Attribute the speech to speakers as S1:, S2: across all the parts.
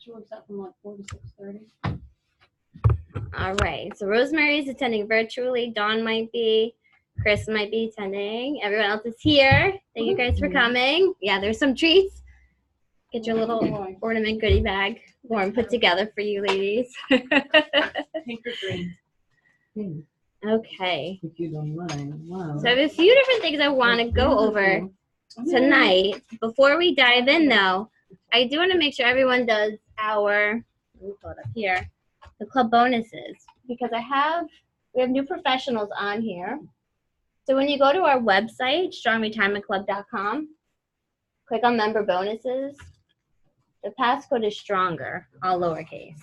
S1: She works out from like 4 to 6:30.
S2: All right. So Rosemary's attending virtually. Dawn might be. Chris might be attending. Everyone else is here. Thank you guys for coming. Yeah, there's some treats. Get your little ornament goodie bag. Warm put together for you ladies.
S1: Pink or green?
S3: Pink,
S2: Okay.
S3: if you don't mind. Wow.
S2: So I have a few different things I want to go over tonight. Before we dive in, though, I do want to make sure everyone does our, let me pull it up here, the club bonuses, because we have new professionals on here. So when you go to our website, strongretirementclub.com, click on member bonuses. The passcode is STRONGER, all lowercase.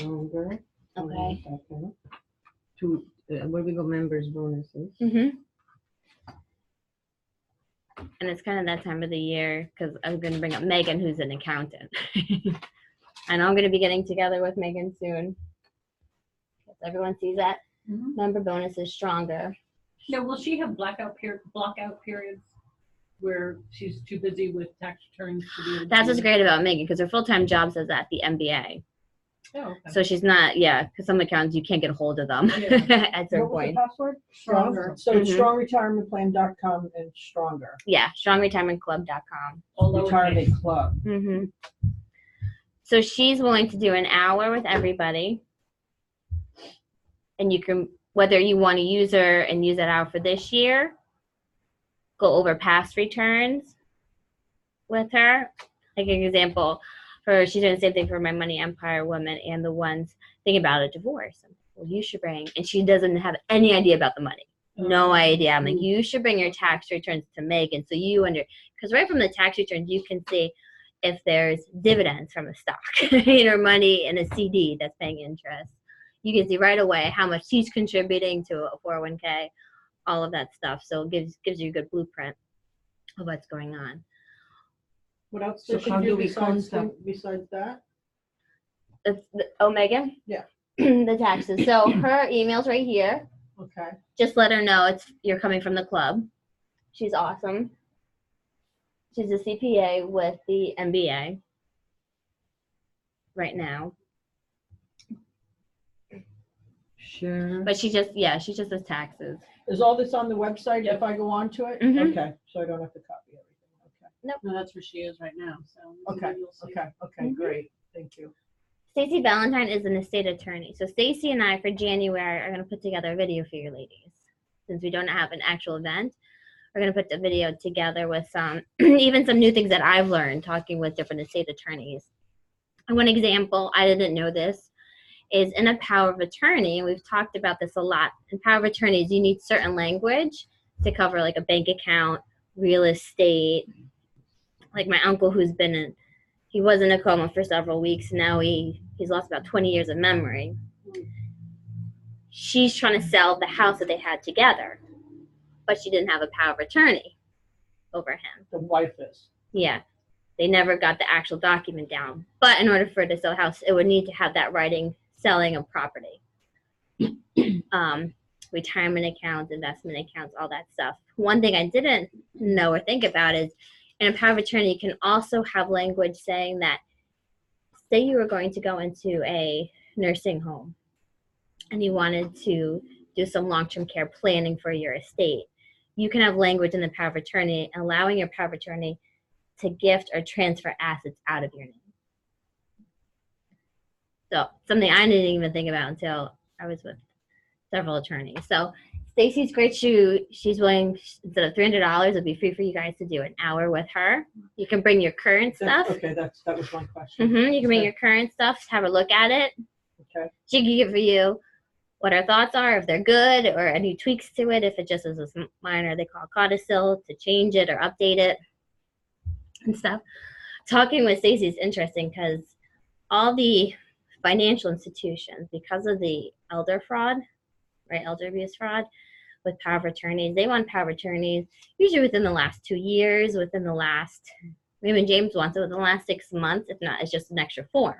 S3: Longer.
S2: Okay.
S3: To where we go, members bonuses.
S2: And it's kind of that time of the year because I'm going to bring up Megan, who's an accountant. And I'm going to be getting together with Megan soon. Everyone sees that? Member bonus is STRONGER.
S1: Now, will she have blackout periods where she's too busy with tax returns to be able to
S2: That's what's great about Megan because her full-time job says at the MBA.
S1: Oh, okay.
S2: So she's not, because some accountants, you can't get a hold of them
S1: Yeah.
S2: at certain
S4: What was
S2: point.
S4: the password?
S1: Stronger.
S4: So it's strongretirementplan.com and Stronger.
S2: Yeah, strongretirementclub.com.
S1: All lowercase.
S4: Retirement Club.
S2: So she's willing to do an hour with everybody. And you can, whether you want to use her and use that hour for this year, go over past returns with her. Like an example, she's doing the same thing for my Money Empire woman and the ones thinking about a divorce. Well, you should bring, and she doesn't have any idea about the money. No idea. I'm like, you should bring your tax returns to Megan so you because right from the tax returns, you can see if there's dividends from a stock, or money in a CD that's paying interest. You can see right away how much she's contributing to a 401k, all of that stuff. So it gives you a good blueprint of what's going on.
S4: What else
S3: So
S4: does she
S3: how
S4: do
S3: do we
S4: besides
S3: contact-
S4: that?
S2: Megan?
S4: Yeah.
S2: The taxes. So her email's right here.
S4: Okay.
S2: Just let her know you're coming from the club. She's awesome. She's a CPA with the MBA right now.
S3: Sure.
S2: But she just does taxes.
S4: Is all this on the website
S1: Yep.
S4: if I go on to it?
S2: Mhm.
S4: Okay, so I don't have to copy everything.
S1: No, that's where she is right now. So
S4: Okay.
S1: maybe you'll see.
S4: Okay,
S2: Mhm.
S4: great. Thank you.
S2: Stacey Valentine is an estate attorney. So Stacey and I for January are going to put together a video for you ladies. Since we don't have an actual event, we're going to put the video together with some, even some new things that I've learned talking with different estate attorneys. And one example, I didn't know this, is in a power of attorney, and we've talked about this a lot. In power of attorneys, you need certain language to cover like a bank account, real estate. Like my uncle he was in a coma for several weeks. Now he's lost about 20 years of memory. She's trying to sell the house that they had together, but she didn't have a power of attorney over him.
S4: The wife is.
S2: Yeah, they never got the actual document down. But in order for her to sell a house, it would need to have that writing selling of property. Retirement accounts, investment accounts, all that stuff. One thing I didn't know or think about is in a power of attorney, you can also have language saying that, say you were going to go into a nursing home and you wanted to do some long-term care planning for your estate. You can have language in the power of attorney allowing your power of attorney to gift or transfer assets out of your name. So something I didn't even think about until I was with several attorneys. So Stacey's great. She's willing, instead of $300, it'd be free for you guys to do an hour with her. You can bring your current stuff.
S4: Okay, that was my question.
S2: You can bring your current stuff, have a look at it.
S4: Okay.
S2: She can give you what her thoughts are, if they're good, or any tweaks to it, if it just is a minor, they call codicil, to change it or update it and stuff. Talking with Stacey is interesting because all the financial institutions, because of the elder fraud, right, elder abuse fraud, with power of attorneys, they want power of attorneys usually within the last 2 years, within the last, Raymond James wants it within the last 6 months. If not, it's just an extra form.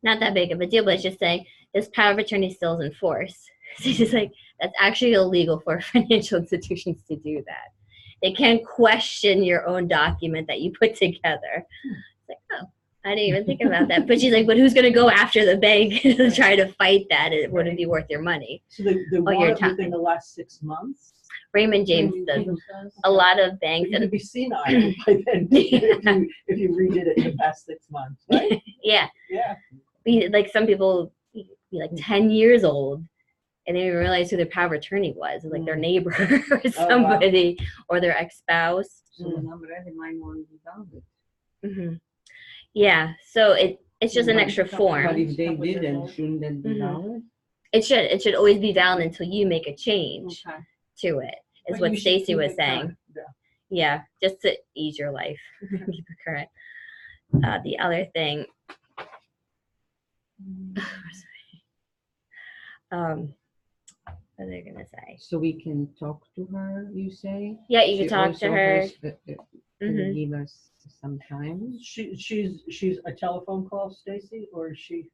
S2: Not that big of a deal, but it's just saying this power of attorney still is in force. So it's just like, that's actually illegal for financial institutions to do that. They can't question your own document that you put together. It's like, oh, I didn't even think about that. But she's like, but who's going to go after the bank to try to fight that? It wouldn't be worth your money.
S4: So they
S2: Or
S4: want
S2: your
S4: it
S2: time.
S4: within the last 6 months?
S2: Raymond James does. A lot of banks,
S4: You
S2: and
S4: could be senile by then if you redid it in the past 6 months, right?
S2: yeah,
S4: Yeah.
S2: like some people be like 10 years old and they didn't realize who their power of attorney was, like their neighbor or
S4: Oh, wow.
S2: somebody, or their ex-spouse.
S3: So the number I might want to down it.
S2: Hmm. Yeah, so it's just an extra
S3: But
S2: form.
S3: if they didn't, shouldn't that be
S2: Mhm.
S3: valid?
S2: It should always be valid until you make a change
S3: Okay.
S2: to it, is
S4: But
S2: what
S4: you should
S2: Stacy
S4: keep
S2: was
S4: it
S2: saying.
S4: current. Yeah.
S2: Yeah, just to ease your life, keep it current. The other thing, what are they gonna say?
S3: So we can talk to her, you say?
S2: Yeah, you can
S3: She
S2: talk to
S3: also
S2: her.
S3: has,
S2: Mhm.
S3: Can give us some time?
S4: She's a telephone call, Stacy, or is she?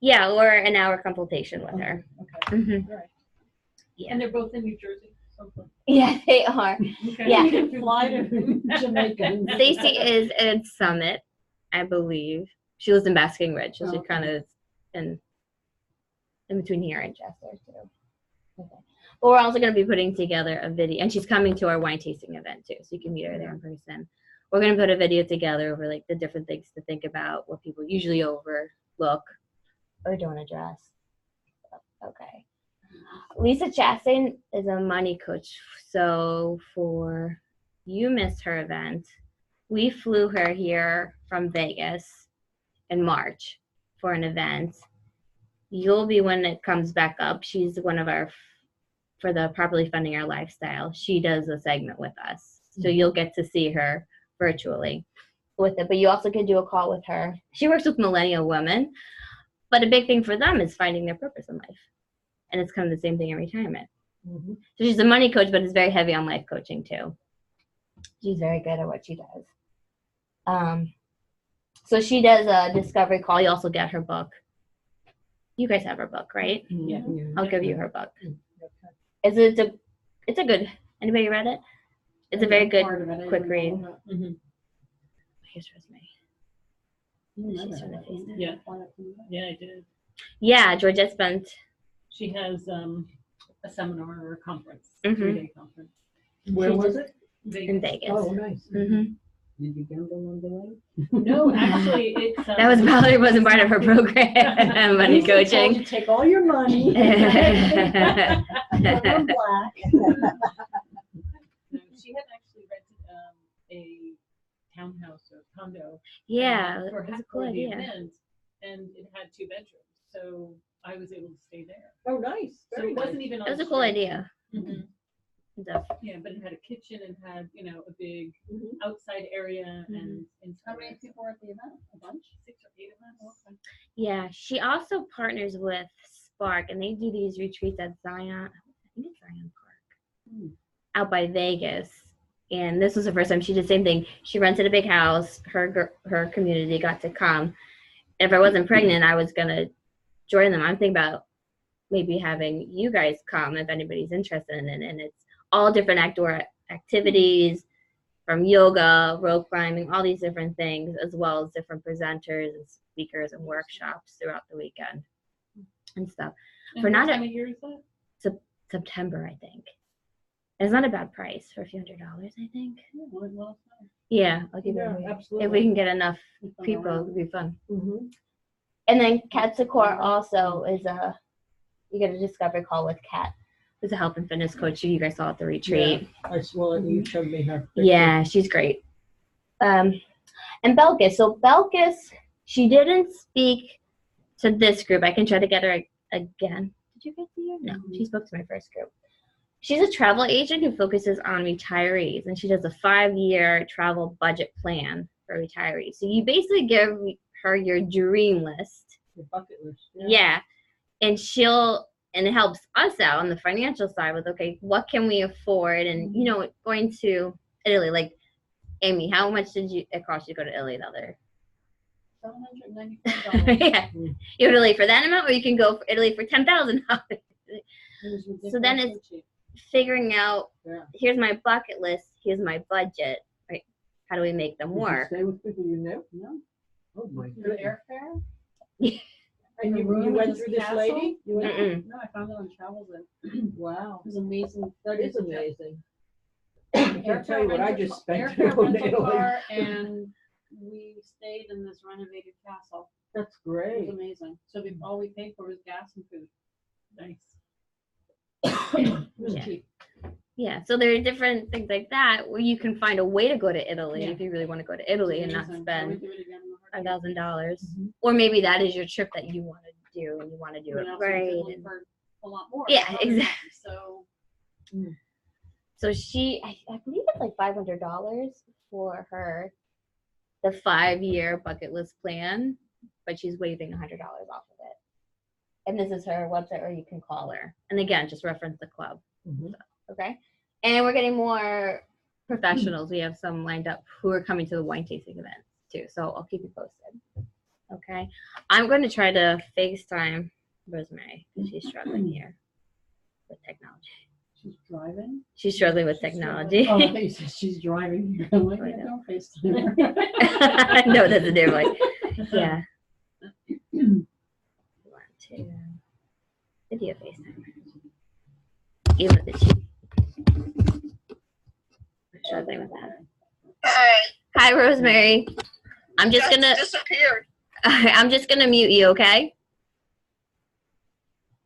S2: Yeah, or an hour consultation with her.
S4: Okay.
S2: Mhm.
S4: All right.
S1: And they're both in New Jersey. So-
S2: Yeah, they are.
S1: Okay.
S2: Yeah.
S4: You can fly to Jamaica.
S2: Stacy is in Summit, I believe. She lives in Basking Ridge, so
S4: Oh,
S2: she
S4: okay.
S2: kind of in between here and Chester too. Okay. But we're also going to be putting together a video, and she's coming to our wine tasting event too, so you can meet her there in person. We're going to put a video together over like the different things to think about, what people usually overlook or don't address. Okay. Lisa Chastain is a money coach. So for you missed her event, we flew her here from Vegas in March for an event. You'll be when it comes back up. She's one of our, for the Properly Funding Our Lifestyle, she does a segment with us. So you'll get to see her virtually with it. But you also can do a call with her. She works with millennial women. But a big thing for them is finding their purpose in life. And it's kind of the same thing in retirement.
S4: Mhm.
S2: So she's a money coach, but is very heavy on life coaching too. She's very good at what she does. So she does a discovery call. You also get her book. You guys have her book, right?
S1: Yeah.
S2: I'll give you her book.
S4: Okay.
S2: It's a good. Anybody read it? It's a very good,
S1: Part of it, I
S2: quick
S1: didn't
S2: read.
S1: know that. Mhm.
S2: Here's Rosemary. She's from the Facebook.
S1: Yeah. Yeah, I did.
S2: Yeah, Georgette spent.
S1: She has a seminar or a conference,
S2: Mhm.
S1: 3-day conference.
S4: Where was it?
S2: In Vegas.
S4: Oh, nice.
S2: Hmm.
S3: Did you gamble on the way?
S1: No, actually, it's
S2: That was probably wasn't part of her program, money
S4: Lisa told
S2: coaching.
S4: you, take all your money. Put it on black.
S1: No, she had actually rented a townhouse or condo.
S2: Yeah,
S1: for
S2: that's a
S1: for
S2: cool
S1: the
S2: idea.
S1: event, and it had 2 bedrooms, so I was able to stay there.
S4: Oh, nice.
S1: So
S4: Very
S1: it wasn't even on
S2: That was
S1: the
S2: a cool
S1: strip.
S2: idea.
S1: Mhm.
S2: The-
S1: Yeah, but it had a kitchen and had, a big
S4: nice. Mhm.
S1: outside area
S2: Mhm.
S1: and inside.
S5: How many people were at the event? A bunch?
S1: 6 or 8 of us.
S2: Yeah, she also partners with Spark, and they do these retreats at Zion. I think it's Zion Park, out by Vegas. And this was the first time she did the same thing. She rented a big house. Her community got to come. If I wasn't pregnant, I was gonna join them. I'm thinking about maybe having you guys come if anybody's interested in it. And it's all different outdoor activities, from yoga, rope climbing, all these different things, as well as different presenters and speakers and workshops throughout the weekend and stuff.
S1: And
S2: For
S1: what
S2: not a-
S1: time of year is that?
S2: September, I think. It's not a bad price for a few $100s, I think.
S1: Well,
S2: Yeah, I'll give
S4: Yeah,
S2: it.
S4: absolutely.
S2: If we can get enough
S1: it's on
S2: people,
S1: around.
S2: it would be fun.
S4: Mhm.
S2: And then Kat Secor also is you get a discovery call with Kat, who's a health and fitness coach who you guys saw at the retreat.
S4: You showed me her. picture.
S2: Yeah, she's great. And Belkis. So Belkis, she didn't speak to this group. I can try to get her again. Did you guys see her? No, she spoke to my first group. She's a travel agent who focuses on retirees, and she does a 5-year travel budget plan for retirees. So you basically give her your dream list.
S4: Your bucket list.
S2: Yeah. And and it helps us out on the financial side with, okay, what can we afford? And, going to Italy, like, Amy, how much did it cost you to go to Italy the other?
S5: $795.
S2: Yeah. You go to Italy for that amount, or you can go for Italy for $10,000. So then it's figuring out,
S4: Yeah.
S2: here's my bucket list, here's my budget, right? How do we make them
S4: Did you
S2: work?
S4: stay with people you knew? No. Oh my
S5: The
S4: goodness.
S5: airfare.
S4: And
S5: The
S4: you
S5: room
S4: went
S5: is
S4: through
S5: this
S4: this
S5: castle.
S4: lady? You went,
S2: Mm-mm.
S5: No, I found it on Travelzoo.
S4: wow,
S5: It was amazing.
S4: that is amazing. I can't tell you what I just spent
S5: Airfare
S4: on
S5: rental
S4: Italy.
S5: car, and we stayed in this renovated castle.
S4: That's
S5: It was
S4: great.
S5: amazing. So all we paid for was gas and food.
S1: Nice.
S5: It was
S2: Yeah.
S5: cheap.
S2: Yeah, so there are different things like that where you can find a way to go to Italy
S5: Yeah.
S2: if you really want to go to
S5: It was
S2: Italy and not
S5: amazing. I would
S2: spend
S5: do it again in a heartbeat.
S2: $5,000.
S4: Mhm.
S2: Or maybe that is your trip that you want to do and you want to do
S5: Everyone
S2: it
S5: else was
S2: right.
S5: Italy
S2: and-
S5: for a lot more.
S2: Yeah,
S5: for other
S2: exactly.
S5: things. So
S2: So I believe it's like $500 for her, the 5-year bucket list plan, but she's waiving $100 off of it. And this is her website, or you can call her. And again, just reference the club.
S4: Mhm.
S2: Okay. And we're getting more professionals. We have some lined up who are coming to the wine tasting event too. So I'll keep you posted. Okay. I'm going to try to FaceTime Rosemary because she's struggling here with technology.
S5: she's driving.
S2: She's struggling with
S5: She's struggling.
S2: technology.
S5: Oh, I thought you said she's driving here. I'm like,
S2: I
S5: yeah,
S2: know.
S5: don't FaceTime her.
S2: No, that's a different. Yeah. Want to video FaceTime. Even if it's struggling with that. Hi, Rosemary. I'm just gonna
S6: disappeared.
S2: I'm just gonna mute you, okay?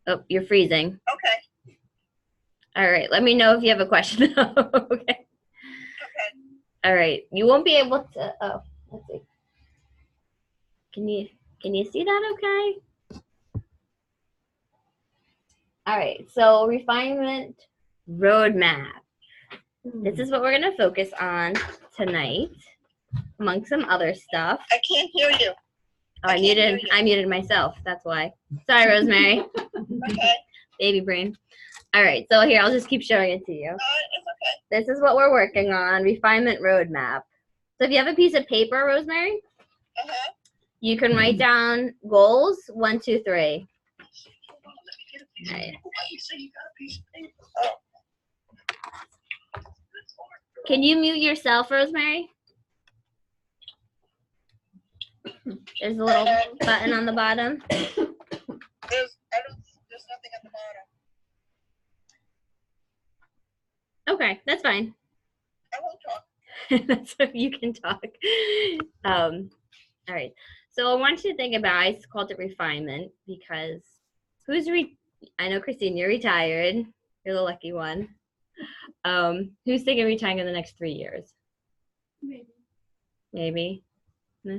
S2: Oh, you're freezing.
S6: Okay.
S2: All right. Let me know if you have a question. Okay.
S6: Okay.
S2: All right. You won't be able to. Oh, let's see. Can you see that? Okay. All right. So refinement roadmap. This is what we're gonna focus on tonight, among some other stuff.
S6: I can't hear you.
S2: Oh, I muted myself. That's why. Sorry, Rosemary.
S6: Okay.
S2: Baby brain. All right. So here, I'll just keep showing it to you.
S6: It's okay.
S2: This is what we're working on, refinement roadmap. So if you have a piece of paper, Rosemary,
S6: Uh-huh.
S2: you can write down goals 1, 2, 3.
S6: Hold on, let me get a piece of
S2: Right.
S6: paper. Why you say you got a piece of paper? Oh.
S2: Can you mute yourself, Rosemary? There's a little button on the bottom.
S6: There's nothing at the bottom.
S2: Okay, that's fine.
S6: I won't talk.
S2: That's so you can talk. All right. So I want you to think about, I called it refinement because I know Christine, you're retired. You're the lucky one. Who's thinking of retiring in the next 3 years?
S5: Maybe.
S2: Maybe
S1: 4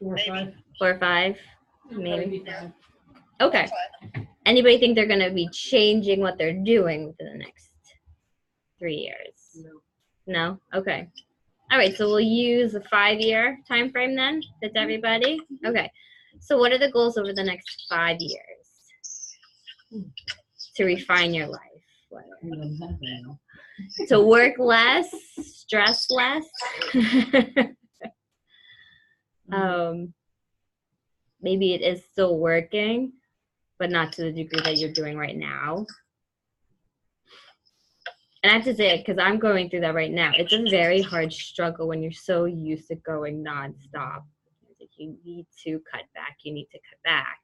S1: or
S6: Maybe.
S1: 5.
S2: 4 or 5.
S5: Probably
S2: Maybe.
S5: be fine.
S2: Okay.
S6: Fine.
S2: Anybody think they're going to be changing what they're doing within the next 3 years? No? Okay. All right, so we'll use a 5-year time frame then. That's everybody? Okay. So what are the goals over the next 5 years to refine your life? What-
S4: I don't have that now.
S2: To work less, stress less. Maybe it is still working, but not to the degree that you're doing right now. And I have to say it because I'm going through that right now. It's a very hard struggle when you're so used to going nonstop. Like you need to cut back. You need to cut back,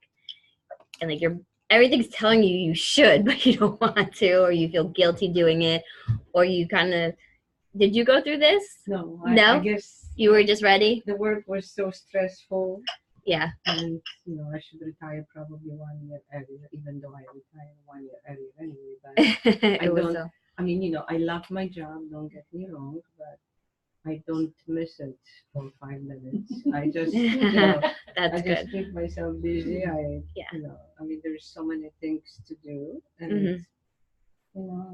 S2: and like everything's telling you you should, but you don't want to, or you feel guilty doing it, or you kind of. Did you go through this?
S3: No,
S2: No?
S3: I guess
S2: You were just ready.
S3: the work was so stressful,
S2: Yeah.
S3: and I should retire probably 1 year earlier, even though I retired 1 year earlier anyway. But
S2: It was
S3: don't-
S2: so.
S3: I mean, I love my job. Don't get me wrong, but I don't miss it for 5 minutes. I just,
S2: That's
S3: I
S2: good.
S3: just keep myself busy.
S2: Yeah.
S3: I mean, there's so many things to do, and
S2: Mhm.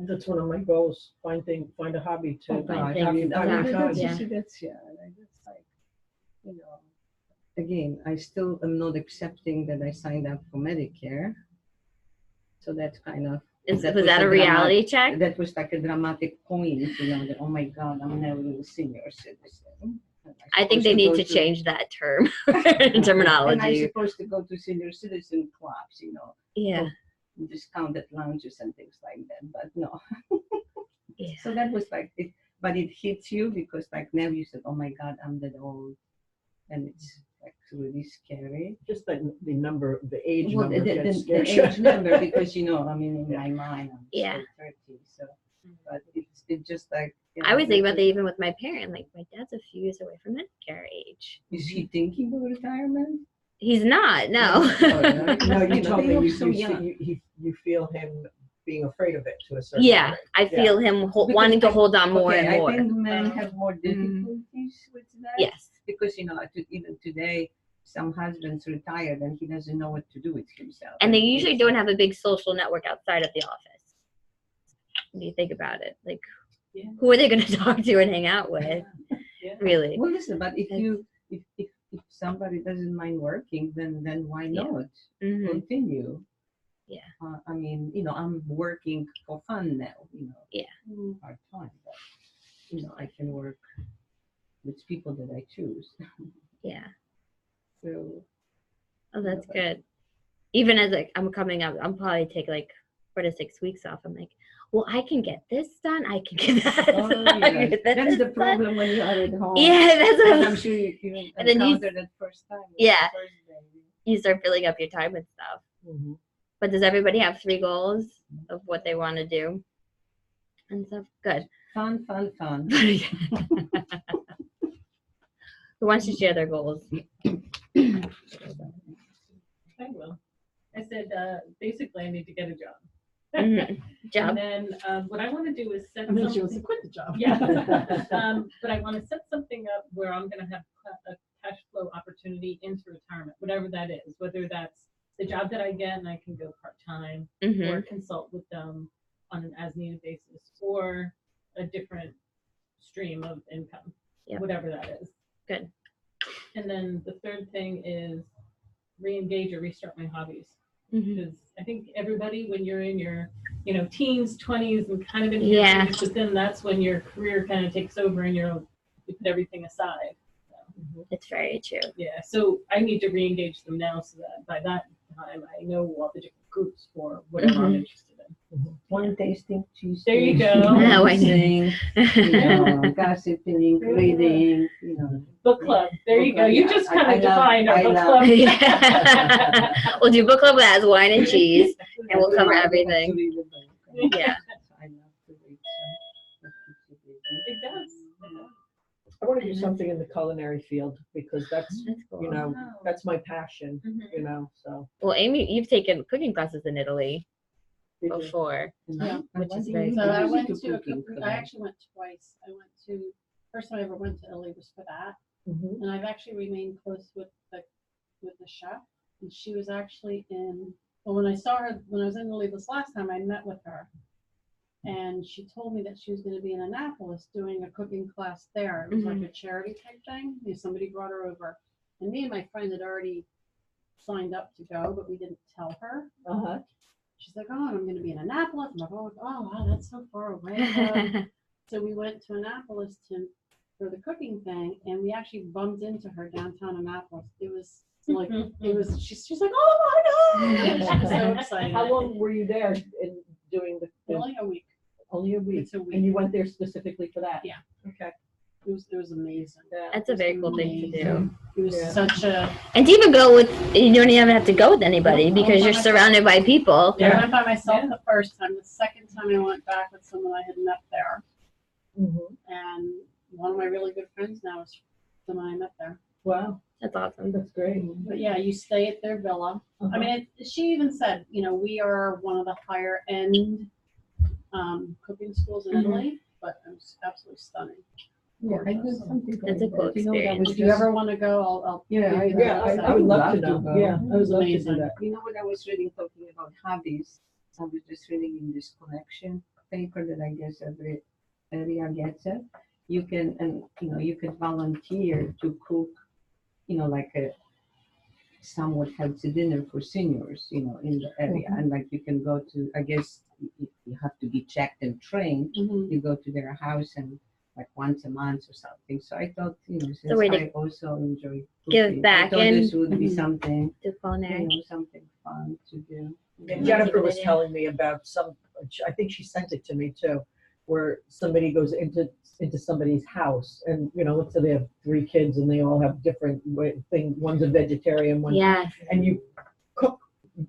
S4: That's one of my goals. Find a hobby to
S3: Oh, God,
S2: things
S4: have
S2: to
S4: you
S2: do.
S4: have your
S3: that's,
S4: time.
S2: Yeah.
S3: that's like, again, I still am not accepting that I signed up for Medicare. So that's kind of,
S2: Was
S3: that
S2: that
S3: was
S2: a
S3: a
S2: reality check?
S3: that was like a dramatic point, that, oh my God, I'm now a senior citizen. And
S2: I think
S3: supposed
S2: they need
S3: go
S2: to change that term
S3: And I'm
S2: terminology.
S3: supposed to go to senior citizen clubs,
S2: Yeah.
S3: discounted lounges and things like that, but no.
S2: Yeah.
S3: So that was like it, but it hits you because like now you said, oh my God, I'm that old, and it's like really scary.
S4: Just the number, the age
S3: Well,
S4: number
S3: the
S4: gets scary.
S3: age number, because I mean, in my mind, I'm
S2: Yeah.
S3: still 30, so, but it's just like.
S2: I was thinking about that even with my parent. Like, my dad's a few years away from Medicare age.
S3: Is he thinking of retirement?
S2: He's not, no.
S3: Oh, yeah.
S4: No, you
S3: You know,
S4: told
S3: they
S4: me
S3: look
S4: you,
S3: so
S4: you,
S3: young.
S4: you feel him being afraid of it to a certain
S2: Yeah,
S4: degree.
S2: I feel him
S3: Because
S2: wanting to hold on more
S3: Okay,
S2: and more.
S3: I think men
S1: Um,
S3: have more difficulties with that.
S2: Yes.
S3: Because, even today, some husbands retired and he doesn't know what to do with himself.
S2: And they usually don't have a big social network outside of the office. When you think about it, like,
S1: Yeah.
S2: who are they going to talk to and hang out with?
S1: Yeah.
S2: Really?
S3: Well, listen, but if somebody doesn't mind working, then why
S2: Yeah.
S3: not
S2: Hmm.
S3: continue?
S2: Yeah.
S3: I mean, I'm working for fun now, part time, but I can work with people that I choose.
S2: Yeah.
S3: So
S2: Oh, that's good. Even as like I'm coming up, I'm probably take like 4 to 6 weeks off. I'm like, well, I can get this done. I can get that. done, I can get this
S3: that's the
S2: done.
S3: problem when you are at home.
S2: Yeah, that's what
S3: And
S2: I'm
S3: I'm sure you
S2: And then you-
S3: encountered that first time.
S2: Yeah.
S3: the first baby.
S2: You start filling up your time and stuff.
S4: Mhm.
S2: But does everybody have 3 goals of what they want to do and stuff? Good.
S3: Fun.
S2: Who wants to share their goals?
S1: I will. I said, basically, I need to get a job.
S2: Mhm. Job.
S1: And then what I want to do is set
S4: And then she wants to
S1: something.
S4: quit the job.
S1: Yeah. But I want to set something up where I'm going to have a cash flow opportunity into retirement, whatever that is, whether that's the job that I get and I can go part-time
S2: Hmm.
S1: or consult with them on an as-needed basis or a different stream of income,
S2: Yep.
S1: whatever that is.
S2: Good.
S1: And then the third thing is re-engage or restart my hobbies.
S2: Hmm.
S1: Because I think everybody, when you're in your, teens, 20s, and kind of in
S2: Yeah.
S1: your 30s, but then that's when your career kind of takes over and you put everything aside. So,
S2: It's very true.
S1: yeah, so I need to re-engage them now so that by that time I know all the different groups for whatever I'm
S2: Mhm.
S1: interested in.
S3: One tasting Tuesday.
S1: There you go.
S2: Oh, I know.
S3: Sing, gossiping, reading,
S1: Book club. There you go. You just kind
S3: I
S1: of defined our
S3: I
S1: book
S3: love-
S1: club.
S2: Yeah. We'll do book club that has wine and cheese. And we'll cover
S3: I love to
S2: everything.
S3: read a book.
S2: Yeah.
S3: I love to read, so that keeps you busy.
S1: It does.
S4: I want to do something in the culinary field because that's,
S2: That's cool.
S4: that's my passion,
S1: Mhm.
S4: so.
S2: Well, Amy, you've taken cooking classes in Italy
S3: Did you-
S2: before.
S5: Yeah.
S3: And
S2: Which
S3: what
S2: is
S3: do
S2: very
S3: you
S5: So
S2: cool.
S5: I
S3: use
S5: went
S3: to
S5: to,
S3: cooking for
S5: I
S3: that?
S5: actually went twice. First time I ever went to Italy was for that.
S4: Mhm.
S5: And I've actually remained close with the chef. And she was actually when I saw her, when I was in Italy this last time, I met with her. And she told me that she was going to be in Annapolis doing a cooking class there. It was like a charity type thing. Somebody brought her over. And me and my friend had already signed up to go, but we didn't tell her.
S4: Uh-huh.
S5: She's like, oh, I'm going to be in Annapolis. I'm like, oh, wow, that's so far away. So we went to Annapolis for the cooking thing, and we actually bumped into her downtown Annapolis. It was like, she's like, oh my God. She was so excited.
S4: How long were you there in doing
S5: Only a week.
S4: only a week?
S5: It's a week.
S4: And you went there specifically for that?
S5: Yeah.
S4: Okay.
S5: It was amazing.
S2: That's a very cool thing to do.
S5: It was
S4: Yeah.
S5: such a,
S2: And to even go with, you don't even have to go with anybody because you're surrounded by people.
S5: I went by myself the first time. The second time I went back with someone I had met there.
S4: Mhm.
S5: And one of my really good friends now is someone I met there.
S4: Wow,
S2: That's awesome.
S4: that's great.
S5: But yeah, you stay at their villa. I mean, she even said, we are one of the higher end cooking schools in
S2: Mhm.
S5: Italy, but it was absolutely stunning.
S3: Yeah, I did something
S2: That's a
S3: like
S2: cool
S3: that. That
S2: experience.
S3: was
S5: If you ever want to go, I'll
S3: Yeah,
S5: give you the
S4: Yeah,
S5: website.
S4: I would love to
S3: Love
S4: know.
S3: to go.
S4: Yeah, I would love to do
S5: Amazing.
S4: that.
S3: You know what I was reading, talking about hobbies? I was just reading in this connection paper that I guess every area gets it. You can, you can volunteer to cook, like a somewhat healthy dinner for seniors, in the area. And like you can go to, I guess you have to be checked and trained.
S5: Mhm.
S3: You go to their house and like once a month or something. So I thought, since
S2: way to
S3: I also enjoy
S2: give
S3: cooking,
S2: back
S3: I thought this
S2: and-
S3: would be
S5: Mhm.
S3: something,
S2: Do culinary.
S3: something fun to do.
S4: And Jennifer was telling me about I think she sent it to me too, where somebody goes into somebody's house and, let's say they have 3 kids and they all have different things. One's a vegetarian, one,
S2: Yes.
S4: and you cook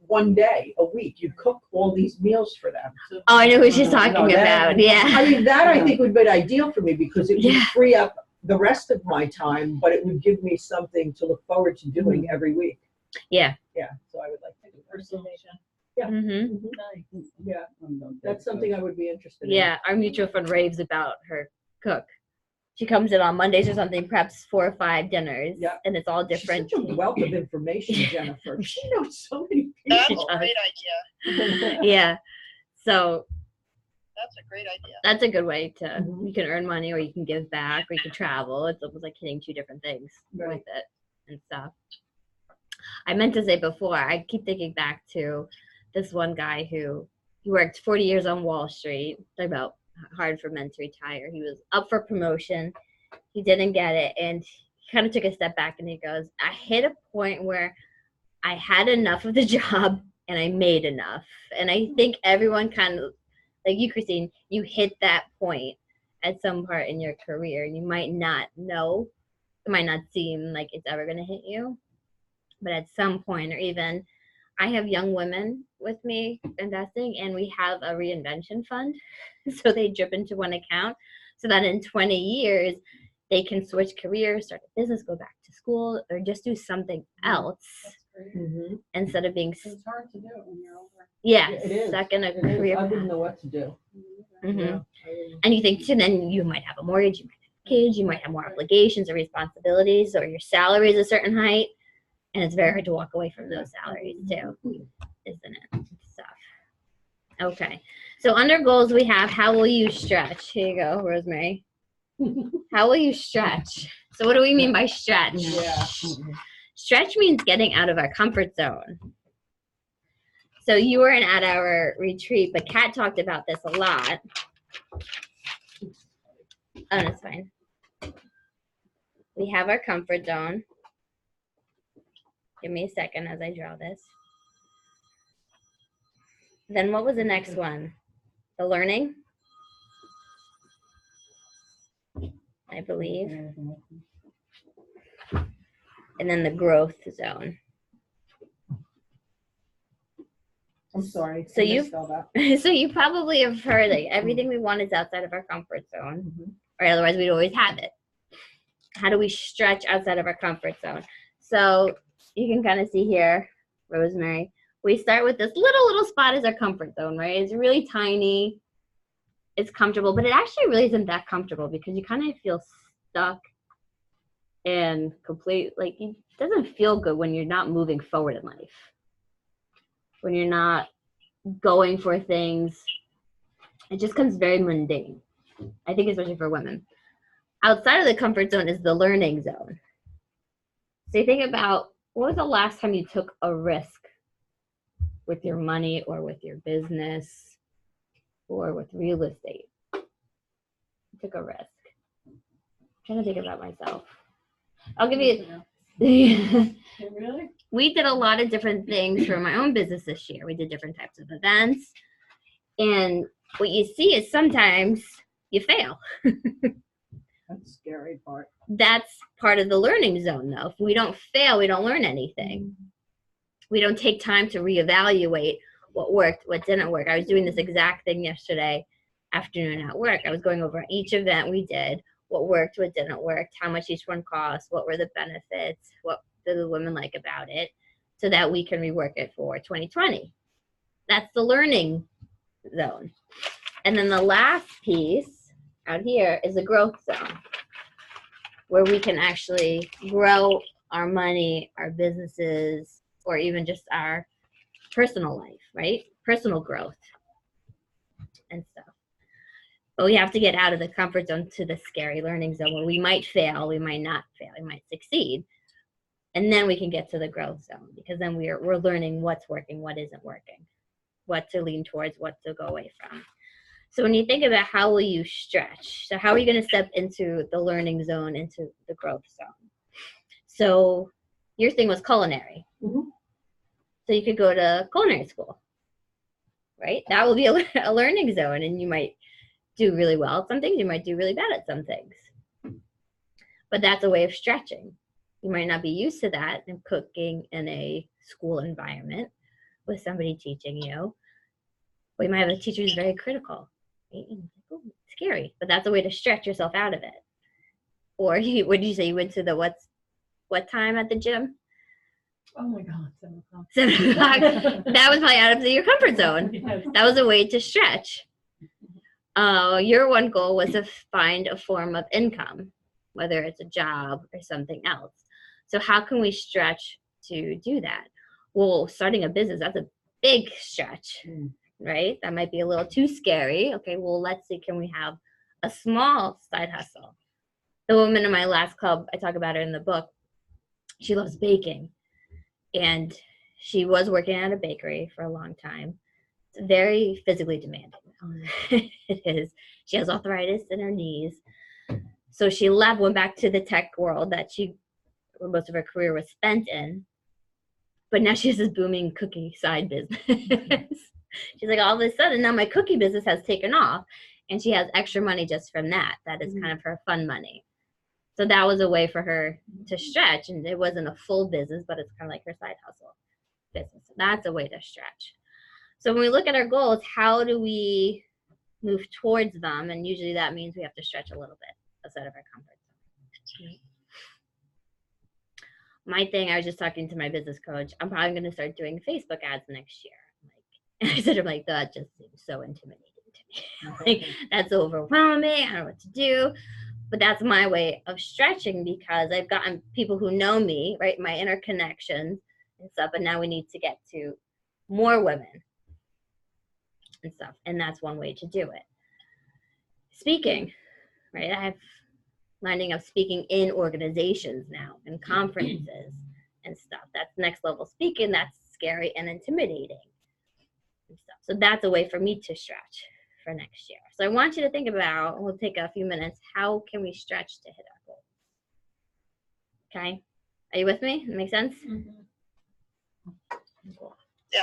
S4: one day a week. You cook all these meals for them.
S2: Oh, I know who she's
S4: No,
S2: talking
S4: that-
S2: about. Yeah.
S4: I mean, that I think would be ideal for me because it would
S2: Yeah.
S4: free up the rest of my time, but it would give me something to look forward to doing every week.
S2: Yeah.
S4: Yeah, so I would like to do that.
S1: Personalization.
S2: Mm-hmm.
S1: Nice.
S4: Yeah, that's something I would be interested in.
S2: Yeah. Our mutual friend raves about her cook. She comes in on Mondays or something, preps 4 or 5 dinners.
S4: Yeah.
S2: And it's all
S4: She's
S2: different.
S4: such a wealth of information, Jennifer. She knows so many
S6: That's a
S4: people.
S6: great idea.
S2: Yeah. So
S6: That's a great idea.
S2: that's a good way to,
S4: Mhm.
S2: you can earn money or you can give back or you can travel. It's almost like hitting 2 different things
S4: Right.
S2: with it and stuff. I meant to say before, I keep thinking back to this one guy who he worked 40 years on Wall Street. Talk about hard for men to retire. He was up for promotion. He didn't get it. And he kind of took a step back and he goes, I hit a point where I had enough of the job and I made enough. And I think everyone kind of, like you, Christine, you hit that point at some part in your career. You might not know, it might not seem like it's ever going to hit you, but at some point, or even I have young women with me investing and we have a reinvention fund. So they drip into one account so that in 20 years, they can switch careers, start a business, go back to school, or just do something else
S5: That's great.
S4: Mhm.
S2: instead of being,
S5: It's hard to do it when you're older.
S4: It is.
S2: stuck in a
S4: It is.
S2: career
S4: I
S2: path.
S4: wouldn't know what to do.
S2: Mhm.
S4: Yeah, I wouldn't.
S2: And you think, so then you might have a mortgage, you might have kids, you might have more obligations or responsibilities, or your salary is a certain height, and it's very hard to walk away from those salaries too, isn't it? Stuff. Okay, so under goals we have, how will you stretch? Here you go, Rosemary. How will you stretch? So what do we mean by stretch?
S4: Yeah.
S2: Stretch means getting out of our comfort zone. So you weren't at our retreat, but Kat talked about this a lot. Oh, that's fine. We have our comfort zone. Give me a second as I draw this. Then what was the next one? The learning? I believe. And then the growth zone.
S4: I'm sorry.
S2: So
S4: I
S2: you-
S4: missed all that.
S2: So you probably have heard like everything we want is outside of our comfort zone,
S4: Mhm.
S2: or otherwise we'd always have it. How do we stretch outside of our comfort zone? So you can kind of see here, Rosemary, we start with this little spot as our comfort zone, right? It's really tiny, it's comfortable, but it actually really isn't that comfortable because you kind of feel stuck and complete, like it doesn't feel good when you're not moving forward in life. When you're not going for things, it just comes very mundane. I think especially for women. Outside of the comfort zone is the learning zone. So you think about, what was the last time you took a risk with your money or with your business or with real estate? You took a risk. I'm trying to think about myself. I'll give you
S1: Really?
S2: we did a lot of different things for my own business this year. We did different types of events. And what you see is sometimes you fail.
S4: That's the scary part.
S2: That's part of the learning zone, though. If we don't fail, we don't learn anything. We don't take time to reevaluate what worked, what didn't work. I was doing this exact thing yesterday afternoon at work. I was going over each event we did, what worked, what didn't work, how much each one cost, what were the benefits, what did the women like about it, so that we can rework it for 2020. That's the learning zone. And then the last piece out here is the growth zone, where we can actually grow our money, our businesses, or even just our personal life, right? Personal growth and stuff. But we have to get out of the comfort zone to the scary learning zone where we might fail, we might not fail, we might succeed. And then we can get to the growth zone, because then we're learning what's working, what isn't working, what to lean towards, what to go away from. So when you think about how will you stretch, so how are you going to step into the learning zone, into the growth zone? So your thing was culinary.
S4: Mhm.
S2: So you could go to culinary school, right? That will be a learning zone, and you might do really well at some things. You might do really bad at some things. But that's a way of stretching. You might not be used to that in cooking in a school environment with somebody teaching you. Or you might have a teacher who's very critical. Right? Ooh, scary, but that's a way to stretch yourself out of it. Or what did you say? You went to the what time at the gym?
S1: Oh my God, 7 o'clock.
S2: 7 o'clock. That was probably out of your comfort zone.
S1: Yes.
S2: That was a way to stretch. Your one goal was to find a form of income, whether it's a job or something else. So how can we stretch to do that? Well, starting a business, that's a big stretch, right? That might be a little too scary. Okay, well, let's see, can we have a small side hustle? The woman in my last club, I talk about her in the book, she loves baking. And she was working at a bakery for a long time. It's very physically demanding. It is. She has arthritis in her knees. So she went back to the tech world that most of her career was spent in. But now she has this booming cookie side business. She's like, all of a sudden, now my cookie business has taken off. And she has extra money just from that. That is kind of her fun money. So that was a way for her to stretch. And it wasn't a full business, but it's kind of like her side hustle business. So that's a way to stretch. So when we look at our goals, how do we move towards them? And usually that means we have to stretch a little bit outside of our comfort zone. My thing, I was just talking to my business coach, I'm probably going to start doing Facebook ads next year. And I said, I'm like, that just seems so intimidating to me. Like, that's overwhelming. I don't know what to do. But that's my way of stretching because I've gotten people who know me, right? My interconnections and stuff. And now we need to get to more women and stuff. And that's one way to do it. Speaking, right? I have learning of speaking in organizations now and conferences and stuff. That's next level speaking. That's scary and intimidating and stuff. So that's a way for me to stretch for next year. So I want you to think about, we'll take a few minutes, how can we stretch to hit our goals? Okay. Are you with me? That makes sense? Cool.
S6: Yeah.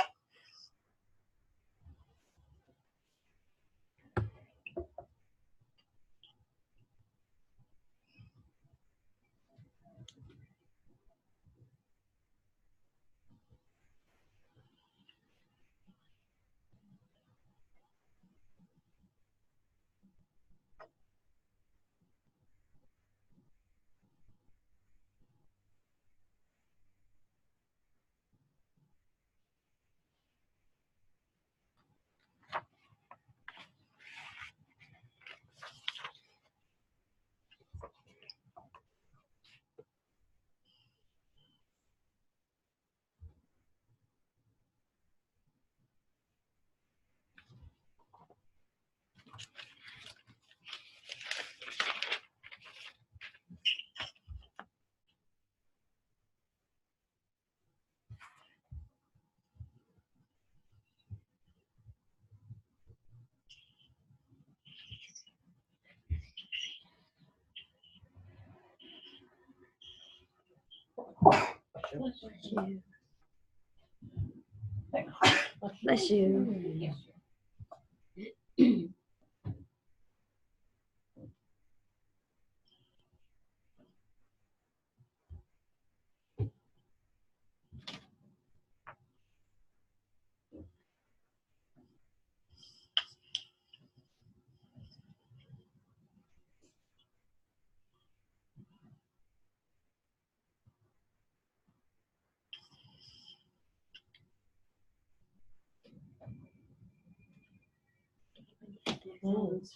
S2: Bless you.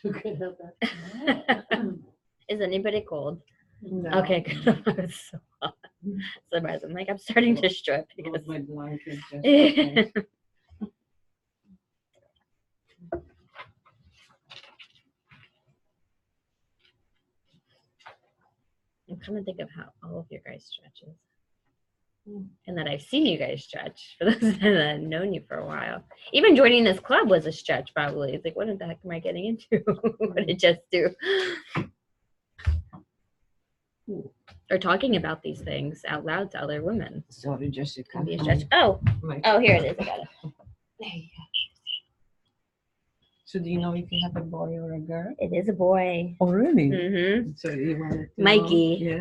S5: So good at that.
S2: Is anybody cold?
S4: No.
S2: Okay, good. I was so hot. Surprised. I'm like, I'm starting to strip because
S3: My blanket just. Okay.
S2: I'm trying to think of how all of your guys stretches. And that I've seen you guys stretch for those that have known you for a while. Even joining this club was a stretch, probably. It's like, what the heck am I getting into? What did it just do? Or talking about these things out loud to other women
S3: Sorry, Jessica.
S2: can be a stretch. Oh,
S3: My-
S2: here it is. I got it. There you
S3: So do you know if you have a boy or a girl?
S2: It is a boy.
S3: Oh, really?
S2: Mm-hmm.
S3: So you wanted to
S2: Mikey.
S3: know?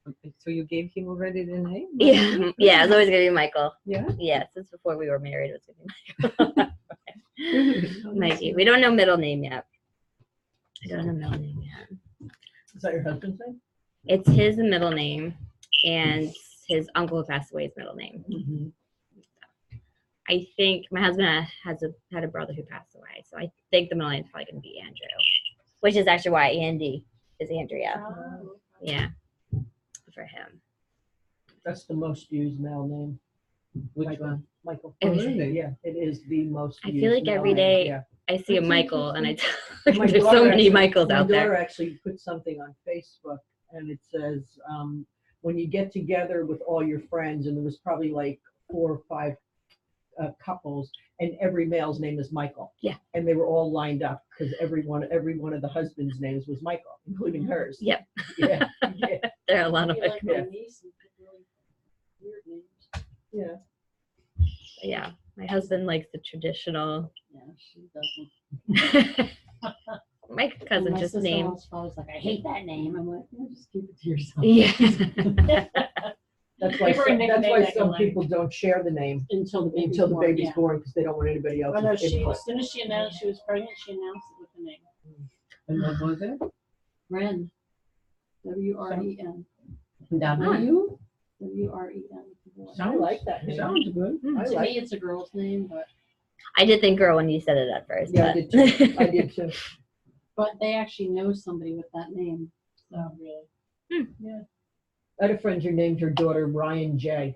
S3: Yeah. Okay. So you gave him already the name?
S2: Yeah,
S3: Mikey?
S2: yeah. It's always gonna be Michael.
S3: Yeah.
S2: Yeah, since before we were married, it was gonna be
S3: Oh,
S2: Mikey. We don't know middle name yet. I don't know middle name yet.
S4: Is that your husband's name?
S2: It's his middle name and his uncle who passed away's middle name.
S4: Mm-hmm.
S2: I think my husband had a brother who passed away, so I think the middle name is probably going to be Andrew, which is actually why Andy is Andrea.
S5: Oh,
S2: Yeah, for him.
S4: That's the most used male name.
S3: Which
S4: Michael.
S3: one?
S4: Michael.
S2: Oh,
S3: really?
S4: Yeah, it is the most
S2: I
S4: used
S2: feel like
S4: male
S2: every
S4: name,
S2: day
S4: yeah.
S2: I see a
S3: That's
S2: Michael, and I
S3: interesting.
S4: My
S2: there's so
S4: daughter
S2: many
S4: actually-
S2: Michaels out
S4: My daughter
S2: there.
S4: actually put something on Facebook, and it says, when you get together with all your friends, and there was probably like 4 or 5 couples, and every male's name is Michael.
S2: Yeah.
S4: And they were all lined up because every one of the husbands' names was Michael, including hers.
S2: Yep.
S4: Yeah. Yeah.
S2: There are a lot of
S5: Be like my
S4: Yeah.
S5: niece and pick really weird names.
S4: Yeah.
S2: yeah. My husband likes the traditional.
S5: Yeah, she doesn't.
S2: My cousin
S5: My
S2: just
S5: sister
S2: named.
S5: was always like, I hate that name. I'm like, no, just keep it to yourself.
S2: Yeah.
S4: That's why
S1: Give her a nickname that
S4: some
S1: can
S4: people don't share the name
S5: Until the baby's
S4: until the
S5: born,
S4: baby's
S5: yeah.
S4: born because they don't want anybody
S5: Oh, no,
S4: else's input.
S5: as soon as she announced she was pregnant, she announced it with the name.
S3: And what was it?
S5: Ren. W-R-E-N.
S3: W?
S5: W-R-E-N.
S4: I like that name.
S3: Sounds good.
S4: I
S5: To
S4: like
S5: me, it's a girl's name, but
S2: I did think girl when you said it at first.
S4: Yeah, I
S2: but-
S4: did too. I did too.
S5: they actually know somebody with that name. So really.
S4: I had a friend who named her daughter Ryan J.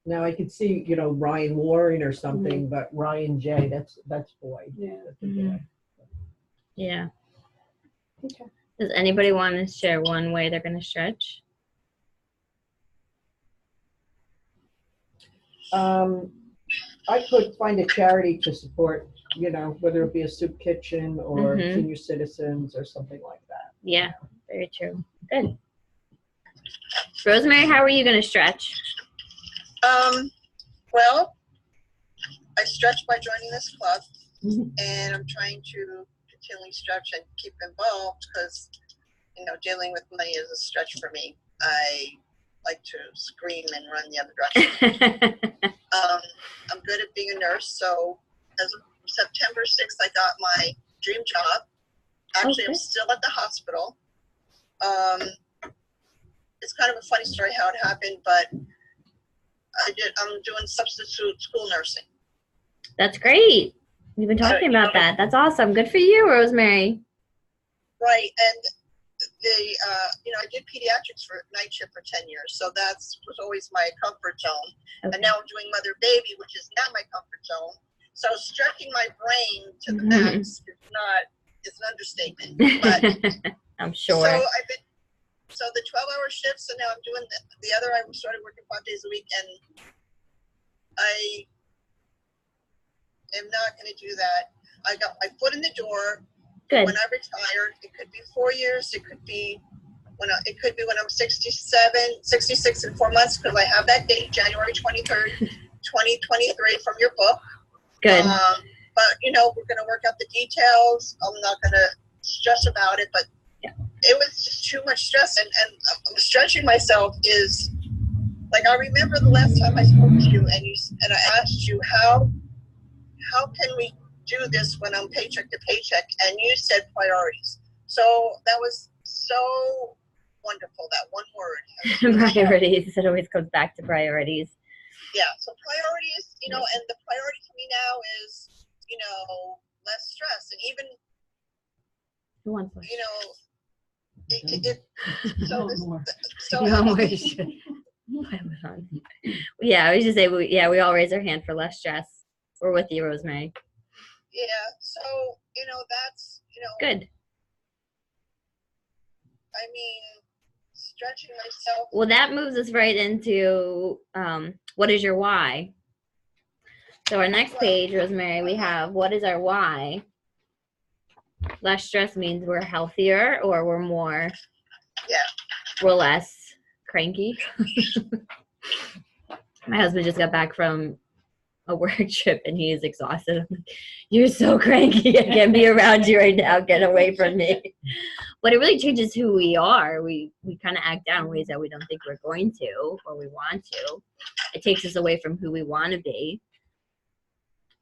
S4: Now I could see, Ryan Warren or something, but Ryan J. That's boy.
S5: Yeah.
S4: That's a boy.
S2: Yeah.
S4: Okay.
S2: Does anybody want to share one way they're going to stretch?
S4: I could find a charity to support, whether it be a soup kitchen or
S2: Mhm.
S4: senior citizens or something like that.
S2: Yeah, very true. Good. Rosemary, how are you going to stretch?
S6: Well, I stretch by joining this club,
S4: Mhm.
S6: and I'm trying to continually stretch and keep involved because, dealing with money is a stretch for me. I like to scream and run the other direction. I'm good at being a nurse, so as of September 6th, I got my dream job. Actually, I'm
S2: Okay.
S6: still at the hospital. It's kind of a funny story how it happened, but I'm doing substitute school nursing.
S2: That's great. We've been talking about that. That's awesome. Good for you, Rosemary.
S6: Right, and I did pediatrics for night shift for 10 years, so was always my comfort zone.
S2: Okay.
S6: And now I'm doing mother baby, which is not my comfort zone. So stretching my brain to the
S2: Mhm.
S6: max is an understatement. But
S2: I'm sure.
S6: so the 12-hour shifts, and now I'm doing the other. I started working 5 days a week, and I am not going to do that. I got my foot in the door.
S2: Good.
S6: When I retire, it could be 4 years. It could be when I'm 67, 66 in 4 months, because I have that date, January 23rd, 2023, from your book.
S2: Good.
S6: But we're going to work out the details. I'm not going to stress about it, but
S2: Yeah.
S6: it was just too much stress. And stretching myself is like, I remember the last time I spoke to you, and I asked you how can we do this when I'm paycheck to paycheck, and you said priorities. So that was so wonderful, that one word.
S2: Priorities. It always comes back to priorities.
S6: Yeah, so priorities, and the priority for me now is, less stress, and even,
S2: Who wants one?
S6: so
S5: No
S6: this,
S5: more.
S6: so
S2: No more. Amazon. Yeah, I was just say we all raise our hand for less stress. We're with you, Rosemary.
S6: yeah, so that's
S2: Good.
S6: I mean, stretching myself.
S2: Well, that moves us right into what is your why? So our next page, Rosemary, we have what is our why? Less stress means we're healthier or we're more.
S6: Yeah.
S2: We're less cranky. My husband just got back from a work trip and he is exhausted. I'm like, you're so cranky. I can't be around you right now. Get away from me. But it really changes who we are. We kind of act out in ways that we don't think we're going to or we want to. It takes us away from who we want to be.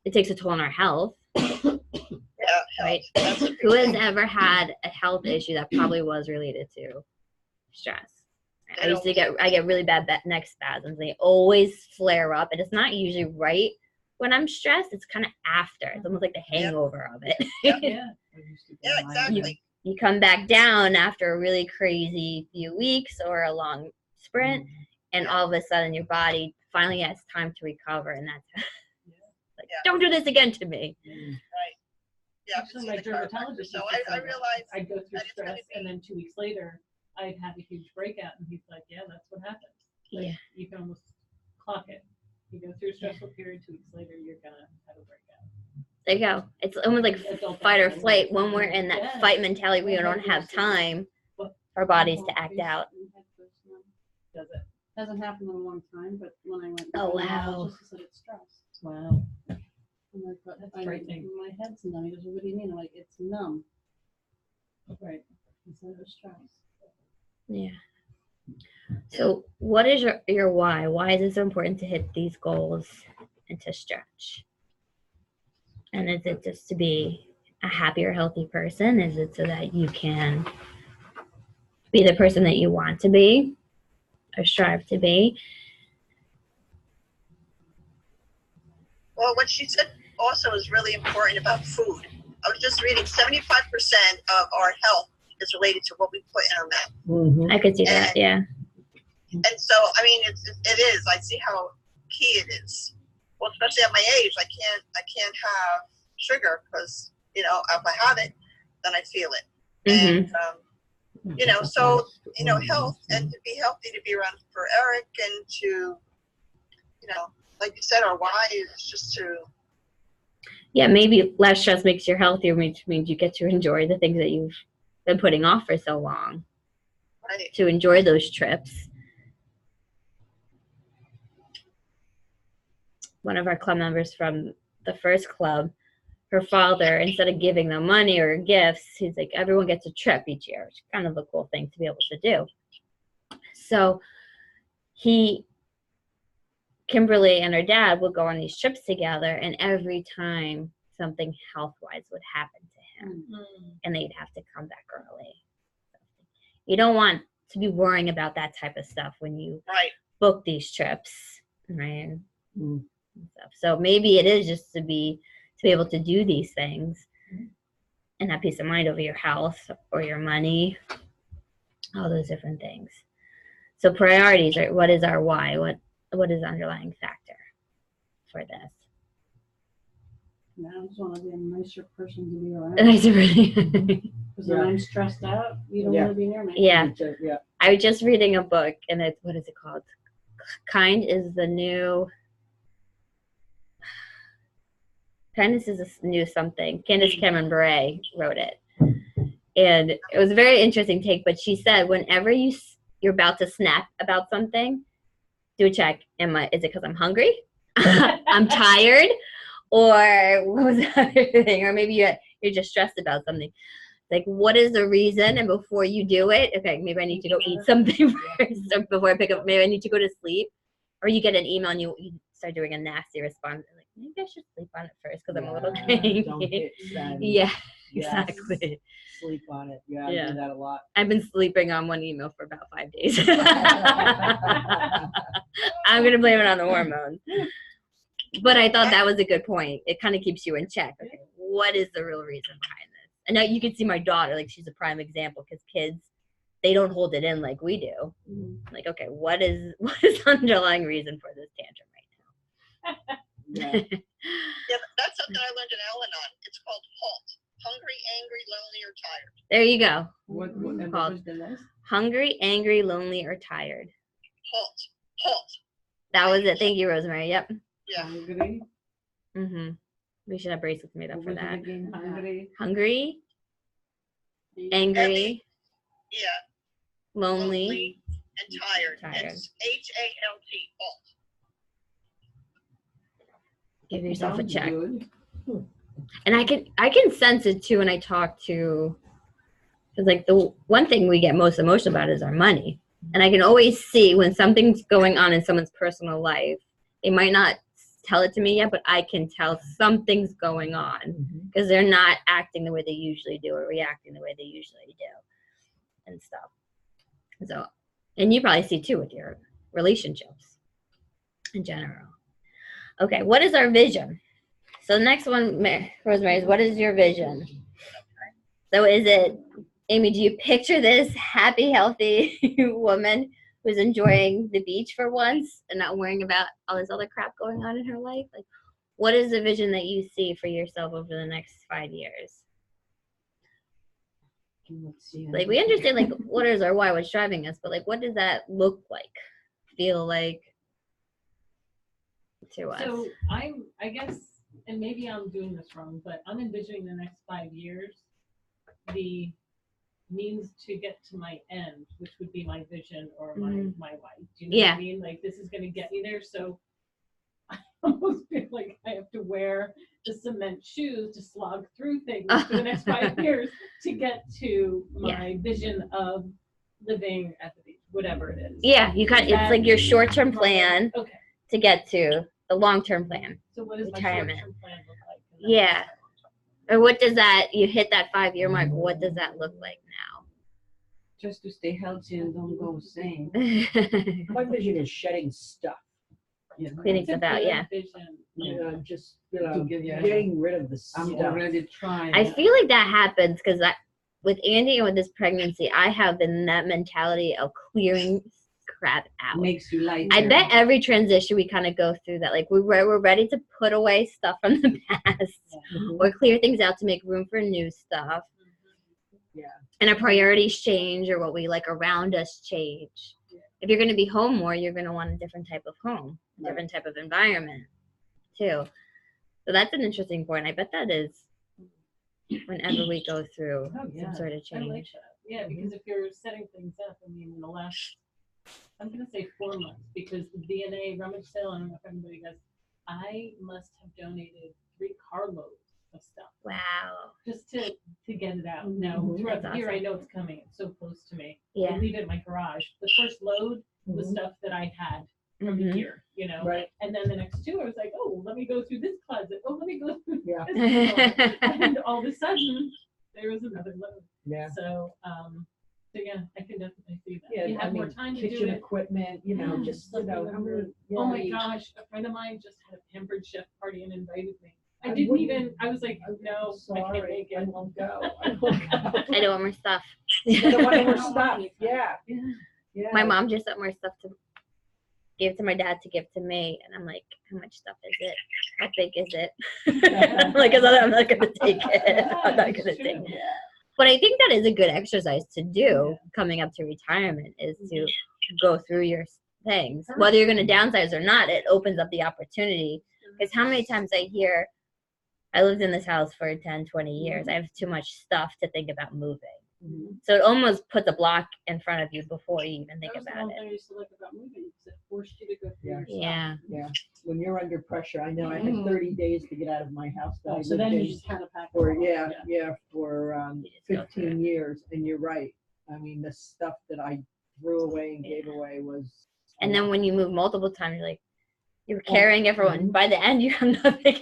S2: It takes a toll on our health.
S6: Yeah,
S2: Right.
S6: that's a big
S2: Who has
S6: thing.
S2: ever had a health issue that probably was related to stress? I get really bad neck spasms. They always flare up, and it's not usually right when I'm stressed. It's kind of after. It's almost like the hangover of it.
S1: Yeah.
S6: Yeah, exactly.
S2: You come back down after a really crazy few weeks or a long sprint, and all of a sudden your body finally has time to recover, and that's like,
S6: Yeah.
S2: don't do this again to me.
S6: Yeah,
S1: Actually, my dermatologist
S6: So
S1: used to
S6: I
S1: say that.
S6: realized
S1: I'd go through
S6: that it's gonna
S1: stress, and then 2 weeks later, I'd have a huge breakout, and he's like, "Yeah, that's what happens. Like,
S2: Yeah.
S1: you can almost clock it. You go through a stressful period, 2 weeks later, you're gonna have a breakout."
S2: There you go. It's almost like
S1: Adult
S2: fight or
S1: back.
S2: flight. When we're in that
S1: Yes.
S2: fight mentality, we
S1: Yeah.
S2: don't have time
S1: What?
S2: for our bodies to act out.
S1: Does it?
S5: Hasn't happened in a long time, but when I went to
S2: Oh,
S5: the
S2: wow.
S5: neurologist, he said it's stress.
S1: Wow.
S5: I'm like, but
S1: That's frightening.
S5: my head's numb. He goes, what do you mean? I'm like, it's numb.
S1: Right.
S5: He said it was stress.
S2: Yeah. So what is your why? Why is it so important to hit these goals and to stretch? And is it just to be a happier, healthy person? Is it so that you can be the person that you want to be or strive to be?
S6: Well, what she said also is really important about food. I was just reading 75% of our health is related to what we put in our mouth.
S4: Mhm.
S2: I could see that, yeah.
S6: And so, I mean, it is. I see how key it is. Well, especially at my age, I can't have sugar because, you know, if I have it, then I feel it.
S2: Mm-hmm.
S6: And, you know, so, you know, health and to be healthy, to be around for Eric and to, you know, like you said, our why is just to,
S2: Yeah, maybe less stress makes you healthier, which means you get to enjoy the things that you've been putting off for so long.
S6: right,
S2: To enjoy those trips. One of our club members from the first club, her father, instead of giving them money or gifts, he's like, everyone gets a trip each year, which is kind of a cool thing to be able to do. So Kimberly and her dad would go on these trips together, and every time something health-wise would happen to him, and they'd have to come back early. You don't want to be worrying about that type of stuff when you
S6: right.
S2: book these trips, right?
S4: Mm.
S2: And stuff. So maybe it is just to be able to do these things and have peace of mind over your health or your money, all those different things. So priorities are, what is our why? What is the underlying factor for this?
S5: Now I just want to be a nicer person to be around.
S2: That's really
S5: Because when I'm stressed out, you don't
S4: Yeah.
S5: want to be near me.
S2: yeah.
S4: Yeah.
S2: I was just reading a book, and it's, what is it called? Kindness is a new something. Candace Cameron Bure wrote it. And it was a very interesting take, but she said, whenever you're about to snap about something, do a check. Is it because I'm hungry? I'm tired? Or what was the other thing? Or maybe you're just stressed about something. Like, what is the reason? And before you do it, okay, maybe I need to go eat something first, or before I pick up, maybe I need to go to sleep. Or you get an email and you start doing a nasty response. Like, maybe I should sleep on it first because I'm a little
S4: Don't
S2: cranky.
S4: hit send.
S2: Yeah,
S4: Yes.
S2: exactly.
S4: Sleep on it. Yeah, I
S2: Yeah.
S4: do that a lot.
S2: I've been sleeping on one email for about 5 days. I'm going to blame it on the hormones. But I thought that was a good point. It kind of keeps you in check. Okay, what is the real reason behind this? And now you can see my daughter, like, she's a prime example, because kids, they don't hold it in like we do. Like, okay, what is the underlying reason for this tantrum right now?
S4: Yeah.
S6: Yeah, that's something I learned in Al-Anon. It's called HALT. Hungry, angry, lonely, or tired.
S2: There you go.
S3: And
S2: Called-
S3: what was the last?
S2: Hungry, angry, lonely, or tired.
S6: HALT. HALT.
S2: That was it. Thank you, Rosemary. Yep.
S6: Yeah.
S3: Hungry.
S2: Mm-hmm. We should have bracelets made up
S3: What
S2: for
S3: was it
S2: that.
S3: again? Hungry.
S2: Hungry, angry,
S6: Yeah.
S2: lonely.
S6: And tired.
S2: Tired.
S6: It's HALT. HALT.
S2: Give yourself a
S3: Sounds
S2: check.
S3: good.
S2: And I can sense it too when I talk to, because like the one thing we get most emotional about is our money. And I can always see when something's going on in someone's personal life. They might not tell it to me yet, but I can tell something's going on because they're not acting the way they usually do or reacting the way they usually do and stuff. So, and you probably see too with your relationships in general. Okay, what is our vision? So the next one, Rosemary, is what is your vision? So is it, Amy, do you picture this happy, healthy woman who's enjoying the beach for once and not worrying about all this other crap going on in her life? Like, what is the vision that you see for yourself over the next 5 years?
S3: Let's see.
S2: Like, we understand, like, what is our why, what's driving us, but, like, what does that look like, feel like to us?
S1: So I guess, and maybe I'm doing this wrong, but I'm envisioning the next 5 years, the means to get to my end, which would be my vision or my why. Do you know what I mean? Like, this is going to get me there. So I almost feel like I have to wear the cement shoes to slog through things for the next 5 years to get to my vision of living at the beach, whatever it is.
S2: Yeah, you it's like your short-term plan to get to the long-term plan.
S1: So what does
S2: retirement.
S1: my short-term plan look like?
S2: Yeah. Or what does that, you hit that 5-year mark, what does that look like
S3: Just to stay healthy and don't go insane.
S2: now?
S4: My vision is shedding stuff.
S3: Yeah.
S2: Cleaning
S1: It's a
S2: stuff out,
S1: good
S2: yeah.
S1: vision.
S4: Just
S3: To get-
S4: getting rid of the stuff.
S3: I'm already trying.
S2: I feel like that happens because with Andy and with this pregnancy, I have been that mentality of clearing crap out.
S3: Makes you lighter.
S2: I bet every transition we kind of go through that. Like we're ready to put away stuff from the past or clear things out to make room for new stuff.
S4: Yeah.
S2: And our priorities change or what we like around us change. If you're going to be home more, you're going to want a different type of home, a different type of environment too. So that's an interesting point. I bet that is whenever we go through some sort of
S1: I like
S2: change.
S1: that. Yeah, because if you're setting things up, I mean, in the last, I'm going to say 4 months, because the DNA rummage sale, I don't know if everybody does, I must have donated 3 carloads of stuff
S2: Wow.
S1: just to get it out. Now, throughout the
S2: That's
S1: year, I
S2: awesome.
S1: know it's coming. It's so close to me.
S2: Yeah.
S1: I leave it in my garage. The first load was stuff that I had from the
S2: Mhm.
S1: year, you know?
S4: Right.
S1: And then the next 2, I was like, oh, let me go through this closet. Oh, let me go through
S4: Yeah.
S1: this drawer. And all of a sudden, there was another load.
S4: Yeah.
S1: So yeah, I can definitely see that.
S4: Yeah,
S1: You have
S4: I
S1: more
S4: mean,
S1: time to do
S4: kitchen
S1: it.
S4: equipment, just,
S1: Like
S4: how
S1: remember-
S4: many,
S1: Oh my gosh, a friend of mine just had a pampered chef party and invited me. I didn't
S4: wouldn't-
S1: even, I was like, no, I can't
S4: Sorry,
S1: make
S4: I
S1: it.
S4: won't go. I won't go.
S2: I don't want more stuff.
S4: I don't want more
S1: I don't want
S4: stuff.
S1: anything.
S4: Yeah.
S1: Yeah.
S4: Yeah.
S2: My mom just got more stuff to give to my dad to give to me, and I'm like, how much stuff is it? How big is it? I'm like, I'm not gonna take it. I'm not gonna take it. But I think that is a good exercise to do coming up to retirement is to go through your things. Whether you're going to downsize or not, it opens up the opportunity. Because how many times I hear, I lived in this house for 10, 20 years. I have too much stuff to think about moving. So it almost puts a block in front of you before you even think
S5: That was the
S2: about
S5: one
S2: it.
S5: thing I used to like about moving, because it forced you to go through
S4: Yeah.
S5: your stuff.
S2: Yeah.
S4: Yeah. When you're under pressure, I know I had 30 days to get out of my house that I
S5: Oh, so
S4: lived
S5: then you
S4: in
S5: just kind of pack.
S4: for,
S5: it all.
S4: for
S2: You just go through
S4: 15 years. And you're right. I mean, the stuff that I threw away and gave away was.
S2: And then when you move multiple times, you're carrying everyone. By the end, you have nothing.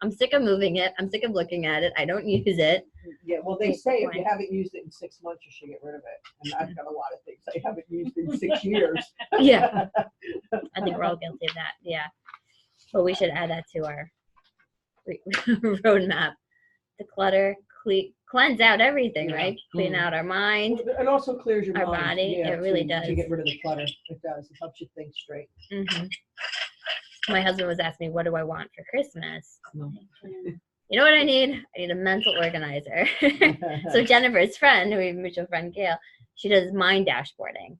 S2: I'm sick of moving it. I'm sick of looking at it. I don't use it.
S4: Yeah, well, they
S2: What's the
S4: say if you
S2: point?
S4: haven't used it in 6 months, you should get rid of it. And I've got a lot of things I haven't used in 6 years.
S2: Yeah. I think we're all guilty of that. Yeah. But we should add that to our roadmap. Declutter, cleanse out everything,
S3: Yeah.
S2: right? Clean out our mind.
S4: It also clears your
S2: Our
S4: mind.
S2: body,
S4: yeah,
S2: it really
S4: to
S2: does.
S4: get rid of the clutter. It does. It helps you think straight.
S2: Hmm. My husband was asking me, what do I want for Christmas?
S3: No.
S2: You know what I need? I need a mental organizer. So Jennifer's friend, who we have a mutual friend, Gail, she does mind dashboarding.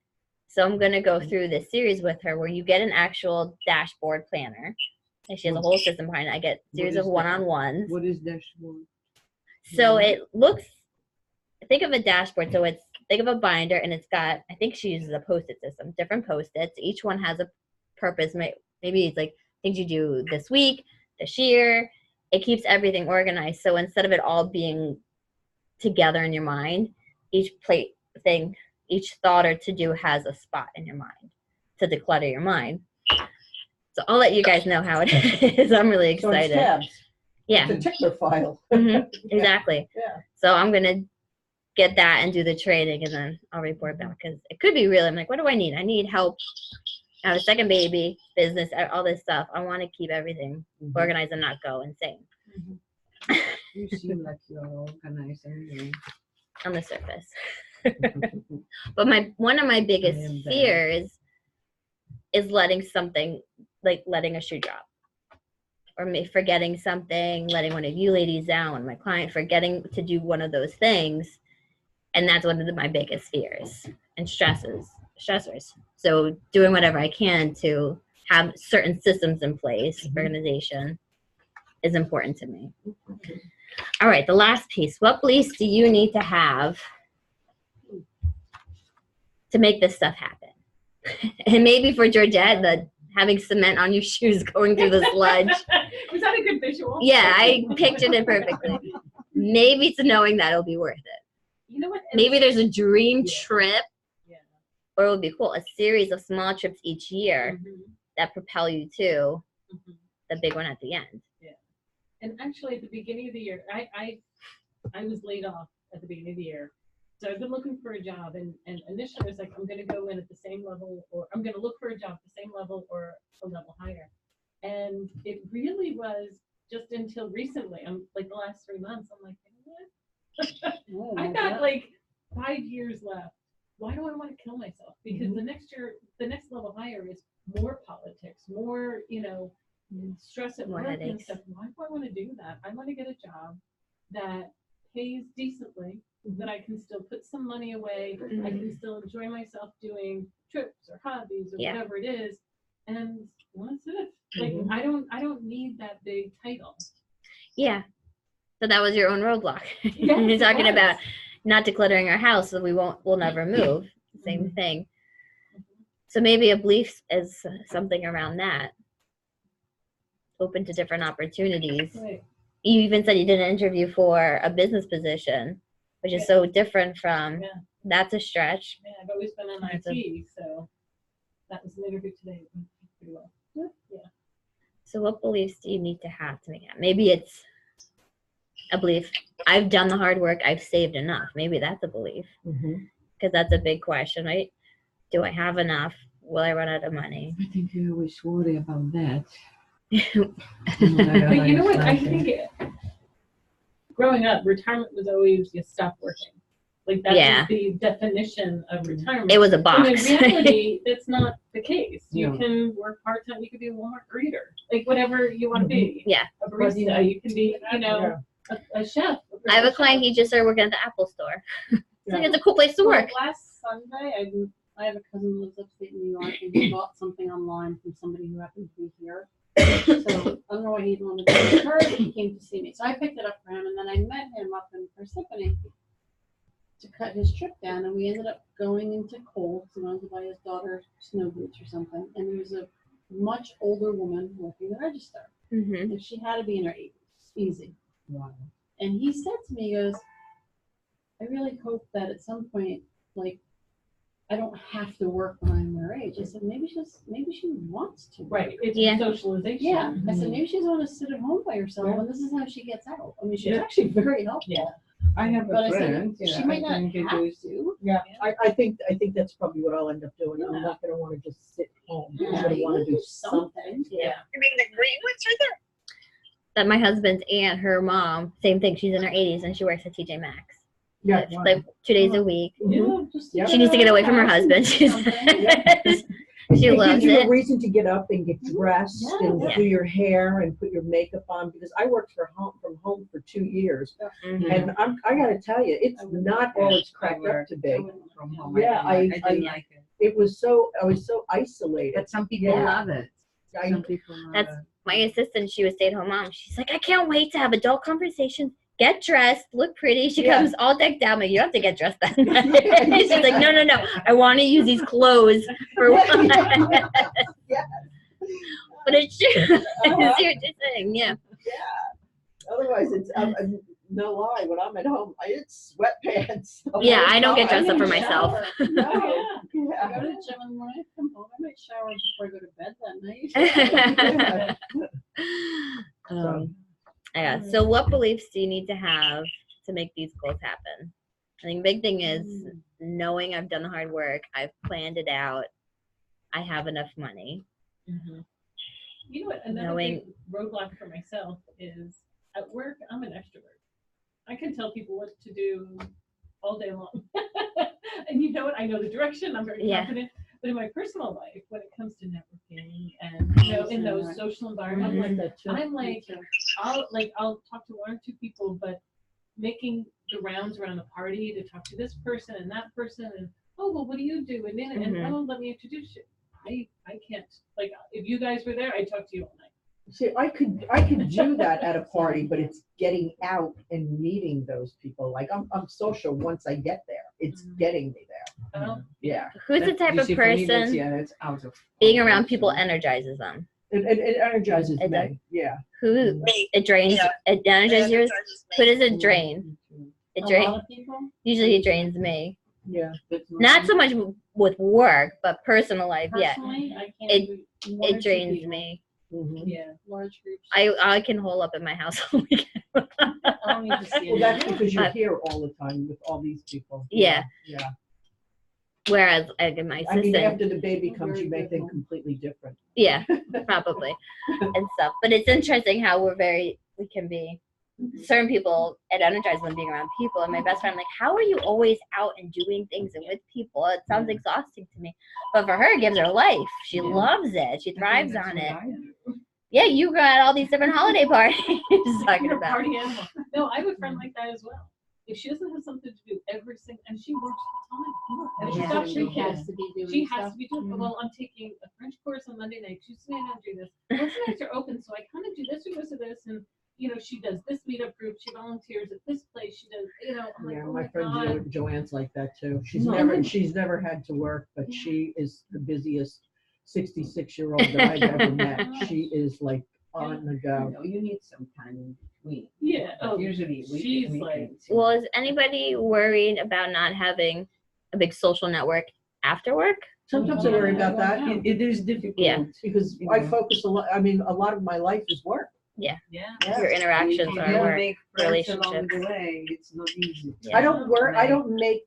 S2: So I'm going to go through this series with her where you get an actual dashboard planner. And she has a whole system behind it. I get a series
S3: What
S2: of
S3: is that?
S2: one-on-ones.
S3: What is dashboard?
S2: So it looks, think of a dashboard. So think of a binder and it's got, I think she uses a Post-it system, different Post-its. Each one has a purpose. Maybe it's like things you do this week, this year. It keeps everything organized. So instead of it all being together in your mind, each thought or to do has a spot in your mind to declutter your mind. So I'll let you guys know how it is. I'm really
S4: So it's
S2: excited.
S4: tabs.
S2: Yeah.
S4: It's a tickler file.
S2: Exactly.
S4: Yeah.
S2: So I'm gonna get that and do the training, and then I'll report back because it could be real. I'm like, what do I need? I need help. I have a second baby, business, all this stuff. I want to keep everything organized and not go insane
S3: You seem like you're organized anyway.
S2: on the surface. But one of my biggest
S3: I am bad.
S2: fears is letting a shoe drop, or me forgetting something, letting one of you ladies down, my client forgetting to do one of those things. And that's one of my biggest fears and stressors. So doing whatever I can to have certain systems in place, organization, is important to me. All right, the last piece. What beliefs do you need to have to make this stuff happen? And maybe for Georgette, having cement on your shoes going through the sludge.
S1: Was that a good visual?
S2: Yeah, I pictured it perfectly. Maybe it's knowing that it'll be worth it.
S1: You know what?
S2: Maybe there's a dream
S1: Yeah.
S2: trip,
S1: Yeah.
S2: or it would be cool, a series of small trips each year
S1: Mhm,
S2: that propel you to
S1: mhm.
S2: the big one at the end.
S1: And actually, at the beginning of the year, I was laid off at the beginning of the year. So I've been looking for a job, and initially I was like, I'm going to go in at the same level, or I'm going to look for a job at the same level or a level higher. And it really was just until recently, I'm like the last 3 months, I'm like, you know what? I've got like 5 years left. Why do I want to kill myself? Because the next year, the next level higher is more politics, more, stress at
S2: More
S1: work and
S2: headaches.
S1: stuff. Why do I want to do that? I want to get a job that pays decently, that I can still put some money away. I can still enjoy myself doing trips or hobbies or
S2: Yeah.
S1: whatever it is. And that's it. Like I don't need that big title.
S2: Yeah. So that was your own roadblock.
S1: Yes,
S2: You're
S1: it
S2: talking
S1: was.
S2: about not decluttering our house, so we'll never move. Same thing. So maybe a belief is something around that. Open to different opportunities.
S1: Right.
S2: You even said you did an interview for a business position, which is so different from,
S1: Yeah.
S2: that's a stretch.
S1: Yeah, I've always been in
S2: That's a-
S1: IT, so that was an interview today. It went pretty well. Yeah.
S2: So what beliefs do you need to have to make it? Maybe it's a belief. I've done the hard work. I've saved enough. Maybe that's a belief, because that's a big question, right? Do I have enough? Will I run out of money?
S3: I think you always worry about that.
S1: But you know what? I think growing up, retirement was always you stop working. Like that
S2: Yeah.
S1: was the definition of retirement.
S2: It was a
S1: And
S2: box.
S1: in reality, that's not the case. You
S3: No.
S1: can work part time. You could be a Walmart greeter, like whatever you want to be.
S2: Yeah.
S1: A barista. You can be, a chef.
S2: I have a client, he just started working at the Apple store. So it's a cool place to work.
S5: Last Sunday, I have a cousin who lives upstate New York, and he bought something online from somebody who happened to be here. So I don't know why he wanted to do it with her, but he came to see me. So I picked it up for him, and then I met him up in Parsippany to cut his trip down, and we ended up going into Kohl's because he wanted to buy his daughter snow boots or something. And there was a much older woman working the register,
S2: Hmm.
S5: and she had to be in her 80s, easy.
S3: Wow.
S5: And he said to me, he goes, I really hope that at some point, like, I don't have to work when I'm their age. I said, maybe she wants to. work."
S1: Right. It's
S2: Yeah.
S1: socialization.
S5: Yeah. I said, maybe she doesn't want to sit at home by herself,
S3: Yeah.
S5: and this is how she gets out. I mean, she's
S1: Yeah.
S5: actually very helpful.
S1: Yeah.
S3: I have
S5: But
S3: a
S5: I said,
S3: friend.
S5: she might not
S3: I think
S5: have
S3: it is-
S5: to.
S4: Yeah, I think that's probably what I'll end up doing. I'm
S1: Yeah.
S4: not gonna wanna just sit home. I'm
S5: Yeah,
S4: gonna
S5: you
S4: wanna
S5: wanna
S4: do
S5: do
S4: something.
S5: something.
S1: Yeah.
S6: You mean the green ones right there?
S2: That my husband's aunt, her mom, same thing. She's in her 80s and she works at TJ Maxx.
S4: Yeah.
S2: Like 2 days a week.
S5: Yeah, just
S4: Yep.
S2: She needs to get away from her husband. She's she
S4: It
S2: loves
S4: gives you a
S2: it.
S4: reason to get up and get dressed and
S2: Yeah.
S4: do your hair and put your makeup on, because I worked from home for 2 years.
S2: Mhm.
S4: And I gotta tell you, it's not all it's cracked up to be.
S3: From home.
S4: Yeah,
S3: I
S4: I
S3: didn't like it.
S4: I was so isolated.
S3: But some people
S4: Yeah.
S3: love it.
S4: I-
S3: Some people love
S2: That's-
S3: it.
S2: My assistant, she was stay-at-home mom. She's like, I can't wait to have adult conversations. Get dressed, look pretty. She
S4: Yeah.
S2: comes all decked out. I'm like, you have to get dressed that night. She's like, no. I want to use these clothes for one.
S4: Yeah.
S2: But it's true. I
S4: Uh-huh.
S2: see what you're saying. Yeah.
S4: Yeah. Otherwise, it's no lie. When I'm at home, it's sweatpants. the
S2: Yeah,
S4: whole
S2: I don't get
S4: time.
S2: dressed up for
S5: I
S2: myself.
S5: shower.
S4: No.
S5: I
S4: Yeah.
S5: go to the gym in the morning, I come home, I might shower before I go to bed that night.
S2: Yeah. So what beliefs do you need to have to make these goals happen? I think big thing is knowing I've done the hard work, I've planned it out, I have enough money.
S1: You know what? Another big roadblock for myself is at work, I'm an extrovert. I can tell people what to do all day long. And you know what? I know the direction. I'm very
S2: Yeah.
S1: confident. But in my personal life, when it comes to networking and in those social environments,
S4: I'm like that too.
S1: I'm like, I'll talk to one or two people, but making the rounds around the party to talk to this person and that person and oh well, what do you do? And then
S2: Mhm.
S1: oh, let me introduce you. I can't, like, if you guys were there, I'd talk to you all night.
S4: See, I could do that at a party, but it's getting out and meeting those people. Like I'm social once I get there. It's getting me there. Yeah.
S2: Who's the type of person
S3: Yeah, that's out of
S2: being around people energizes them?
S4: It energizes
S2: It
S4: me. Yeah.
S2: Who
S6: Me.
S2: it drains?
S6: Yeah.
S2: It energizes yours.
S6: Energizes
S2: Who
S6: me.
S2: does it drain? It
S5: A
S2: drains.
S5: lot of people.
S2: Usually it drains me.
S4: Yeah.
S2: Not so much with work, but personal life. Yeah,
S5: Personally, I can't
S2: It-
S5: do one or
S2: it
S5: two
S2: drains
S5: people.
S2: me.
S4: Mhm.
S1: Yeah.
S5: Large groups.
S2: I can hole up in my house all weekend.
S5: I don't need to see
S4: Well, that's
S5: it.
S4: because you're here all the time with all these people.
S2: Yeah.
S4: Yeah.
S2: Whereas like in my
S4: I mean,
S2: assistant,
S4: after the baby comes,
S5: Very
S4: you may
S5: good
S4: think
S5: one.
S4: completely different.
S2: yeah, probably and stuff. But it's interesting how we can be. Certain people, it energizes them being around people. And my best friend, like, how are you always out and doing things and with people? It sounds exhausting to me. But for her, it gives her life. She loves it. She thrives on it. Yeah, you got all these different holiday parties talking
S1: You're a
S2: about.
S1: party animal. No, I have a friend like that as well. If she doesn't have something to do every single, and she works full time, and
S2: Yeah.
S1: stuff she
S5: She has
S1: has,
S5: to be doing
S1: she has
S5: stuff.
S1: to be doing. Well, I'm taking a French course on Monday night. Tuesday night I do this. Wednesday nights are open, so I kind of do this or this or this, and she does this meetup group. She volunteers at this place. She does, I'm like,
S4: Yeah,
S1: oh
S4: my
S1: my
S4: friend
S1: God.
S4: Joanne's like that too. She's
S1: No.
S4: never had to work, but she is the busiest 66-year-old that I've ever met. She is like on the go.
S3: You need some time in between.
S1: Yeah.
S3: But
S1: Oh,
S3: usually
S1: she's like,
S3: weekends.
S2: Well, is anybody worried about not having a big social network after work?
S4: Sometimes I worry about that
S3: It is difficult.
S2: Yeah.
S4: because I focus a lot. I mean, a lot of my life is work.
S1: yeah.
S2: Your interactions
S3: If you
S2: are
S3: don't
S2: work.
S3: make friends along
S2: relationships.
S3: the way, it's not easy.
S2: Yeah.
S4: I don't make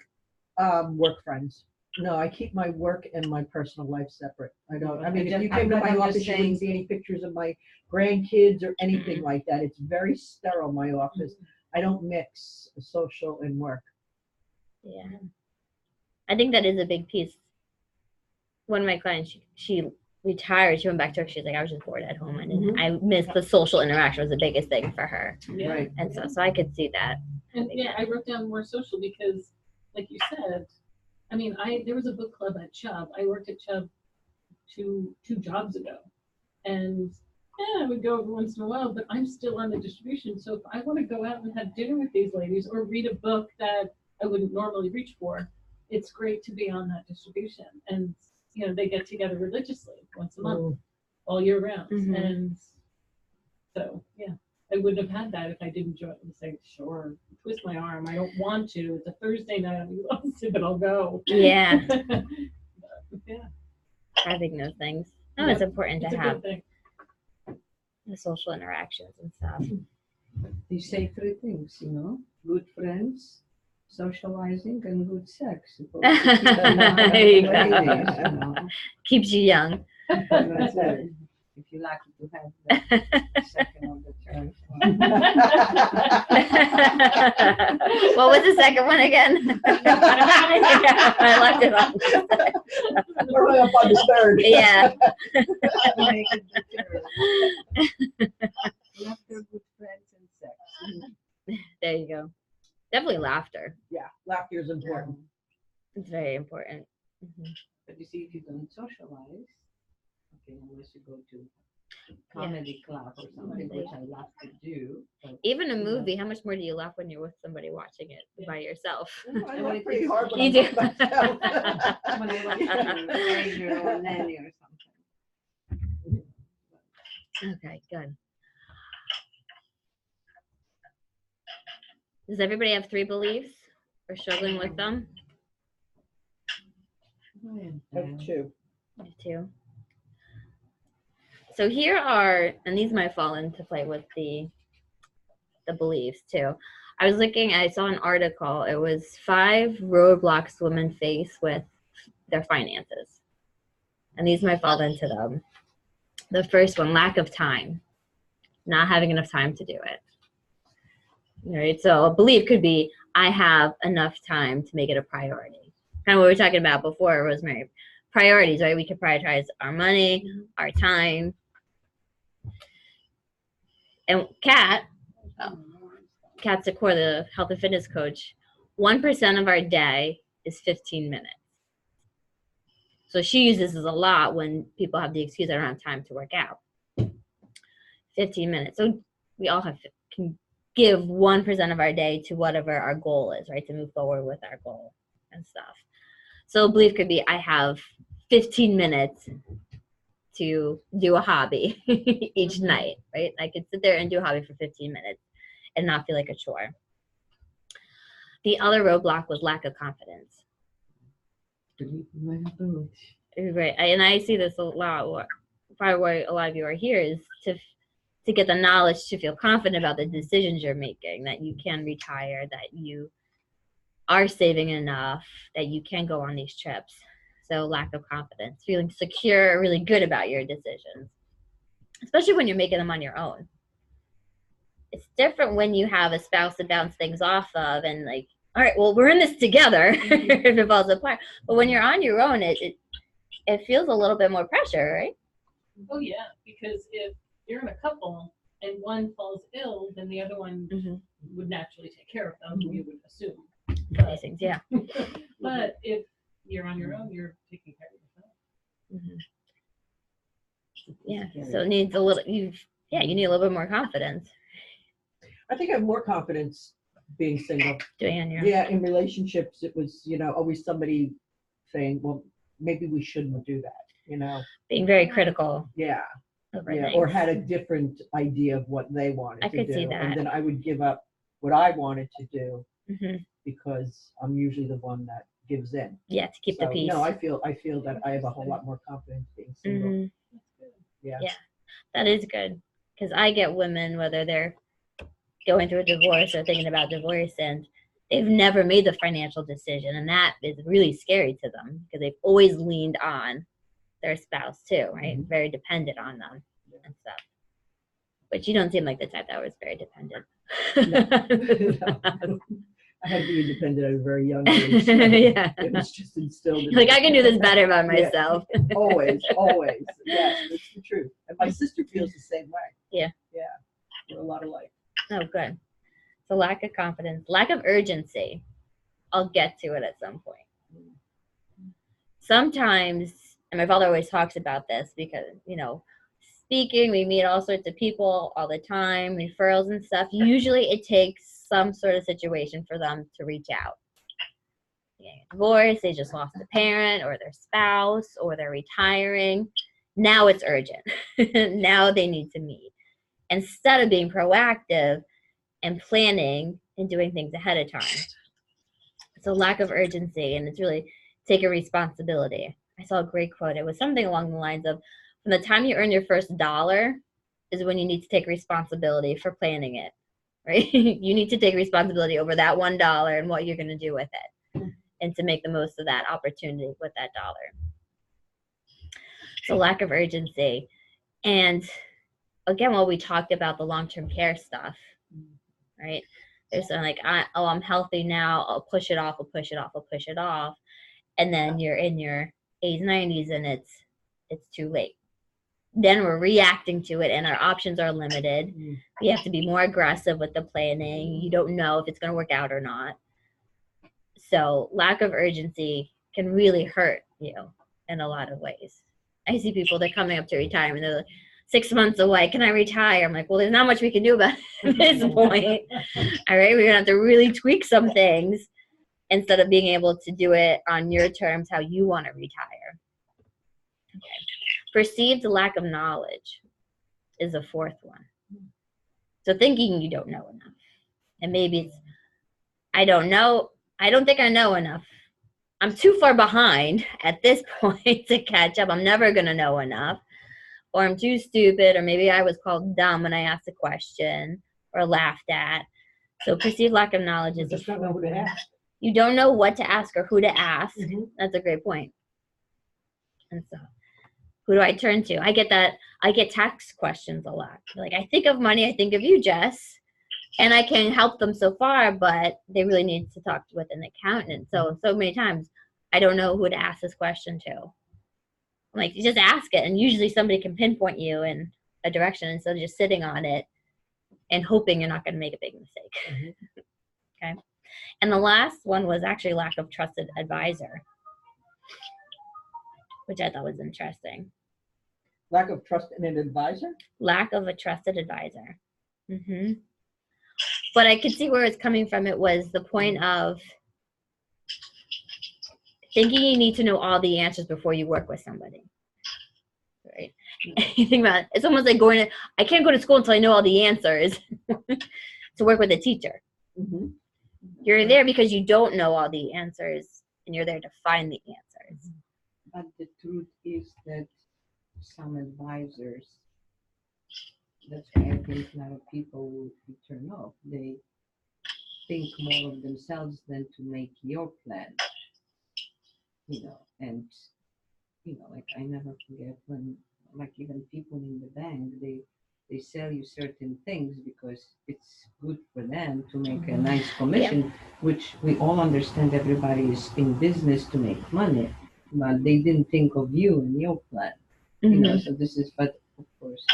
S4: work friends. No, I keep my work and my personal life separate. I don't. I mean, if you came to my
S3: I'm just
S4: office, you
S3: saying-
S4: wouldn't see any pictures of my grandkids or anything like that. It's very sterile, my office. I don't mix social and work.
S2: Yeah. I think that is a big piece. One of my clients, she retired, she went back to work, she's like, I was just bored at home and I missed the social interaction was the biggest thing for her.
S1: Yeah.
S4: Right.
S2: And so I could see that.
S1: And yeah, I wrote down more social because, like you said, I mean, there was a book club at Chubb. I worked at Chubb two jobs ago, and I would go every once in a while. But I'm still on the distribution, so if I want to go out and have dinner with these ladies or read a book that I wouldn't normally reach for, it's great to be on that distribution. And they get together religiously once a month, all year round,
S2: Mhm.
S1: and so yeah. I wouldn't have had that if I didn't join and say, sure, twist my arm. I don't want to. It's a Thursday night. I'm exhausted, but I'll go.
S2: Yeah.
S1: But, yeah,
S2: Having those things. No, it's important
S1: it's
S2: to
S1: a
S2: have
S1: good thing.
S2: the social interactions and stuff.
S3: You say three things, good friends, socializing, and good sex.
S2: There you go. Keeps you young.
S3: That's it. If you're lucky to have the second or the third.
S2: What was the second one again? I left it on.
S4: We're right up on the third.
S2: Yeah.
S3: Make it the third. Laughter, good friends, and sex.
S2: There you go. Definitely laughter.
S4: Yeah, laughter is important.
S2: It's very important. Mhm.
S3: But you see, if you don't socialize, okay, unless you go to a comedy club or something, which I love to do. But
S2: Even a movie, how much more do you laugh when you're with somebody watching it by yourself?
S4: I laugh pretty hard when
S2: You
S4: I'm
S2: do.
S4: by myself.
S3: when I watch a radio or nanny or something.
S2: Okay, good. Does everybody have 3 beliefs or struggling with them?
S4: Have two.
S2: I have 2. So here are, and these might fall into play with the beliefs too. I was looking, I saw an article. It was 5 roadblocks women face with their finances. And these might fall into them. The first one, lack of time. Not having enough time to do it. All right, so a belief could be, I have enough time to make it a priority. Kind of what we were talking about before, Rosemary. Priorities, right? We can prioritize our money, our time. And Kat Secor, the health and fitness coach, 1% of our day is 15 minutes. So she uses this a lot when people have the excuse, I don't have time to work out. 15 minutes. So we all can give 1% of our day to whatever our goal is, right? To move forward with our goal and stuff. So a belief could be, I have 15 minutes to do a hobby each night, right? I could sit there and do a hobby for 15 minutes and not feel like a chore. The other roadblock was lack of confidence. Right, and I see this a lot. Probably why a lot of you are here is to get the knowledge to feel confident about the decisions you're making, that you can retire, that you are saving enough, that you can go on these trips. So lack of confidence, feeling secure, really good about your decisions, especially when you're making them on your own. It's different when you have a spouse to bounce things off of and like, all right, well, we're in this together if it falls apart. But when you're on your own, it feels a little bit more pressure, right?
S1: Oh yeah, because if you're in a couple and one falls ill, then the other one would naturally take care of them, you would assume.
S2: These things, yeah.
S1: But if you're on your own, you're taking care of yourself.
S2: Yeah, so it needs a little, you need a little bit more confidence.
S4: I think I have more confidence being single.
S2: Doing it on your own.
S4: Yeah, in relationships, it was, always somebody saying, well, maybe we shouldn't do that,
S2: Being very critical.
S4: Yeah.
S2: Over
S4: Yeah,
S2: things.
S4: or had a different idea of what they wanted
S2: I
S4: to
S2: could
S4: do.
S2: see that.
S4: And then I would give up what I wanted to do
S2: Mm-hmm.
S4: because I'm usually the one that gives in.
S2: Yeah, to keep the peace.
S4: No, I feel that I have a whole lot more confidence being single.
S2: Mm-hmm.
S4: Yeah.
S2: Yeah, that is good. Because I get women, whether they're going through a divorce or thinking about divorce, and they've never made the financial decision. And that is really scary to them because they've always leaned on their spouse too, right?
S4: Mhm.
S2: Very dependent on them and stuff. But you don't seem like the type that was very dependent.
S4: No. I had to be independent at a very young age. So
S2: Yeah.
S4: It was just instilled in
S2: Like,
S4: me.
S2: I can do this better by
S4: Yeah.
S2: myself.
S4: Always. Yes, that's the truth. And my sister feels the same way.
S2: Yeah.
S4: Yeah. We're a lot alike.
S2: Oh, good. So lack of confidence, lack of urgency. I'll get to it at some point. Sometimes, and my father always talks about this because, speaking, we meet all sorts of people all the time, referrals and stuff. Usually it takes some sort of situation for them to reach out. Divorce, they just lost a parent or their spouse, or they're retiring. Now it's urgent. Now they need to meet. Instead of being proactive and planning and doing things ahead of time. It's a lack of urgency, and it's really taking responsibility. I saw a great quote. It was something along the lines of, from the time you earn your first dollar is when you need to take responsibility for planning it, right? You need to take responsibility over that $1 and what you're going to do with it, and to make the most of that opportunity with that dollar. So lack of urgency. And again, while we talked about the long-term care stuff, right? There's like, I'm healthy now, I'll push it off. And then you're in your 80s, 90s, and it's too late. Then we're reacting to it, and our options are limited. We have to be more aggressive with the planning. You don't know if it's going to work out or not. So lack of urgency can really hurt you in a lot of ways. I see people, they're coming up to retirement, they're like, 6 months away, can I retire? I'm like, well, there's not much we can do about it at this point. All right, we're gonna have to really tweak some things instead of being able to do it on your terms, how you want to retire. Okay. Perceived lack of knowledge. is the fourth one. So thinking you don't know enough. And maybe it's, I don't know. I don't think I know enough. I'm too far behind at this point to catch up. I'm never going to know enough. Or I'm too stupid, or maybe I was called dumb when I asked a question or laughed at. So perceived lack of knowledge
S4: You
S2: is the
S4: just don't know who to
S2: fourth one.
S4: ask.
S2: You don't know what to ask or who to ask.
S4: Mhm.
S2: That's a great point. And so, who do I turn to? I get that. I get tax questions a lot. Like, I think of money, I think of you, Jess, and I can help them so far, but they really need to talk with an accountant. So many times, I don't know who to ask this question to. I'm like, you just ask it, and usually somebody can pinpoint you in a direction instead of just sitting on it and hoping you're not going to make a big mistake.
S4: Mhm.
S2: Okay. And the last one was actually lack of trusted advisor, which I thought was interesting.
S4: Lack of trust in an advisor?
S2: Lack of a trusted advisor. But I could see where it's coming from. It was the point of thinking you need to know all the answers before you work with somebody. Right? You think about it, it's almost like I can't go to school until I know all the answers to work with a teacher.
S4: Mm-hmm.
S2: You're there because you don't know all the answers, and you're there to find the answers.
S3: But the truth is that some advisors, that's why I think a lot of people will turn off. They think more of themselves than to make your plan. And like I never forget when, like even people in the bank, they sell you certain things because it's good for them to make a nice commission, which we all understand everybody is in business to make money, but they didn't think of you and your plan. So this is, but of course,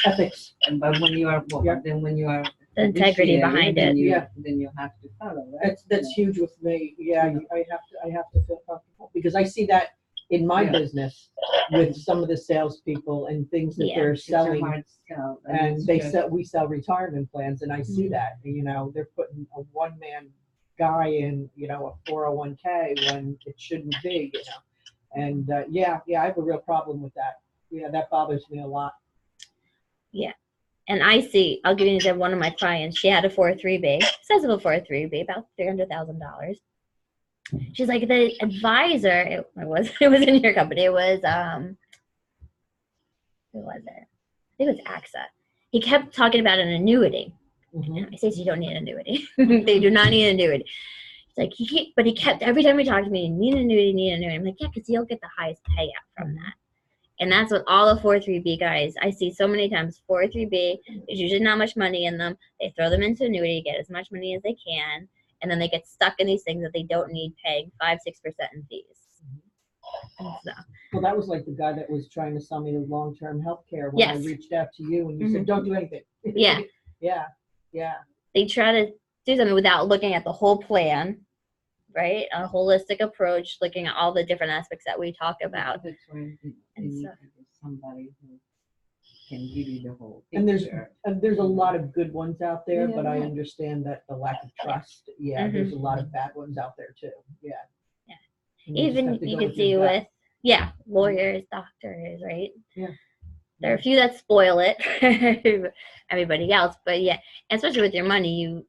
S4: Ethics.
S3: but when you are,
S4: Yeah.
S3: then when you are
S2: The integrity
S3: fiduciary,
S2: behind
S3: then
S2: it.
S3: you,
S4: Yeah.
S3: then you have to follow, right?
S4: That's huge with me. Yeah, I have to feel comfortable because I see that in my
S3: Yeah.
S4: business with some of the salespeople and things that
S2: Yeah.
S4: they're
S3: It's a
S4: selling,
S3: hard sell,
S4: and
S3: it's
S4: we sell retirement plans, and I see that. They're putting a one-man guy in, a 401k when it shouldn't be, And I have a real problem with that. Yeah, that bothers me a lot.
S2: And I'll give you an example. One of my clients, she had a 403b, sizable 403b, about $300,000. She's like, the advisor, it was in your company. It was, who was it? I think it was AXA. He kept talking about an annuity.
S4: Mhm.
S2: I say, so you don't need an annuity. They do not need an annuity. It's like, but he kept, every time he talked to me, need an annuity. I'm like, yeah, because you'll get the highest payout from that. And that's what all the 403b guys, I see so many times. 403b, there's usually not much money in them. They throw them into annuity, get as much money as they can, and then they get stuck in these things that they don't need, paying 5-6% in fees. And so,
S4: Well, that was like the guy that was trying to sell me the long-term health care when I
S2: Yes.
S4: reached out to you and you said, don't do anything.
S2: Yeah.
S4: Yeah.
S2: they try to do something without looking at the whole plan, right? A holistic approach, looking at all the different aspects that we talk about.
S3: That's why you
S2: And
S3: need
S2: so-
S3: to get somebody who can give you the whole
S4: And
S3: picture.
S4: there's a lot of good ones out there, but I
S3: Yeah.
S4: understand that the lack of trust. Yeah, there's a lot of bad ones out there too. Yeah.
S2: Yeah.
S4: And just
S2: Even
S4: have to
S2: you
S4: go
S2: can
S4: with your
S2: see
S4: gut.
S2: with lawyers, doctors, right?
S4: Yeah.
S2: There are a few that spoil it, everybody else, but yeah, especially with your money, you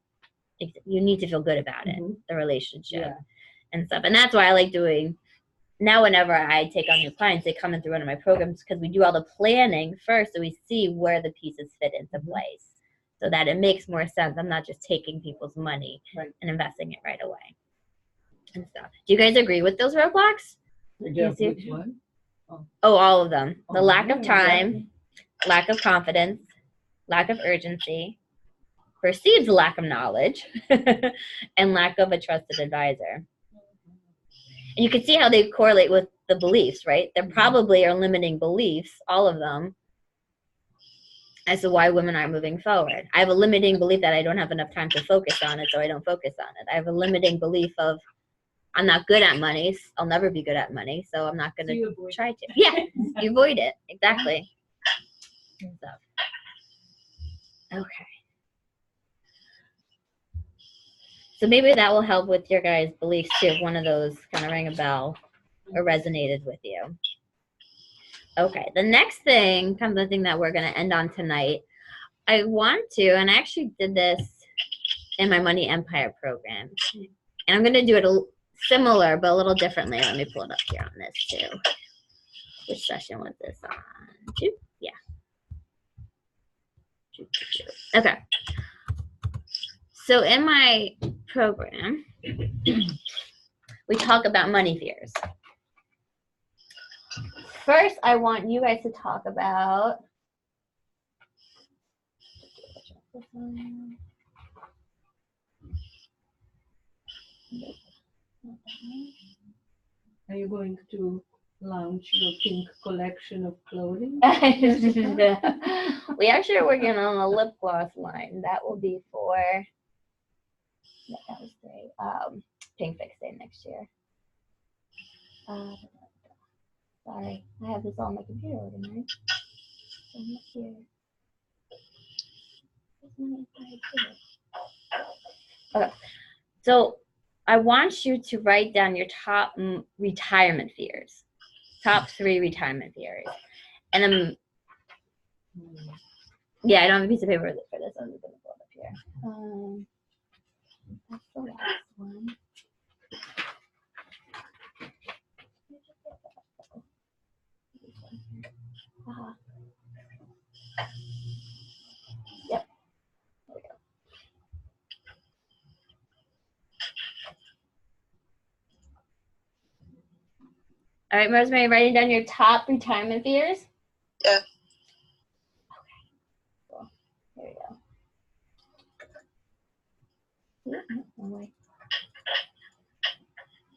S2: need to feel good about it,
S4: Mhm.
S2: the relationship
S4: Yeah.
S2: and stuff. And that's why I like doing now. Whenever I take on new clients, they come in through one of my programs because we do all the planning first, so we see where the pieces fit into
S4: Mhm.
S2: place, so that it makes more sense. I'm not just taking people's money
S4: Right.
S2: and investing it right away and stuff. Do you guys agree with those roadblocks?
S4: Yeah.
S2: see-
S3: Which one?
S2: Oh, all of them. The
S3: Oh,
S2: lack
S3: yeah,
S2: of time, lack of confidence, lack of urgency, perceived lack of knowledge, and lack of a trusted advisor. And you can see how they correlate with the beliefs, right? There probably are limiting beliefs, all of them, as to why women aren't moving forward. I have a limiting belief that I don't have enough time to focus on it, so I don't focus on it. I have a limiting belief of I'm not good at money. I'll never be good at money, so I'm not going
S1: So
S2: to
S1: you avoid
S2: try to. Yeah, you avoid it. Exactly. And stuff. Okay. So maybe that will help with your guys' beliefs too, if one of those kind of rang a bell or resonated with you. Okay, the next thing, kind of the thing that we're going to end on tonight, I want to, and I actually did this in my Money Empire program, and I'm going to do it similar, but a little differently. Let me pull it up here on this too. Which session was this on? Two? Yeah. Okay. So in my program, we talk about money fears. First, I want you guys to talk about
S3: Are you going to launch your pink collection of clothing?
S2: we actually are working on a lip gloss line. That will be for that was great. Pink Fix Day next year. Sorry, I have this on my computer organized. So I'm not here. Okay, so I want you to write down your top retirement fears. Top 3 retirement fears. And then, yeah, I don't have a piece of paper for this. I'm just going to pull it up here. That's the last one. Yep. There we go. All right, Rosemary, writing down your top retirement fears?
S6: Yeah.
S2: Okay. Cool. There we go.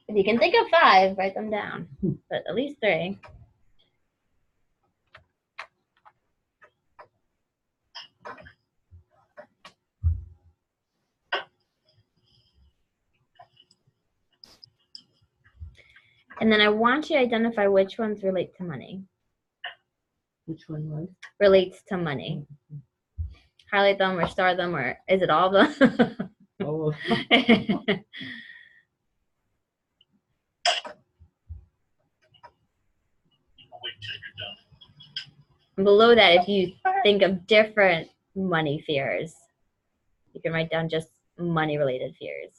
S2: If you can think of 5, write them down. But at least 3. And then I want you to identify which ones relate to money.
S3: Which one was?
S2: Relates to money. Highlight them or star them, or is it all of them?
S3: Oh.
S2: Below that, if you think of different money fears, you can write down just money related fears.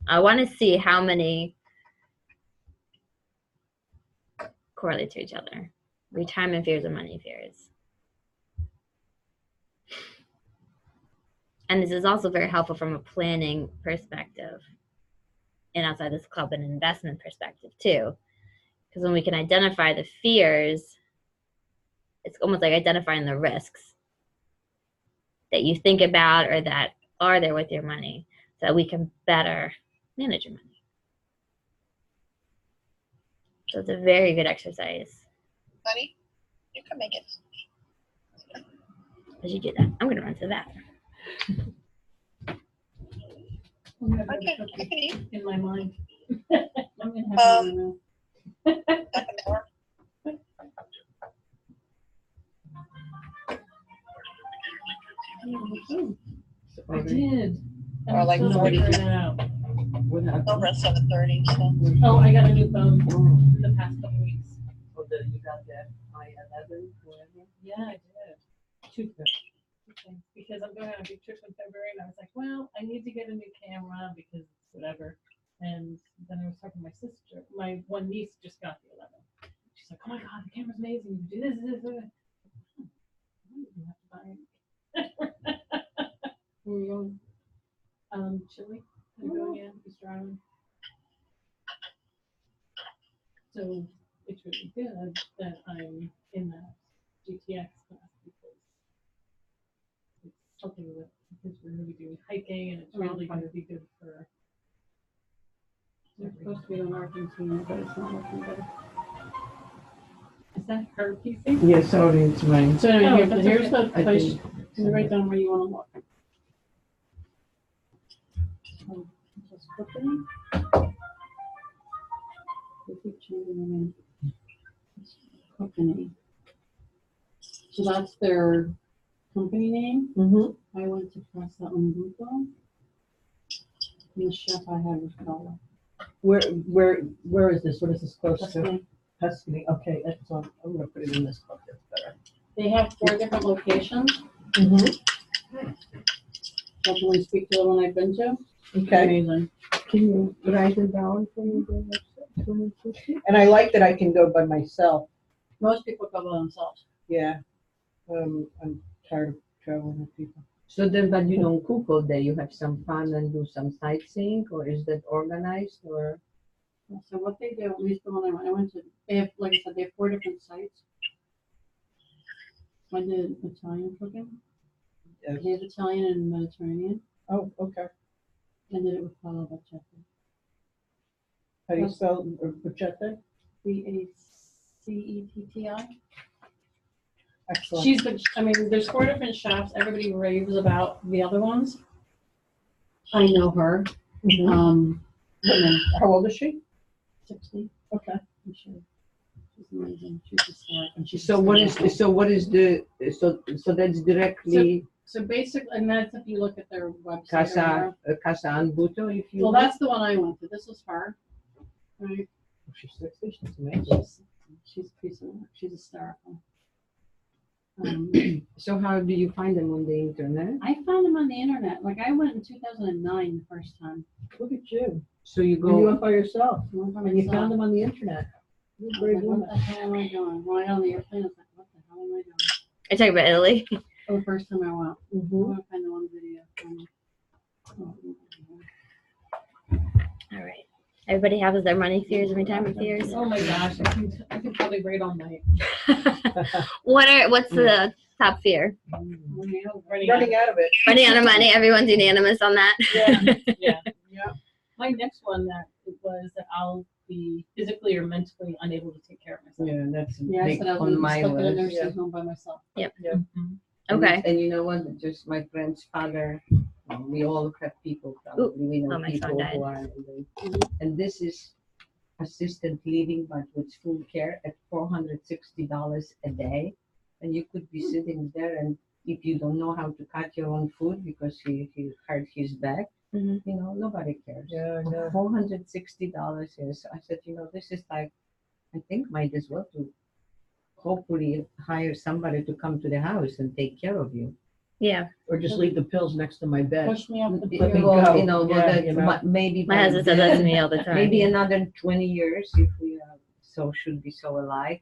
S2: I want to see how many correlate to each other. Retirement fears and money fears. And this is also very helpful from a planning perspective and outside this club and investment perspective too. Because when we can identify the fears, it's almost like identifying the risks that you think about or that are there with your money so that we can better manage your money. So it's a very good exercise.
S6: Honey, you can make it.
S2: As you do that, I'm going to run to that.
S1: I'm gonna have
S6: I
S1: a
S6: can
S1: cookie
S6: eat
S1: in my mind.
S5: I'm gonna have to
S6: half an hour.
S1: I did. And
S6: Or
S1: I'm
S6: like
S1: still
S6: 40.
S1: figuring it out.
S3: What happened?
S6: Over at 7:30. So
S1: Oh, I got a new phone the past couple weeks.
S3: Oh, you got that I-11, whatever?
S1: Yeah, I did. 2 things. Because I'm going on a big trip in February, and I was like, well, I need to get a new camera because whatever. And then I was talking to my sister. My one niece just got the 11. She's like, oh my god, the camera's amazing. You do this. I didn't have to buy it.
S5: Where you going?
S1: Chile. I'm going in Easter Island. So it's really good that I'm in that GTX class because it's helping with, because we're going to be doing hiking and it's really going to be good for.
S5: It's supposed to be on Argentina, but it's not looking good.
S1: Is that her PC?
S3: Yeah, sorry, it's mine.
S5: So anyway,
S1: that's
S5: here's
S1: okay.
S5: the
S3: I
S5: place.
S3: think-
S5: You write down where you want to look. Just cooking. They keep changing the name. Cooking. So that's their company name.
S3: Mm-hmm.
S5: I went to press that on Google. And the chef I had was Bella.
S4: Where is this? What is this close
S5: That's
S4: to?
S5: me.
S4: Tuscany, okay, excellent. I'm gonna put it in this book, that's better.
S5: They have 4 different locations.
S4: Mm-hmm.
S5: So can we speak to the one I've been to?
S4: Okay,
S5: Amazing.
S3: Can you write it down for me? The website? 250?
S4: and I like that I can go by myself,
S5: Most people go by themselves.
S4: yeah. I'm tired of traveling with people.
S3: So then, but you don't cook all day, you have some fun and do some sightseeing, or is that organized, or?
S5: So what they do, at least the one I went to, they have, like I said, they have 4 different sites. I did Italian cooking. I
S4: Yes.
S5: did Italian and Mediterranean.
S4: Oh, okay.
S5: I did it with Paolo Bacchetti.
S4: How do you spell bruschetta?
S5: Bacetti.
S4: Excellent.
S5: She's the, I mean, there's 4 different chefs. Everybody raves about the other ones. I know her.
S4: Mhm.
S5: Women,
S4: How old is she?
S5: 60.
S4: Okay.
S5: I'm sure. She's amazing. She's hysterical. And she's
S3: So what is,
S5: hysterical.
S3: so what is the, so that's directly
S5: So basically, and that's if you look at their website. or
S3: Casa,
S5: whatever.
S3: Casa Anbuto, if you.
S5: Well, that's the one I went to. This is her. Right?
S4: She's 60, she's amazing.
S5: She's a piece of work. She's hysterical.
S3: So how do you find them on the internet?
S5: I found them on the internet. Like I went in 2009 the first time.
S4: Look at you.
S3: So you
S4: When you
S3: go,
S4: went by yourself,
S5: I went by
S4: and you
S5: myself.
S4: found them on the internet. You're
S5: I was
S4: brave
S5: like, what
S4: woman.
S5: the hell am I doing? When I got on the airplane, I was like, what the hell am I doing?
S2: I talk about Italy.
S5: For the first time I went. I'm
S4: Mhm.
S5: gonna find the one video.
S2: All right. Everybody has their money fears and retirement fears.
S1: Oh my gosh, I can probably wait all night.
S2: What's the top fear?
S1: Running
S4: Running out of it.
S2: Running out of money. Everyone's unanimous on that.
S1: Yeah, yeah.
S4: Yeah.
S1: My next one that was that I'll be physically or mentally unable to take care of myself.
S3: yeah, that's
S5: Yeah, I
S3: big
S5: said I was
S3: on
S5: gonna be
S3: my
S5: stuck in a
S3: list.
S5: nursing
S4: Yeah.
S5: home by myself.
S1: Mhm.
S3: And
S2: Okay.
S3: and you know what? Just my friend's father. We all have people. Probably we know
S2: oh, my
S3: people
S2: son died.
S3: who are. And this is assisted living, but with full care at $460 a day, and you could be sitting there, and if you don't know how to cut your own food because he hurt his back,
S2: Mhm.
S3: you know, nobody cares.
S4: Yeah, I know.
S3: $460 is. I said, you know, this is like, I think might as well to hopefully hire somebody to come to the house and take care of you.
S2: Yeah.
S4: Or just leave the pills next to my bed.
S5: Push me up the
S4: Let me
S5: pier.
S3: Well,
S4: go.
S3: you know, well,
S4: Yeah,
S3: that
S4: you know.
S3: maybe
S2: My
S3: by
S2: husband said that to
S3: then-
S2: me all the time.
S3: Maybe another 20 years, if we are should be so alive,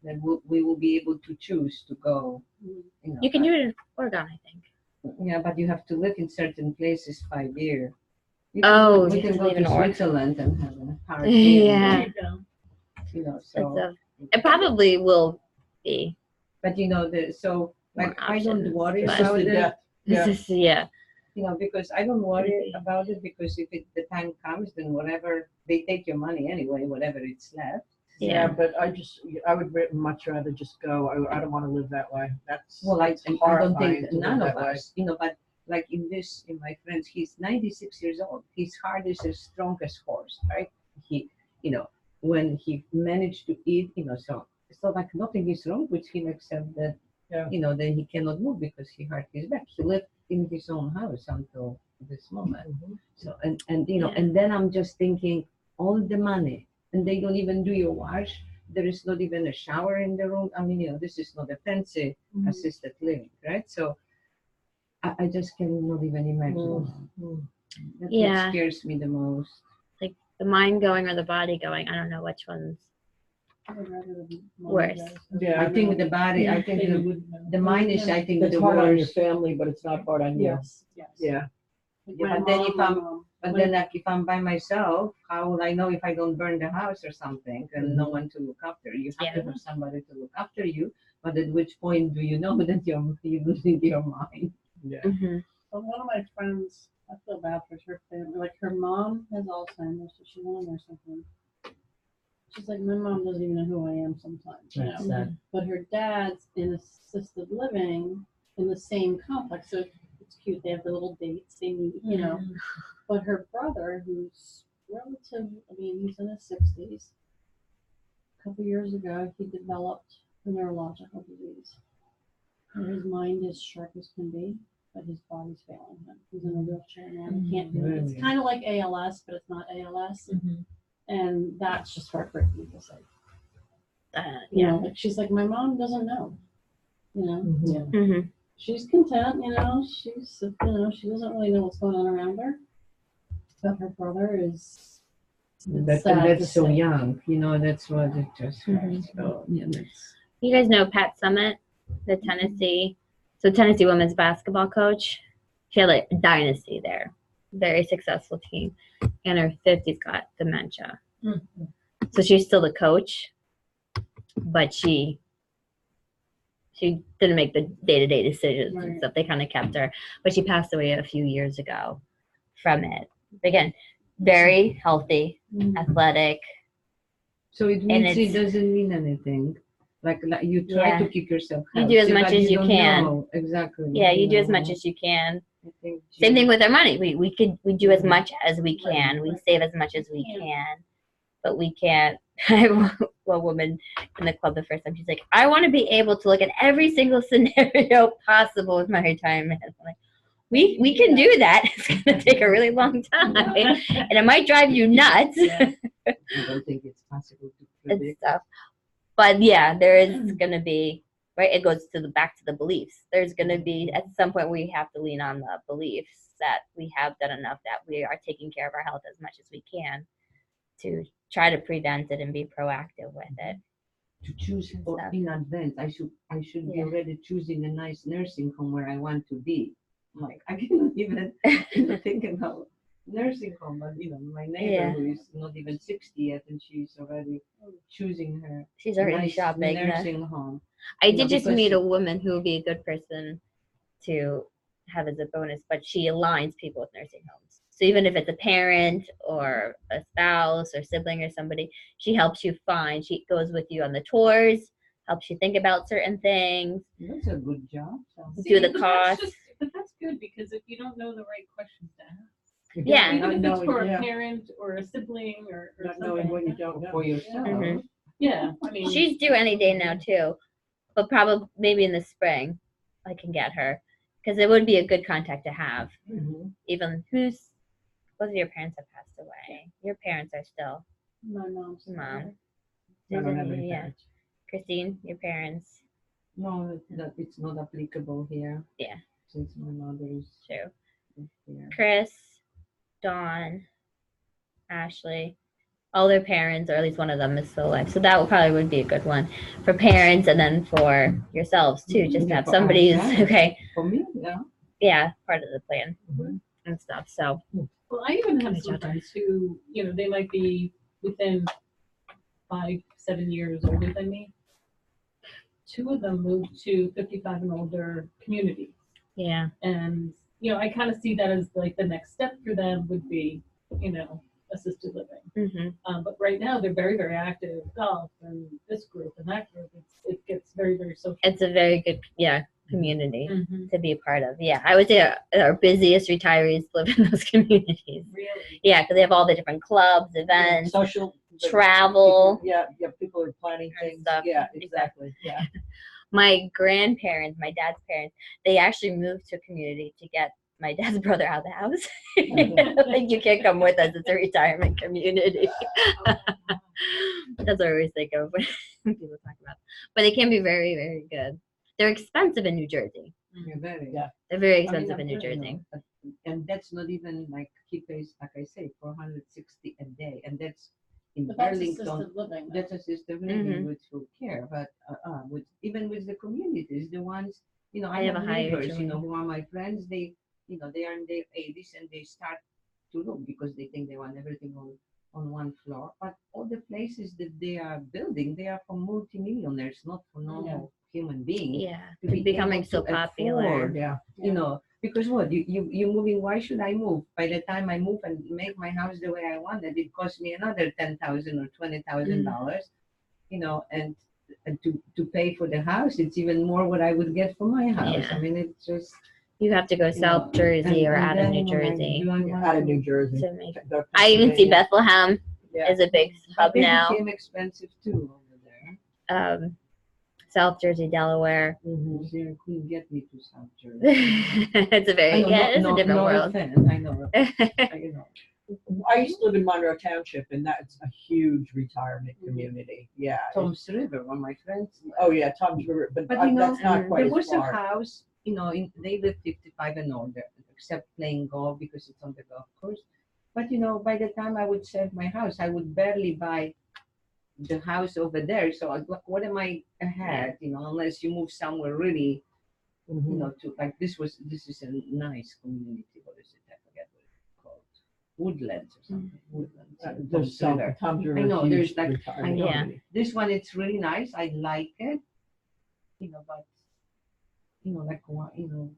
S3: then we will be able to choose to go. You know,
S2: You can do it in Oregon, I think.
S3: Yeah, but you have to live in certain places 5 years.
S2: Oh,
S3: we
S2: you
S3: can
S2: have to
S3: go
S2: live in
S3: to
S2: Oregon.
S3: Switzerland and have a hard
S2: Yeah.
S1: There you go.
S3: You know,
S2: It's
S3: so.
S2: it probably will be.
S3: But you know, so like
S2: More
S3: I don't
S2: options,
S3: worry
S2: but-
S3: about
S4: Assisted
S3: it.
S4: death.
S2: This
S4: Yeah.
S2: is yeah.
S3: You know, because I don't worry
S2: Mhm.
S3: about it because if the time comes, then whatever they take your money anyway, whatever it's left.
S2: Yeah.
S4: But I would much rather just go. I don't want to live that way. That's
S3: Well,
S4: that's
S3: I don't
S4: horrifying
S3: think
S4: to live
S3: none of
S4: that way.
S3: us, you know, but like in my friends, he's 96 years old. His heart is as strong as horse, right? He, you know, when he managed to eat, you know, so like nothing is wrong with him except that,
S4: Yeah.
S3: you know, then he cannot move because he hurt his back. He lived in his own house until this moment.
S4: Mhm.
S3: So, and you know,
S2: Yeah.
S3: and then I'm just thinking all the money and they don't even do your wash. There is not even a shower in the room. I mean, you know, this is not a fancy assisted living, right? So I just cannot even imagine. That's
S2: Yeah.
S3: what scares me the most.
S2: The mind going or the body going. I don't know which one's.
S5: I would rather the
S2: Worse.
S4: Yeah,
S3: I think the body, I think the mind is, I think
S4: It's
S3: the
S4: hard on your
S3: worst.
S4: family, but it's not hard on you.
S5: Yes, yes.
S4: Yeah.
S5: Like
S3: Yeah,
S5: my
S3: but then
S5: mom,
S3: if
S5: my
S3: I'm-
S5: mom.
S3: But then like if I'm by myself, how will I know if I don't burn the house or something and no one to look after? You have to
S2: Yeah.
S3: have somebody to look after you, but at which point do you know that you're losing your mind?
S4: Yeah.
S2: Mhm.
S5: But one of my friends, I feel bad for her family. Like her mom has Alzheimer's, so she's in a nursing home. She's like, my mom doesn't even know who I am sometimes, you
S3: That's
S5: know.
S3: sad.
S5: But her dad's in assisted living in the same complex, so it's cute. They have the little dates, they meet, you know. But her brother, who's relative, I mean, he's in his 60s. A couple years ago, he developed a neurological disease. And his mind is sharp as can be, but his body's failing him. He's in a wheelchair now. He can't do it. It's
S4: Really?
S5: kind of like ALS, but it's not ALS.
S1: Mhm.
S5: And that's just heartbreaking to say. You
S2: Yeah.
S5: know, like, she's like, my mom doesn't know. You know,
S4: Mhm.
S2: hmm
S5: she's content. You know, she's you know, she doesn't really know what's going on around her. But her brother is.
S3: But
S5: sad to
S3: that's so
S5: say.
S3: young, you know, that's what it just
S2: Mhm.
S3: hurts. So, yeah, that's.
S2: You guys know Pat Summit, the Tennessee women's basketball coach. She had like a dynasty there, very successful team, and her 50's got dementia. So she's still the coach, but she didn't make the day-to-day decisions and
S5: Right.
S2: stuff. They kind of kept her, but she passed away a few years ago from it. Again, very healthy, athletic.
S3: So it means it
S2: it's-
S3: doesn't mean anything. Like you try
S2: Yeah.
S3: to keep yourself
S2: You
S3: healthy.
S2: do as much
S3: but
S2: as you
S3: don't
S2: can.
S3: know. Exactly.
S2: Yeah, you do as
S3: know.
S2: much as you can.
S3: I think
S2: Same
S3: you-
S2: thing with our money. We do as much as we
S5: Right,
S2: can. We
S5: right.
S2: save as much as we
S5: Yeah.
S2: can, but we can't. I have a woman in the club the first time. She's like, I want to be able to look at every single scenario possible with my retirement. I'm like, we can do that. It's gonna take a really long time, and it might drive you nuts
S5: Yeah.
S3: I don't think it's possible to
S2: and
S3: predict.
S2: stuff. But yeah, there is gonna be right. It goes to the back to the beliefs. There's gonna be at some point we have to lean on the beliefs that we have done enough, that we are taking care of our health as much as we can to try to prevent it and be proactive with it.
S3: To choose
S2: And
S3: for
S2: stuff.
S3: in advance. I should be
S2: Yeah.
S3: already choosing a nice nursing home where I want to be. Like I cannot even think about nursing home, but my neighbor
S2: Yeah.
S3: who is not even 60 yet, and she's already choosing her
S2: She's already
S3: nice
S2: shopping.
S3: nursing home.
S2: I
S3: you know,
S2: did just
S3: because
S2: meet a woman who would be a good person to have as a bonus, but she aligns people with nursing homes. So even if it's a parent or a spouse or sibling or somebody, she helps you find. She goes with you on the tours, helps you think about certain things.
S3: That's a good job. So.
S2: Do the
S1: but
S2: cost.
S1: But that's good, because if you don't know the right questions to ask,
S2: Yeah.
S1: even
S4: Not
S1: if it's
S4: knowing,
S1: for
S4: yeah.
S1: a parent or a sibling or
S4: Not
S1: something.
S4: knowing what you don't know.
S3: For yourself.
S2: Mhm.
S1: Yeah, I mean,
S2: She's due any day now too, but probably maybe in the spring I can get her, because it would be a good contact to have.
S4: Mhm.
S2: Even both of your parents have passed away. Your parents are still.
S5: My mom's
S2: Mom.
S4: I don't have
S2: Yeah.
S4: any parents.
S2: Christine, your parents.
S3: No, it's not applicable here.
S2: Yeah.
S3: Since my mother is
S2: True.
S3: here.
S2: Chris, Dawn, Ashley, all their parents, or at least one of them, is still alive. So that would be a good one for parents, and then for yourselves too, just to
S3: Yeah,
S2: have
S3: for
S2: somebody
S3: us,
S2: who's
S3: yeah.
S2: okay.
S3: For me, yeah.
S2: Yeah, part of the plan
S4: Mhm.
S2: and stuff. So
S1: well, I even have
S2: Good
S1: some
S2: job.
S1: friends who, they might be within 5-7 years older than me. 2 of them moved to 55 and older communities.
S2: yeah,
S1: And, I kind of see that as like the next step for them would be, assisted living. But right now they're very, very active, golf and this group and that group. It gets very, very social.
S2: it's a very good community
S1: Mhm.
S2: to be a part of. Yeah, I would say our busiest retirees live in those communities.
S1: Really.
S2: Yeah, because they have all the different clubs, events,
S4: Social. the
S2: travel.
S4: people- Yeah, people are planning
S2: And
S4: things.
S2: stuff.
S4: Yeah, exactly. Yeah.
S2: My grandparents, my dad's parents, they actually moved to a community to get my dad's brother out of the house. Like, you can't come with us. It's a retirement community. That's what I always think of when people talk about. But they can be very, very good. They're expensive in New Jersey.
S3: You're very.
S4: Yeah.
S2: They're very
S3: I mean,
S2: expensive
S3: I'm
S2: in New
S3: telling
S2: Jersey.
S3: you, and that's not even like he pays, like I say, 460 a day, and that's in
S5: But that's
S3: Burlington.
S5: assisted living. though.
S3: That's assisted living with full care, but with even with the communities, the ones I
S2: They have
S3: have
S2: a higher
S3: neighbors,
S2: joy.
S3: who are my friends. They they are in their 80s and they start to look because they think they want everything on one floor. But all the places that they are building, they are for multimillionaires, not for normal human beings.
S2: Yeah,
S3: To be
S2: it's becoming
S3: able
S2: so
S3: to
S2: popular.
S3: afford,
S4: Yeah.
S3: because what you moving? Why should I move? By the time I move and make my house the way I want it, it costs me another $10,000 or $20,000. And to pay for the house, it's even more what I would get for my house.
S2: Yeah.
S3: I mean, it's just
S2: You have to go South Jersey or out of New Jersey.
S4: Out of New Jersey.
S2: to make-
S4: Go to
S2: I even see
S4: Pennsylvania.
S2: Bethlehem
S4: Yeah.
S2: is a big hub
S3: They
S2: now.
S3: became expensive too over there.
S2: South Jersey, Delaware.
S4: Mhm.
S3: You couldn't get me to South Jersey.
S2: It's a very
S3: I know,
S2: it's a different
S3: no
S2: world.
S3: offense, I know.
S4: I used to live in Monroe Township, and that's a huge retirement community. Yeah.
S3: Tom's River, where my friends live.
S4: Oh yeah, Tom's River, but,
S3: But you know,
S4: that's not quite
S3: there
S4: as
S3: was a
S4: far.
S3: house, you know, they live 55 and older, except playing golf because it's on the golf course. But you know, by the time I would sell my house, I would barely buy the house over there. So what am I ahead? You know, unless you move somewhere really, you
S4: Mhm.
S3: know, to like this is a nice community. What is it? I forget what it's called. Woodlands or something. Woodlands.
S4: There's
S3: Tom's
S4: some
S3: River.
S4: Tom's River.
S3: I know,
S4: huge
S3: there's like-
S4: retirement
S3: I know.
S2: Yeah.
S4: community.
S3: This one, it's really nice. I like it. You know, but you know, like you know,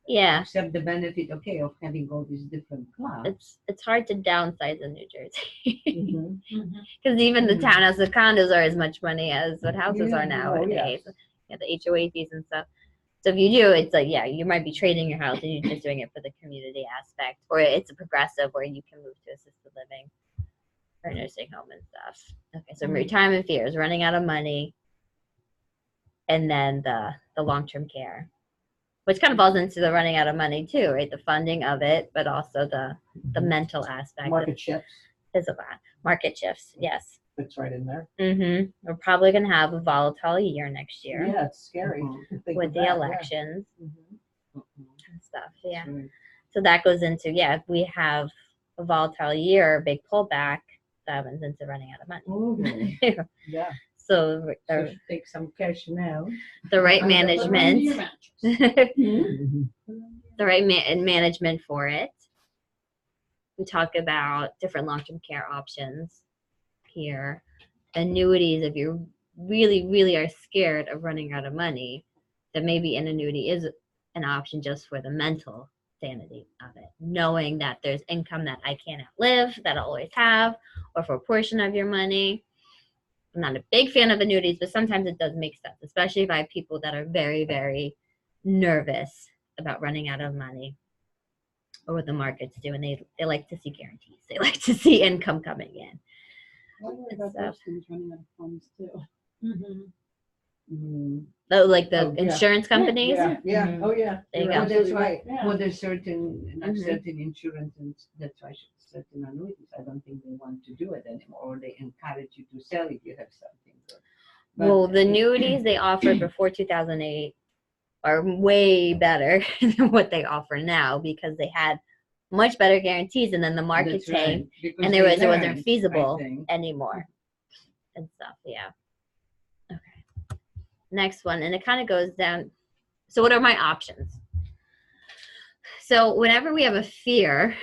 S2: Yeah,
S3: except the benefit, okay, of having all these different clubs.
S2: it's hard to downsize in New Jersey
S4: Mhm.
S2: because even the
S3: Mhm.
S2: townhouse, the condos are as much money as what houses
S3: Yeah.
S2: are
S4: Oh,
S2: nowadays.
S4: yes.
S2: Yeah, the HOA fees and stuff. So if you do, it's like, yeah, you might be trading your house and you're just doing it for the community aspect, or it's a progressive where you can move to assisted living or nursing home and stuff. Okay, so retirement fears, running out of money, and then the long-term care, which kind of falls into the running out of money too, right? The funding of it, but also the mental aspect
S4: Market shifts.
S2: is a lot. Market shifts, yes.
S4: That's right in there.
S2: We're probably gonna have a volatile year next year
S4: Yeah, it's scary
S3: Mhm.
S4: to think
S2: with
S4: of
S2: the
S4: that, yeah.
S2: elections
S4: Mhm.
S2: and stuff. Yeah.
S3: Right.
S2: So that goes into, yeah, if we have a volatile year, a big pullback, that happens into running out of money.
S3: Mhm.
S4: Yeah.
S2: So
S3: So take some cash now.
S2: the right
S5: Put it under
S2: management,
S5: your mattress.
S4: Mhm.
S2: the right management for it. We talk about different long-term care options here. Annuities, if you really, really are scared of running out of money, then maybe an annuity is an option just for the mental sanity of it. Knowing that there's income that I can't outlive, that I'll always have, or for a portion of your money. I'm not a big fan of annuities, but sometimes it does make sense, especially if I have people that are very, very nervous about running out of money or what the markets do, and they like to see guarantees. They like to see income coming in.
S5: I worry about those things running out of funds too.
S3: Mm.
S2: Oh, like the
S4: Oh, yeah.
S2: insurance companies?
S4: Yeah, yeah,
S3: Mhm.
S4: oh yeah.
S2: There you
S4: You're
S2: go.
S3: Well, that's
S4: absolutely
S3: why.
S4: right.
S5: Yeah.
S3: Well, there's certain
S2: Mhm.
S3: certain insurance, and that's why certain annuities. I don't think they want to do it anymore, or they encourage you to sell if you have something good. But,
S2: Well, the annuities they offered before 2008 are way better than what they offer now because they had much better guarantees, and then the market
S3: that's
S2: tanked,
S3: right, because
S2: and
S3: they
S2: it wasn't
S3: learned, I
S2: feasible
S3: think.
S2: anymore and stuff. Yeah. Okay. Next one, and it kind of goes down. So, what are my options? So, whenever we have a fear,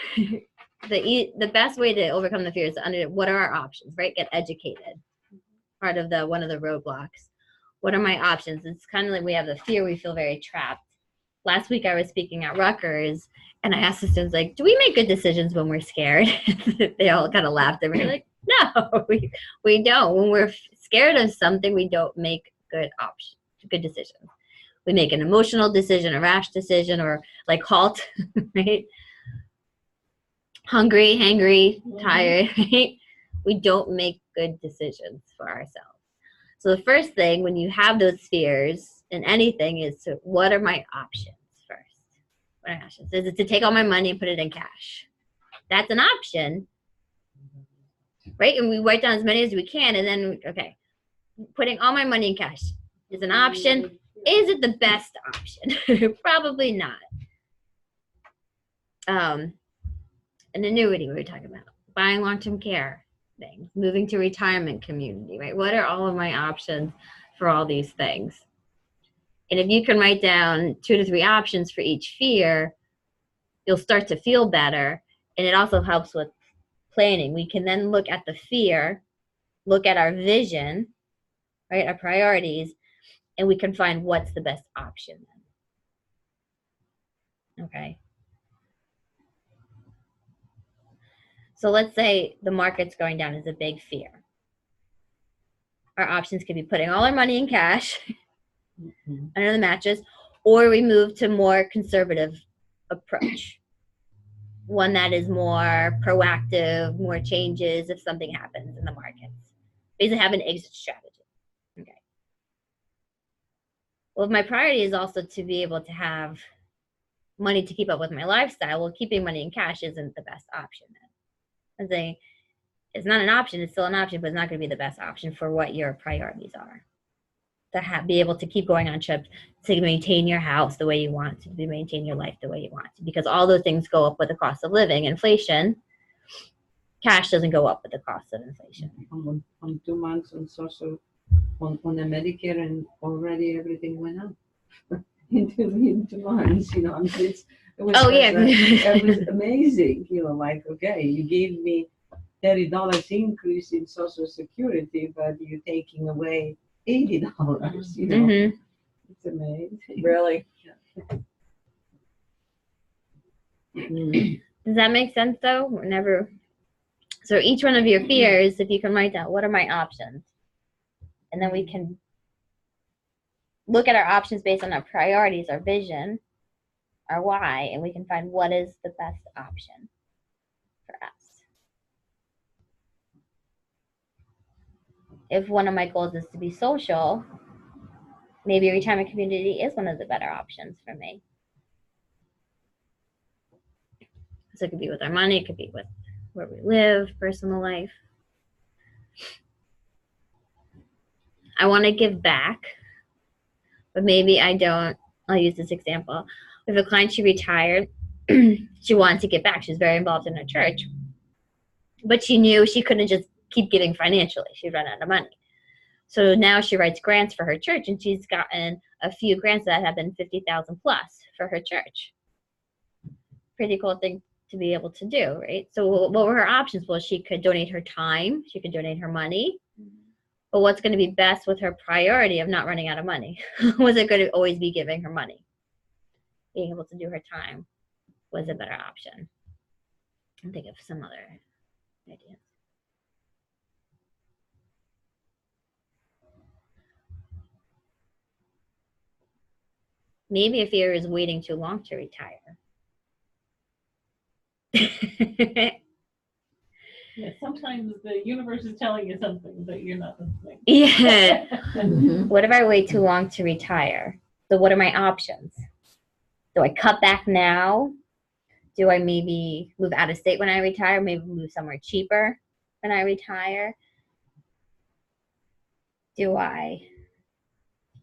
S2: the best way to overcome the fear is to under what are our options, right? Get educated. Part of one of the roadblocks. What are my options? It's kind of like we have the fear, we feel very trapped. Last week I was speaking at Rutgers, and I asked the students, like, do we make good decisions when we're scared? They all kind of laughed at me, like, no, we don't. When we're scared of something, we don't make good decisions. We make an emotional decision, a rash decision, or like halt, right? Hungry, hangry, tired, right? We don't make good decisions for ourselves. So the first thing when you have those fears in anything is to, what are my options first? What are my options? Is it to take all my money and put it in cash? That's an option, right? And we write down as many as we can, and then, okay, putting all my money in cash is an option. Is it the best option? Probably not. An annuity we were talking about, buying long-term care things, moving to retirement community, right? What are all of my options for all these things? And if you can write down 2 to 3 options for each fear, you'll start to feel better. And it also helps with planning. We can then look at the fear, look at our vision, right? Our priorities, and we can find what's the best option. Okay. So let's say the market's going down is a big fear. Our options could be putting all our money in cash under the mattress, or we move to more conservative approach. One that is more proactive, more changes if something happens in the markets. Basically have an exit strategy. Okay. Well, my priority is also to be able to have money to keep up with my lifestyle, well, keeping money in cash isn't the best option. I'm saying it's not an option, it's still an option, but it's not going to be the best option for what your priorities are. To be able to keep going on trips, to maintain your house the way you want to maintain your life the way you want to, because all those things go up with the cost of living. Inflation, cash doesn't go up with the cost of inflation.
S3: On 2 months on social, on the Medicare, and already everything went up. in 2 months, you know, I mean, it was, it was amazing, you know, like, okay, you gave me $30 increase in Social Security, but you're taking away $80, you know.
S2: Mm-hmm.
S3: It's amazing.
S4: Really?
S2: Does that make sense though? Whenever, so each one of your fears, if you can write down, what are my options? And then we can look at our options based on our priorities, our vision, our why, and we can find what is the best option for us. If one of my goals is to be social, maybe a retirement community is one of the better options for me. So it could be with our money, it could be with where we live, personal life. I want to give back, but maybe I don't. I'll use this example. If a client, she retired, she wanted to give back. She's very involved in her church, but she knew she couldn't just keep giving financially. She'd run out of money. So now she writes grants for her church, and she's gotten a few grants that have been $50,000 plus for her church. Pretty cool thing to be able to do, right? So what were her options? Well, she could donate her time, she could donate her money, but what's going to be best with her priority of not running out of money? Was it going to always be giving her money? Being able to do her time was a better option. I think of some other ideas. Maybe a fear is waiting too long to retire.
S1: Yeah, sometimes the universe is telling you something, but you're not listening.
S2: Yeah. What if I wait too long to retire? So what are my options? Do I cut back now? Do I maybe move out of state when I retire? Maybe move somewhere cheaper when I retire? Do I?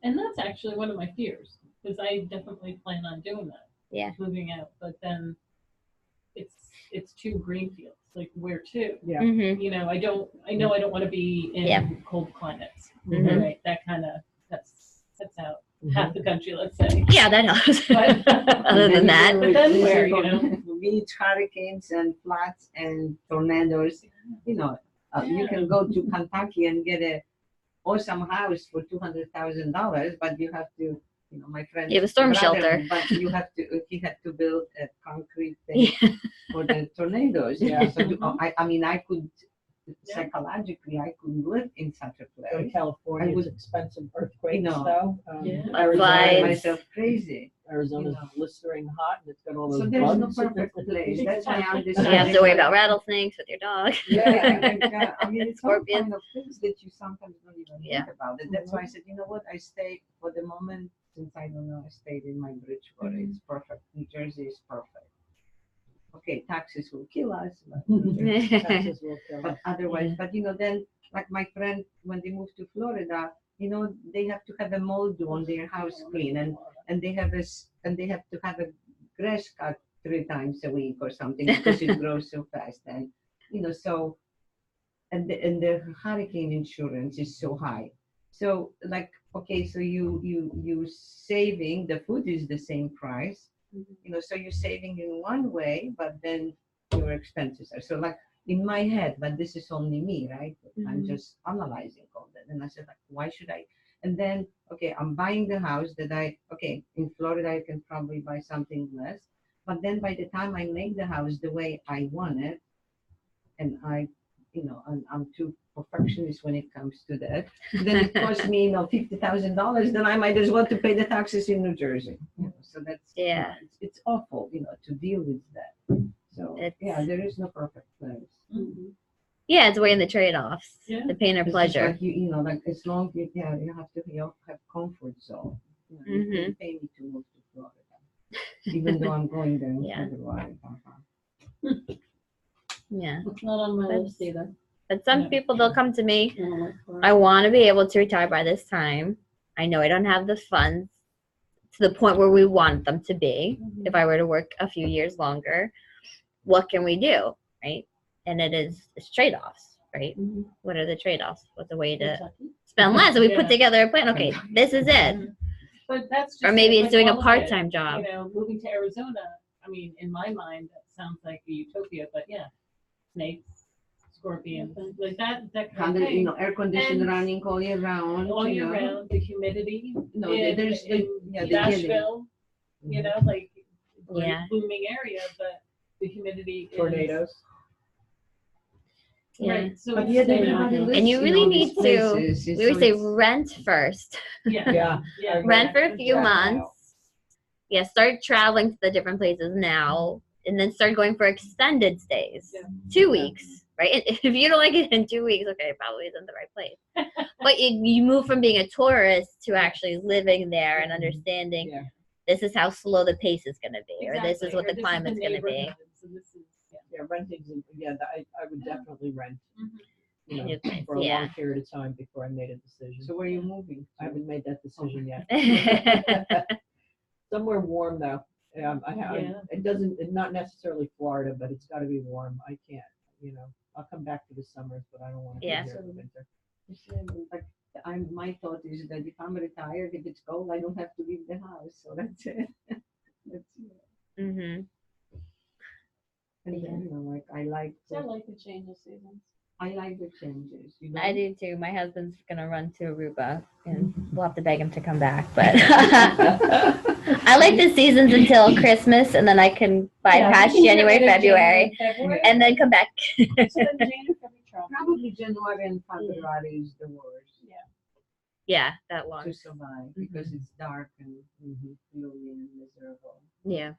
S1: And that's actually one of my fears, because I definitely plan on doing that.
S2: Yeah.
S1: Moving out, but then it's too greenfields. Like where to?
S4: Yeah.
S2: Mm-hmm.
S1: You know, I don't want to be in
S2: Yeah.
S1: cold climates.
S2: Mhm.
S1: Right? That kind of that's out half the country, let's say.
S2: Yeah, that helps.
S1: But
S2: Other than that,
S1: But then where, you know?
S3: Beach, hurricanes and floods and tornadoes, you know, you can go to Kentucky and get a awesome house for $200,000, but you have to, you know, my friend.
S2: You have a storm shelter.
S3: But you have to, he had to build a concrete thing for the tornadoes.
S4: Yeah.
S3: So I mean, I could,
S1: Yeah.
S3: psychologically, I couldn't live in such a
S4: Go to
S3: place.
S4: California
S3: I
S4: with
S3: would-
S4: expensive earthquakes,
S3: know.
S4: though.
S1: Yeah.
S3: I
S4: Arizona,
S2: Flies.
S3: myself crazy.
S4: Arizona's
S3: You know.
S4: blistering hot, and it's got all those
S3: So there's no
S4: bugs.
S3: perfect place. That's why I'm
S2: you
S3: deciding.
S2: have to worry about rattlesnakes with your dog.
S3: Yeah, I mean, it's all
S2: Scorpions.
S3: kind of things that you sometimes don't even
S2: Yeah.
S3: think about it. That's why I said, you know what, I stayed for the moment, since I don't know, I stayed in my Bridgewater. It's perfect. New Jersey is perfect. Okay, taxes will kill us, but,
S4: Taxes will kill
S3: but
S4: us.
S3: otherwise,
S2: Yeah.
S3: but you know, then like my friend, when they moved to Florida, you know, they have to have a mold on their house clean, and they have they have to have a grass cut 3 times a week or something because it grows so fast, and you know, so and the hurricane insurance is so high. So like, okay, so you saving, the food is the same price, you know, so you're saving in one way, but then your expenses are so like in my head, but this is only me, right? I'm just analyzing all that, and I said like, why should I? And then okay, I'm buying the house that in Florida I can probably buy something less, but then by the time I make the house the way I want it, and I'm too perfectionist when it comes to that, then it costs me, $50,000, then I might as well to pay the taxes in New Jersey. You know, so that's,
S2: Yeah.
S3: it's awful, to deal with that. So,
S2: It's-
S3: there is no perfect place.
S2: Yeah, it's weighing the trade-offs,
S1: Yeah.
S2: the pain or
S3: It's just
S2: pleasure.
S3: like like as long as you have comfort zone. You
S2: Mhm.
S3: can pay me to move to Florida. even though I'm going there in
S2: Yeah.
S3: February.
S2: Yeah.
S5: It's not on my
S2: That's-
S5: list either.
S2: But some
S1: Yeah.
S2: people, they'll come to me.
S5: I don't like
S2: I
S5: Florida.
S2: want to be able to retire by this time. I know I don't have the funds to the point where we want them to be.
S5: Mhm.
S2: If I were to work a few years longer, what can we do, right? And it's trade-offs, right?
S5: Mhm.
S2: What are the trade-offs? What's a way to
S5: Kentucky.
S2: spend less? So we
S1: Yeah.
S2: put together a plan. Okay, this is it.
S1: But that's just
S2: Or maybe
S1: it,
S2: it's
S1: like
S2: doing a
S1: all of it.
S2: part-time job.
S1: You know, moving to Arizona, I mean, in my mind, that sounds like a utopia, but yeah, snakes, scorpions, like that kind of
S3: Hundred,
S1: thing.
S3: air conditioned
S1: And
S3: running all year round.
S1: All
S3: you
S1: year
S3: know.
S1: round, the humidity
S3: No,
S1: in,
S3: there's the
S1: in
S3: yeah the gilly.
S1: Nashville, you know, like
S4: Mhm.
S1: a booming area, but the humidity is.
S4: Tornadoes.
S2: Yeah.
S1: Right, so
S3: But
S1: it's,
S3: yet
S1: you know,
S3: everybody lives
S2: And you
S3: in
S2: really
S3: all these
S2: need to-
S3: places.
S2: We always say rent first.
S1: yeah,
S4: Yeah.
S1: yeah.
S2: Rent for a few
S4: Check it out.
S2: months. Yeah, start traveling to the different places now, and then start going for extended stays.
S1: Yeah.
S2: 2 weeks, right? And if you don't like it in 2 weeks, okay, it probably isn't the right place. But you move from being a tourist to actually living there and understanding
S4: Yeah.
S2: this is how slow the pace is going to be, or this is
S1: Exactly,
S2: what
S1: or
S2: the
S1: this is
S2: climate's going to be.
S1: neighborhood, so this is, yeah.
S4: Yeah, renting's, I would definitely rent,
S1: Mhm.
S4: you know,
S2: New place,
S4: for a
S2: yeah.
S4: long period of time before I made a decision.
S3: So where are you moving?
S4: I haven't made that decision yet.
S2: Yeah.
S4: Somewhere warm though.
S1: Yeah.
S4: It not necessarily Florida, but it's got to be warm. I can't, I'll come back for the summers, but I don't want to
S2: Yeah.
S4: be here in the winter.
S3: But my thought is that if I'm retired, if it's cold, I don't have to leave the house. So that's it. That's it.
S2: Mhm.
S3: And
S2: Yeah.
S3: then, like I like
S5: So I like the change of seasons.
S3: the changes. You know?
S2: I do too. My husband's gonna run to Aruba, and we'll have to beg him to come back. But I like the seasons until Christmas, and then I can bypass January, February, and then come back.
S5: So then Jane and February travel.
S3: Probably January and February is the worst
S2: Yeah, that long.
S3: to survive because it's dark and gloomy and miserable.
S2: Yeah.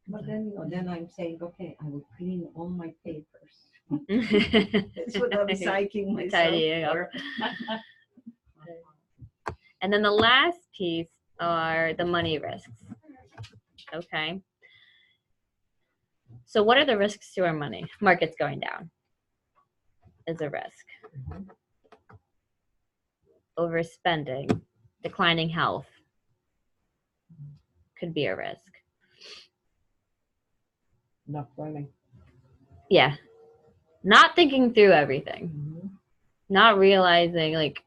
S3: But then, then I'm saying, okay, I will clean all my papers. That's what I'm psyching myself
S2: Tidying up.
S3: for.
S2: And then the last piece are the money risks. Okay. So what are the risks to our money? Markets going down is a risk. Overspending, declining health could be a risk.
S4: Not planning.
S2: Yeah. Not thinking through everything. Not realizing, like,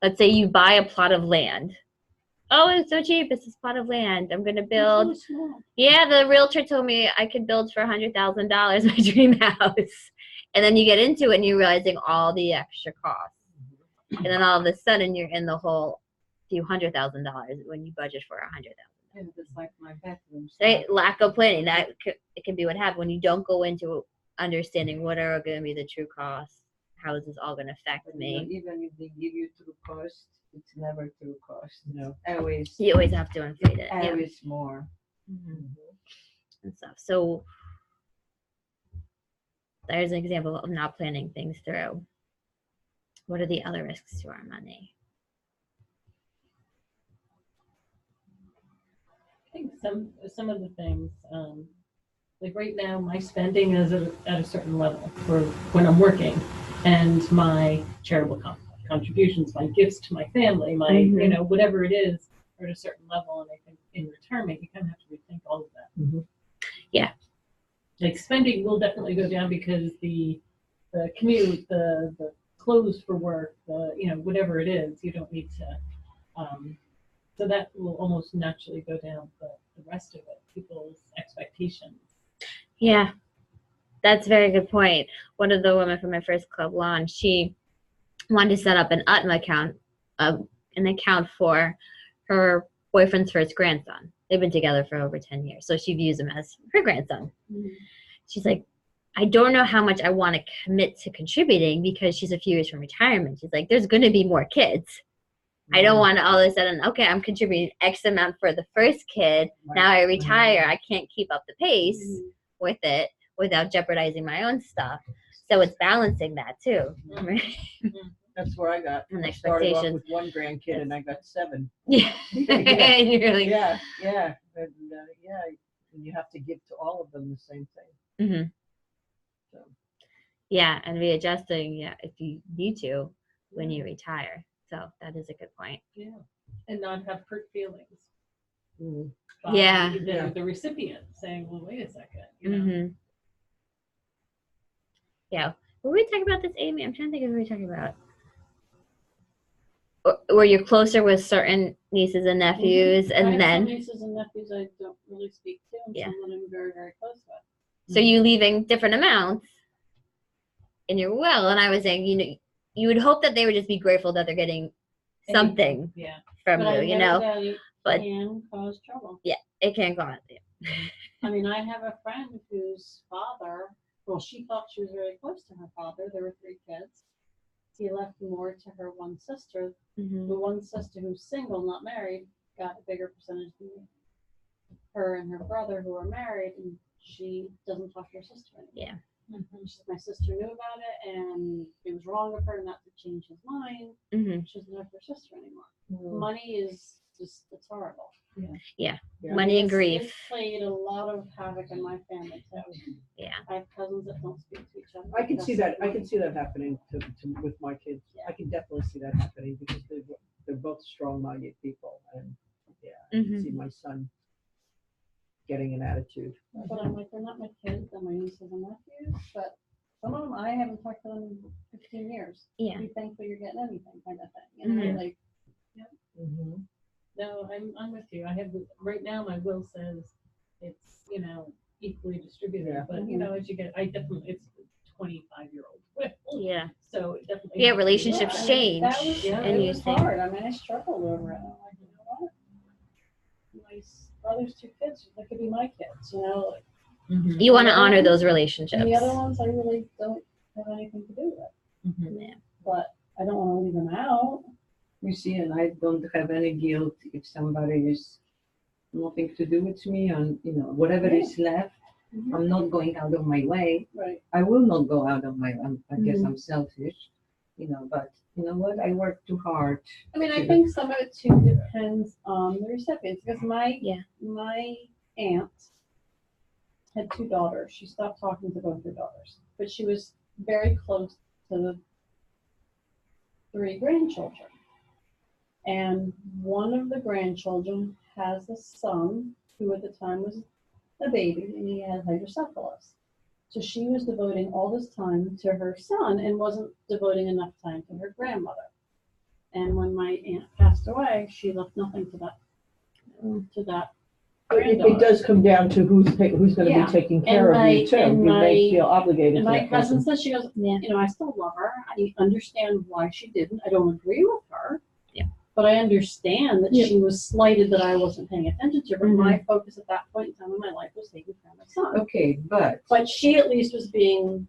S2: let's say you buy a plot of land. Oh, it's so cheap. It's this plot of land. I'm going to build.
S5: It's really small.
S2: Yeah, the realtor told me I could build for $100,000 my dream house. And then you get into it and you're realizing all the extra costs. And then all of a sudden you're in the whole few $100,000 when you budget for $100,000.
S3: And it's like my bedroom.
S2: Right? Lack of planning. It can be what happens when you don't go into understanding what are going to be the true costs. How is this all going to affect me?
S3: Even if they give you true cost, it's never true cost.
S4: No.
S3: Always,
S2: You always have to inflate it. Yeah.
S3: always more.
S2: And stuff. So there's an example of not planning things through. What are the other risks to our money?
S1: I think some of the things, like right now, my spending is at a certain level for when I'm working, and my charitable contributions, my gifts to my family, my
S2: Mhm.
S1: whatever it is, are at a certain level, and I think in retirement you kind of have to rethink all of that.
S4: Mhm.
S2: Yeah.
S1: Like spending will definitely go down because the commute, the clothes for work, whatever it is, you don't need to. So that will almost naturally go down, but the rest of it, people's expectations.
S2: Yeah, that's a very good point. One of the women from my first club launch, she wanted to set up an UTMA account, an account for her boyfriend's first grandson. They've been together for over 10 years, so she views him as her grandson. She's like, I don't know how much I want to commit to contributing because she's a few years from retirement. She's like, there's going to be more kids. I don't want to all of a sudden, okay, I'm contributing X amount for the first kid. Now I retire. I can't keep up the pace with it without jeopardizing my own stuff. So it's balancing that too. Right?
S4: That's where I got.
S2: And
S4: I started off
S2: expectations.
S4: with one grandkid and I got 7.
S2: Yeah.
S4: Yeah.
S2: And you're like,
S4: Yeah. And yeah, and you have to give to all of them the same thing.
S2: Hmm.
S4: So.
S2: Yeah, and readjusting, yeah, if you need to when you retire. So that is a good point.
S1: Yeah, and not have hurt feelings.
S4: Mm.
S1: by
S2: Yeah.
S1: the recipient saying, well, wait a second, you know.
S2: Hmm. Yeah. Were we talking about this, Amy? I'm trying to think of what we were talking about. Were you closer with certain nieces and nephews,
S5: I
S2: and
S5: have
S2: then
S5: some nieces and nephews I don't really speak to, and
S2: Yeah.
S5: some that I'm very, very close with.
S2: so you leaving different amounts in your will? And I was saying, you would hope that they would just be grateful that they're getting something
S1: Yeah.
S2: from
S5: But I
S2: you,
S5: know that it
S2: but-
S5: can cause trouble.
S2: it can go on.
S5: I mean, I have a friend whose father, well, she thought she was very close to her father. There were 3 kids. He left more to her one sister.
S2: Mm-hmm.
S5: The one sister who's single, not married, got a bigger percentage than me. Her and her brother who are married, and she doesn't talk to her sister anymore.
S2: Yeah.
S5: She said, my sister knew about it, and it was wrong of her not to change his mind.
S2: Mm-hmm.
S5: She doesn't have her sister anymore. Money is just, it's horrible.
S4: Yeah.
S2: Money and
S5: It's
S2: grief.
S5: played a lot of havoc in my family too.
S2: Yeah.
S5: I have cousins that don't speak to each other.
S4: I can see
S5: because
S4: that. I
S5: of
S4: can see that happening with my kids.
S5: Yeah.
S4: I can definitely see that happening because they're both strong-minded people, and yeah, I
S2: Mhm.
S4: can see my son getting an attitude.
S5: money. But I'm like, they're not my kids, they're my nieces and nephews, but some of them, I haven't talked to them in 15 years.
S2: Yeah.
S5: Be thankful you're getting anything kind of thing. You know,
S2: Mhm.
S5: like,
S4: Mm-hmm.
S1: No, I'm with you. I have, right now, my will says it's, equally distributed,
S4: Yeah.
S1: but, as you get, I definitely, it's a 25-year-old will.
S2: Yeah.
S1: So it definitely.
S2: Yeah,
S1: has to be
S2: relationships
S1: looked at.
S2: change.
S5: that was,
S1: Yeah.
S2: and
S5: it
S2: you
S5: was
S2: think,
S5: hard. I mean, I struggled over it. I'm like, you know what? My brother's 2 kids, they could be my kids, like,
S1: Mhm.
S2: you want to honor those relationships.
S5: and the other ones I really don't have anything to do with.
S1: Mhm.
S2: Yeah.
S5: But I don't want to leave them out.
S3: You see, and I don't have any guilt if somebody is nothing to do with me, and whatever is left, I'm not going out of my way.
S5: Right.
S3: I will not go out of my. I guess
S5: Mhm.
S3: I'm selfish, but you know what? I work too hard.
S5: I mean, I think some of it too depends on the recipients, because my aunt had 2 daughters. She stopped talking to both her daughters, but she was very close to the 3 grandchildren. And one of the grandchildren has a son who at the time was a baby, and he had hydrocephalus. So she was devoting all this time to her son and wasn't devoting enough time to her grandmother. And when my aunt passed away, she left nothing to that
S4: It
S5: granddaughter.
S4: does come down to who's going to
S5: Yeah.
S4: be taking care
S5: And
S4: of you too.
S5: and
S4: You may feel obligated
S5: And
S4: to
S5: my
S4: that
S5: cousin
S4: person.
S5: said, she goes,
S2: Yeah.
S5: I still love her. I understand why she didn't. I don't agree with her.
S2: Yeah.
S5: But I understand that
S4: Yeah.
S5: she was slighted that I wasn't paying attention to her. But
S2: Mhm.
S5: my focus at that point in time in my life was taking care of my son.
S3: Okay, but
S5: But she at least was being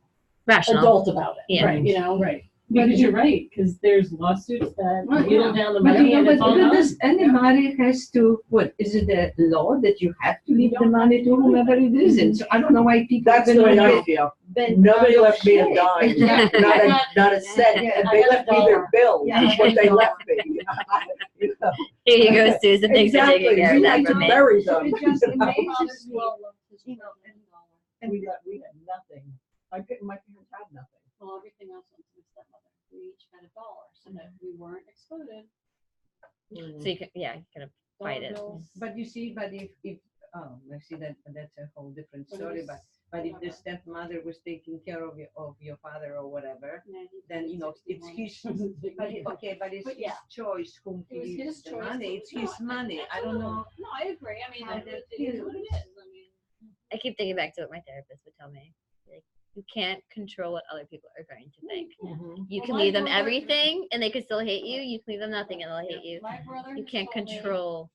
S2: Rational.
S5: adult about it.
S2: Yeah.
S5: Right.
S1: Right. Because you're right, because there's lawsuits that
S5: Right,
S1: whittle
S5: yeah.
S1: down the
S3: but
S1: money and it's all gone.
S3: does anybody has to? What is it? The law that you have to leave the money to whomever it is? And so I don't know why people.
S4: That's the way I feel. Nobody left me a dime,
S3: Exactly.
S4: not a cent,
S3: Yeah.
S4: and
S5: I
S4: they
S5: got a
S4: left me their
S5: dollar.
S4: bill.
S3: Yeah.
S4: That's what they left me. You know?
S2: Here you go, Susan. Thanks for
S4: Exactly.
S2: taking care of
S4: We
S2: that
S4: had
S2: for
S4: to
S2: me.
S4: bury
S3: So
S4: them.
S3: it just
S4: you know?
S3: amazes me.
S5: You know, and
S4: We had nothing. My parents had nothing.
S5: well, everything else went to my stepmother. We each got $1 so that we weren't excluded.
S2: So you can, you can fight
S5: Dollar
S2: it.
S5: bills.
S3: But you see, if I see that's a whole different
S5: But it
S3: story.
S5: was
S3: But if the
S5: whatever.
S3: stepmother was taking care of your father or whatever,
S5: Yeah, he
S3: then
S5: was
S3: it's
S5: 61.
S3: his. But it's
S5: But
S3: his
S5: yeah.
S3: choice whom
S5: It was
S3: he gives
S5: his
S3: the
S5: choice.
S3: money. It's
S5: No,
S3: his money. I don't know.
S5: No, I agree. I mean,
S3: how
S5: it
S3: that
S5: is what it
S3: feels.
S5: is. I mean,
S2: I keep thinking back to what my therapist would tell me. Like, you can't control what other people are going to think. You
S5: Well,
S2: can
S5: my
S2: leave them
S5: brother-
S2: everything and they can still hate you. You can leave them nothing and they'll hate you.
S5: my brother
S2: You
S5: has
S2: can't
S5: told me
S2: control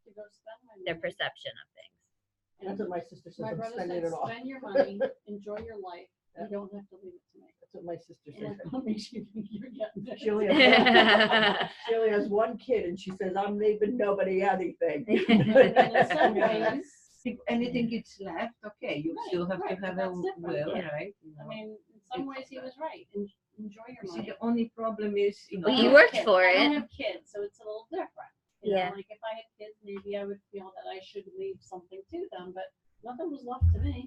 S5: to go spend my
S2: their
S5: money.
S2: perception of things.
S4: That's what my sister says.
S5: My
S4: I'm
S5: brother
S4: spending
S5: said,
S4: it all.
S5: spend your money, enjoy your life.
S4: Yeah.
S5: You don't have to leave it to me.
S4: That's what my sister
S5: I'm like,
S4: says.
S5: what makes you think you're getting it?
S4: She only has She only has 1 kid, and she says, "I'm leaving nobody anything."
S5: And in some ways,
S3: If anything gets left, okay, you
S5: Right,
S3: still have
S5: right,
S3: to have a
S5: that's different.
S3: will,
S2: Yeah.
S3: right?
S5: I mean, in some ways he was right. Enjoy your
S3: You see,
S5: money.
S3: the only problem is,
S2: Well,
S5: I
S2: you
S5: don't
S2: worked
S5: have kids.
S2: for
S5: I don't
S2: it.
S5: have kids, so it's a little different. You know,
S2: Yeah.
S5: like if I had kids, maybe I would feel that I should leave something to them, but nothing was left to me.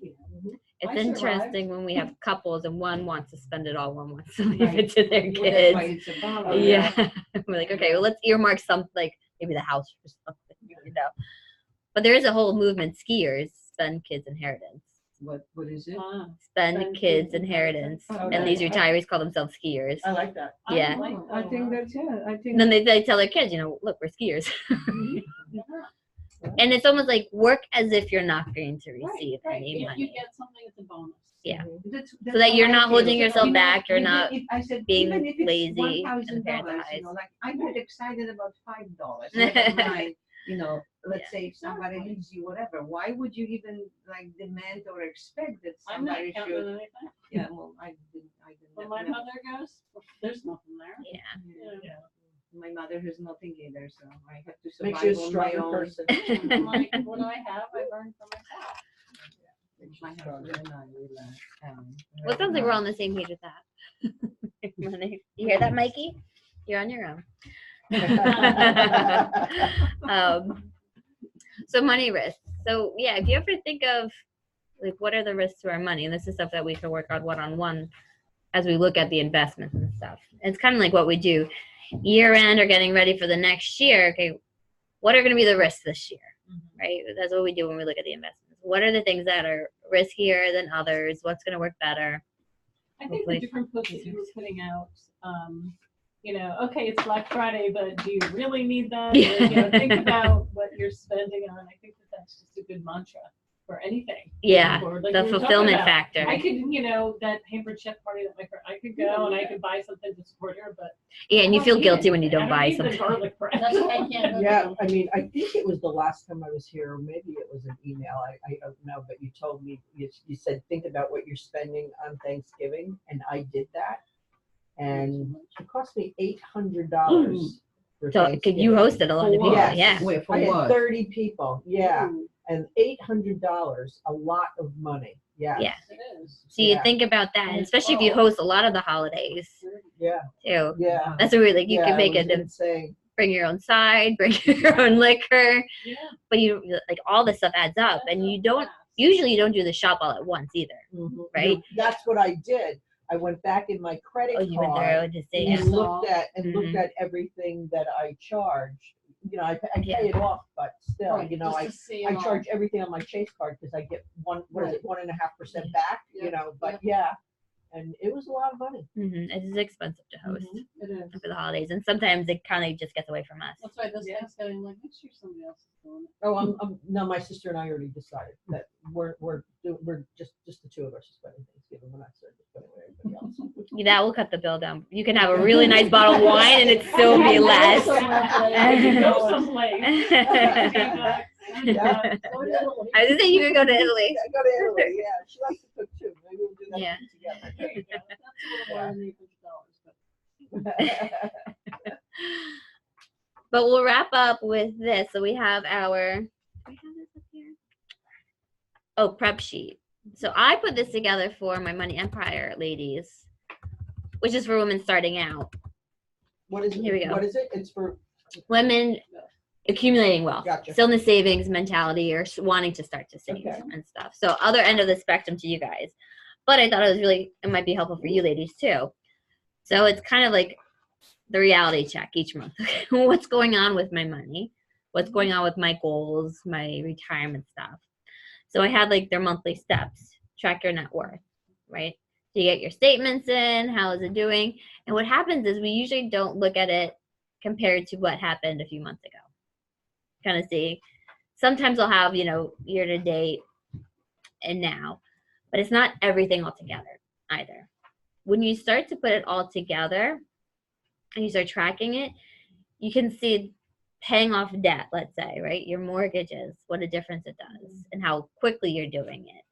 S2: It's
S3: I survived.
S2: interesting when we have couples and one wants to spend it all, one wants to leave
S3: Right.
S2: it to their
S3: Well, that's why
S2: kids.
S3: it's a balance.
S4: Oh, yeah.
S2: Yeah. We're like, okay, well, let's earmark something, like maybe the house or something, you know. But there is a whole movement, skiers spend kids inheritance.
S3: What is it?
S2: Spend
S5: Spend
S2: kids
S5: kids
S2: inheritance.
S3: inheritance.
S2: And these
S3: Okay.
S2: retirees call themselves skiers.
S4: I like that.
S2: Yeah.
S1: like
S3: Oh, I think that's it. I think.
S2: And then they tell their kids, you know, look, we're skiers.
S5: Yeah.
S2: And it's almost like work as if you're not going to
S3: Right,
S2: receive
S5: Right,
S2: any
S5: if you
S2: money.
S5: get something, it's a bonus.
S2: Yeah.
S3: That's
S2: So that
S3: how
S2: you're
S3: I
S2: not
S3: feel.
S2: holding yourself
S3: You know,
S2: back, you're
S3: even
S2: not
S3: if I said,
S2: being
S3: even if it's
S2: lazy
S3: $1,000, you
S2: compared
S3: know,
S2: to
S3: like I get excited about $5. Never mind, you know, let's say if somebody leaves you, whatever. Why would you even like demand or expect that
S5: I'm not
S3: somebody
S5: counting
S3: should?
S5: on anything.
S3: Yeah, well, I didn't.
S5: When my
S3: never-
S5: mother goes, there's nothing there.
S2: Yeah.
S5: Yeah.
S3: My mother has nothing either, so I have to
S4: Makes
S3: survive
S4: you a
S3: on my
S4: stronger
S3: own.
S4: person.
S5: I'm like, what I have, I learned from myself.
S3: My husband and I will.
S2: Well, it sounds like we're on the same page with that. Money. You hear that, Mikey? You're on your own. So money risks. So yeah, if you ever think of like what are the risks to our money, and this is stuff that we can work on one-on-one as we look at the investments and stuff. It's kind of like what we do year end or getting ready for the next year. Okay, what are going to be the risks this year? Right? That's what we do when we look at the investments. What are the things that are riskier than others? What's going to work better?
S1: I think
S2: Hopefully.
S1: the different posts that you were putting out, you know, okay, it's Black Friday, but do you really need that? Or, you know, think about what you're spending on. I think that that's just a good mantra for anything.
S2: Yeah,
S1: Or like
S2: the
S1: we were talking
S2: fulfillment
S1: about.
S2: factor.
S1: I could, you know, that pampered chef party that my friend, I could go and I could buy something to support her, but
S2: Yeah, and you
S1: I
S2: feel
S1: don't
S2: guilty
S1: need
S2: when you
S1: it.
S2: don't
S1: I
S2: buy
S1: need the
S2: something.
S1: garlic bread.
S5: That's why I can't go to
S4: Yeah,
S5: them.
S4: I mean, I think it was the last time I was here, or maybe it was an email. I don't know, but you told me, you said, think about what you're spending on Thanksgiving, and I did that. And it cost me $800 for
S2: So
S4: Thanksgiving.
S2: you hosted a lot of people.
S4: Yes.
S2: Yeah.
S3: Wait, for
S4: I had
S3: what?
S4: 30 people, yeah,
S5: Ooh,
S4: and $800, a lot of money, yeah.
S2: Yeah.
S5: it is.
S2: So you
S4: Yeah.
S2: think about that,
S5: And
S2: especially if you
S5: fall.
S2: host a lot of the holidays
S4: Yeah,
S2: too.
S4: yeah.
S2: That's what we like. You
S4: Yeah,
S2: can
S4: it
S2: make
S4: was
S2: it.
S4: insane.
S2: Bring your own side, bring your own liquor,
S1: Yeah.
S2: but you like all this stuff adds up, and you don't usually you don't do the shop all at once either.
S4: Mhm.
S2: Right?
S4: That's what I did. I went back in my credit
S2: Oh, you went
S4: card.
S2: there to say,
S4: and
S2: yeah.
S4: looked at
S2: Mhm.
S4: everything that I charged. You know, I pay
S2: Yeah.
S4: it off, but still,
S5: Right,
S4: you know,
S5: just
S4: I
S5: to see
S4: I
S5: it all.
S4: charge everything on my Chase card because I get what is it, 1.5% back.
S5: Yeah.
S4: You know, but yeah, and it was a lot of money.
S2: It is expensive to host
S4: Mhm.
S5: It is.
S2: for the holidays, and sometimes it kind of just gets away from us.
S5: That's why this
S1: Yeah.
S5: Thanksgiving, like, next year somebody else is doing it.
S4: Oh, no, my sister and I already decided that we're just the two of us are spending Thanksgiving. We're not spending with anybody else.
S2: That will cut the bill down. You can have a really nice bottle of wine, and it still be less.
S1: I could go someplace.
S2: I
S4: Yeah.
S5: Go to Italy.
S2: was gonna say you could go to Italy.
S4: Yeah, go to Italy. Yeah, she likes to cook too. Maybe we'll do that
S2: Yeah.
S4: together.
S1: There you go.
S5: That's a little more than $800, but
S2: But we'll wrap up with this. So we have our. Do we have this up here? Oh, prep sheet. So I put this together for my Money Empire ladies, which is for women starting out.
S4: What is it?
S2: Here we go.
S4: What is it? It's for
S2: Women accumulating wealth,
S4: Gotcha.
S2: still in the savings mentality or wanting to start to save
S4: Okay.
S2: and stuff. So other end of the spectrum to you guys. But I thought it might be helpful for you ladies too. So it's kind of like the reality check each month. What's going on with my money? What's going on with my goals, my retirement stuff? So I had like their monthly steps. Track your net worth, right? So you get your statements in, how is it doing? And what happens is we usually don't look at it compared to what happened a few months ago. Kind of see. Sometimes I'll have, year to date and now, but it's not everything all together either. When you start to put it all together and you start tracking it, you can see paying off debt, let's say, right? Your mortgages, what a difference it does, and how quickly you're doing it.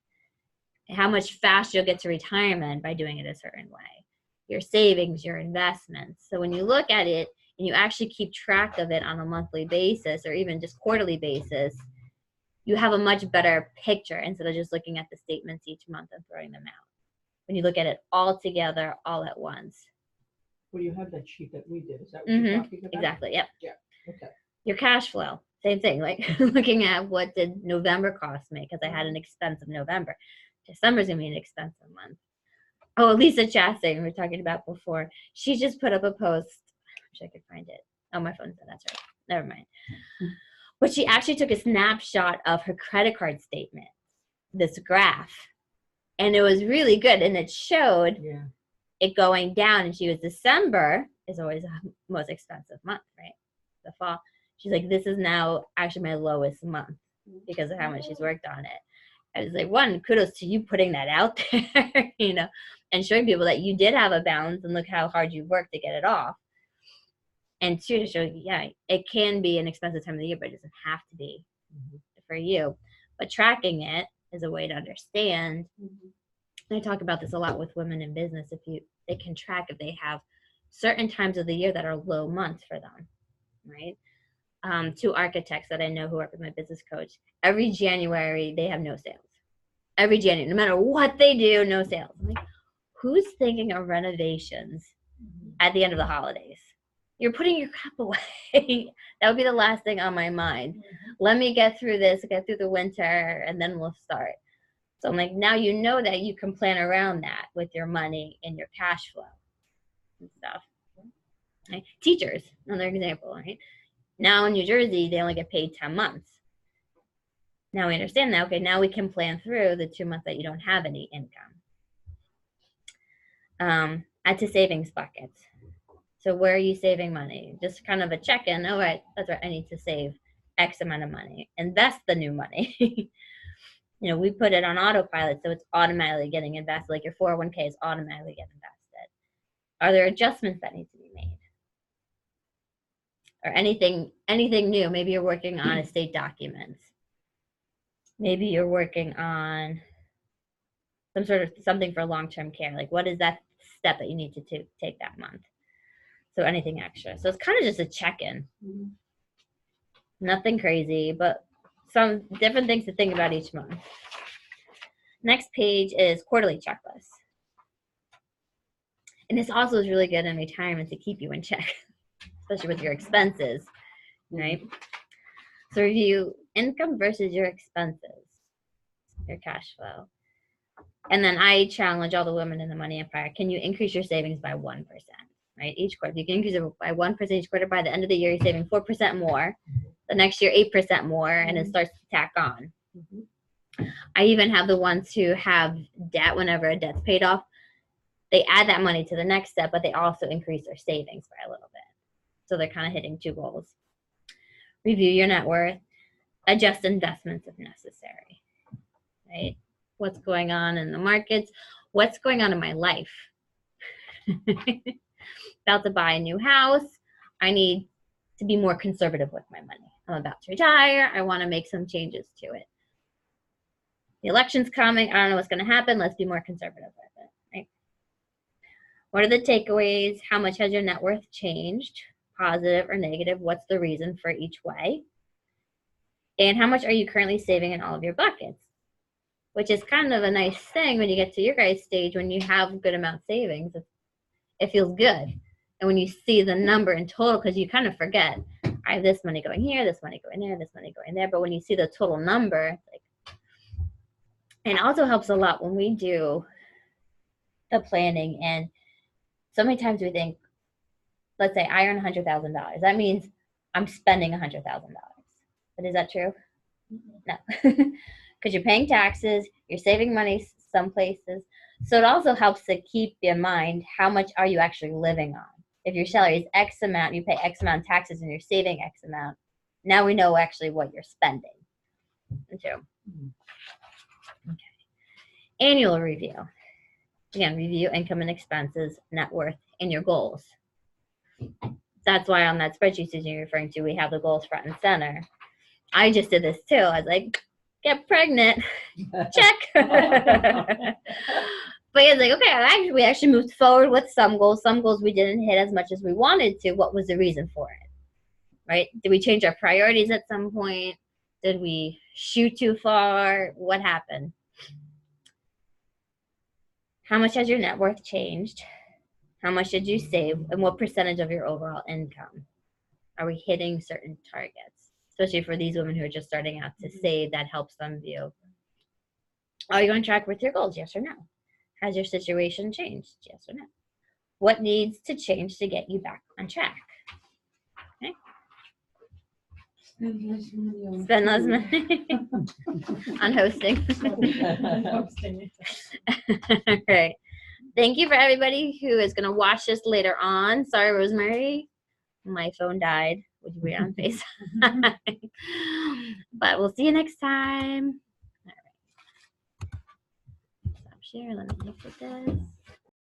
S2: And how much faster you'll get to retirement by doing it a certain way. Your savings, your investments. So when you look at it and you actually keep track of it on a monthly basis or even just quarterly basis, you have a much better picture instead of just looking at the statements each month and throwing them out. When you look at it all together, all at once.
S4: Well, you have that sheet that we did. Is that what you're talking about?
S2: Exactly. Yep.
S4: Okay.
S2: Your cash flow, same thing, like looking at what did November cost me because I had an expensive November. December's gonna be an expensive month. Oh, Lisa Chastain, we were talking about before. She just put up a post. I wish I could find it. Oh, my phone said that's right. Never mind. But she actually took a snapshot of her credit card statement, this graph, and it was really good. And it showed
S4: Yeah.
S2: it going down. And she was, December is always the most expensive month, right? The fall. She's like, this is now actually my lowest month because of how much she's worked on it. I was like, one, kudos to you putting that out there, you know, and showing people that you did have a balance and look how hard you worked to get it off. And two, to show you, yeah, it can be an expensive time of the year, but it doesn't have to be for you. But tracking it is a way to understand. And I talk about this a lot with women in business. They can track if they have certain times of the year that are low months for them, right? Two architects that I know who work with my business coach, every January they have no sales. Every January, no matter what they do, no sales. I'm like, who's thinking of renovations at the end of the holidays? You're putting your crap away. That would be the last thing on my mind. Let me get through this, get through the winter, and then we'll start. So I'm like, now you know that you can plan around that with your money and your cash flow and stuff. Right? Teachers, another example, right? Now in New Jersey, they only get paid 10 months. Now we understand that. Okay, now we can plan through the 2 months that you don't have any income. Add to savings buckets. So where are you saving money? Just kind of a check-in. All right, that's right. I need to save X amount of money. Invest the new money. You know, we put it on autopilot, so it's automatically getting invested. Like your 401k is automatically getting invested. Are there adjustments that need to be made? Or anything new? Maybe you're working on estate documents. Maybe you're working on something for long-term care. Like what is that step that you need to take that month? So anything extra. So it's kind of just a check-in. Nothing crazy, but some different things to think about each month. Next page is quarterly checklist. And this also is really good in retirement to keep you in check, especially with your expenses, right? So review income versus your expenses, your cash flow. And then I challenge all the women in the Money Empire. Can you increase your savings by 1%? Right? Each quarter, you can increase it by 1% each quarter. By the end of the year, you're saving 4% more. The next year, 8% more, and it starts to tack on. I even have the ones who have debt. Whenever a debt's paid off, they add that money to the next step, but they also increase their savings by a little bit. So they're kind of hitting two goals. Review your net worth. Adjust investments if necessary. Right? What's going on in the markets? What's going on in my life? About to buy a new house. I need to be more conservative with my money. I'm about to retire. I want to make some changes to it. The election's coming. I don't know what's going to happen. Let's be more conservative with it. Right? What are the takeaways? How much has your net worth changed? Positive or negative? What's the reason for each way? And how much are you currently saving in all of your buckets? Which is kind of a nice thing when you get to your guys' stage, when you have a good amount savings. It feels good. And when you see the number in total, because you kind of forget, I have this money going here, this money going there, this money going there. But when you see the total number, it's like, and it also helps a lot when we do the planning. And so many times we think, let's say I earn $100,000. That means I'm spending $100,000. But is that true? No. Because you're paying taxes, you're saving money some places. So it also helps to keep in mind, how much are you actually living on? If your salary is X amount, you pay X amount of taxes and you're saving X amount. Now we know actually what you're spending. Too. Okay. Annual review. Again, review income and expenses, net worth, and your goals. That's why on that spreadsheet Susan you're referring to, we have the goals front and center. I just did this too. I was like, get pregnant, check. But it's like, okay, we actually moved forward with some goals. Some goals we didn't hit as much as we wanted to. What was the reason for it? Right? Did we change our priorities at some point? Did we shoot too far? What happened? How much has your net worth changed? How much did you save? And what percentage of your overall income? Are we hitting certain targets? Especially for these women who are just starting out to save, that helps them view. Are you on track with your goals? Yes or no? Has your situation changed? Yes or no? What needs to change to get you back on track? Spend less money on hosting. All right. Thank you for everybody who is going to watch this later on. Sorry, Rosemary. My phone died. Would you be on FaceTime? But we'll see you next time. All right. Stop share. Let me exit this.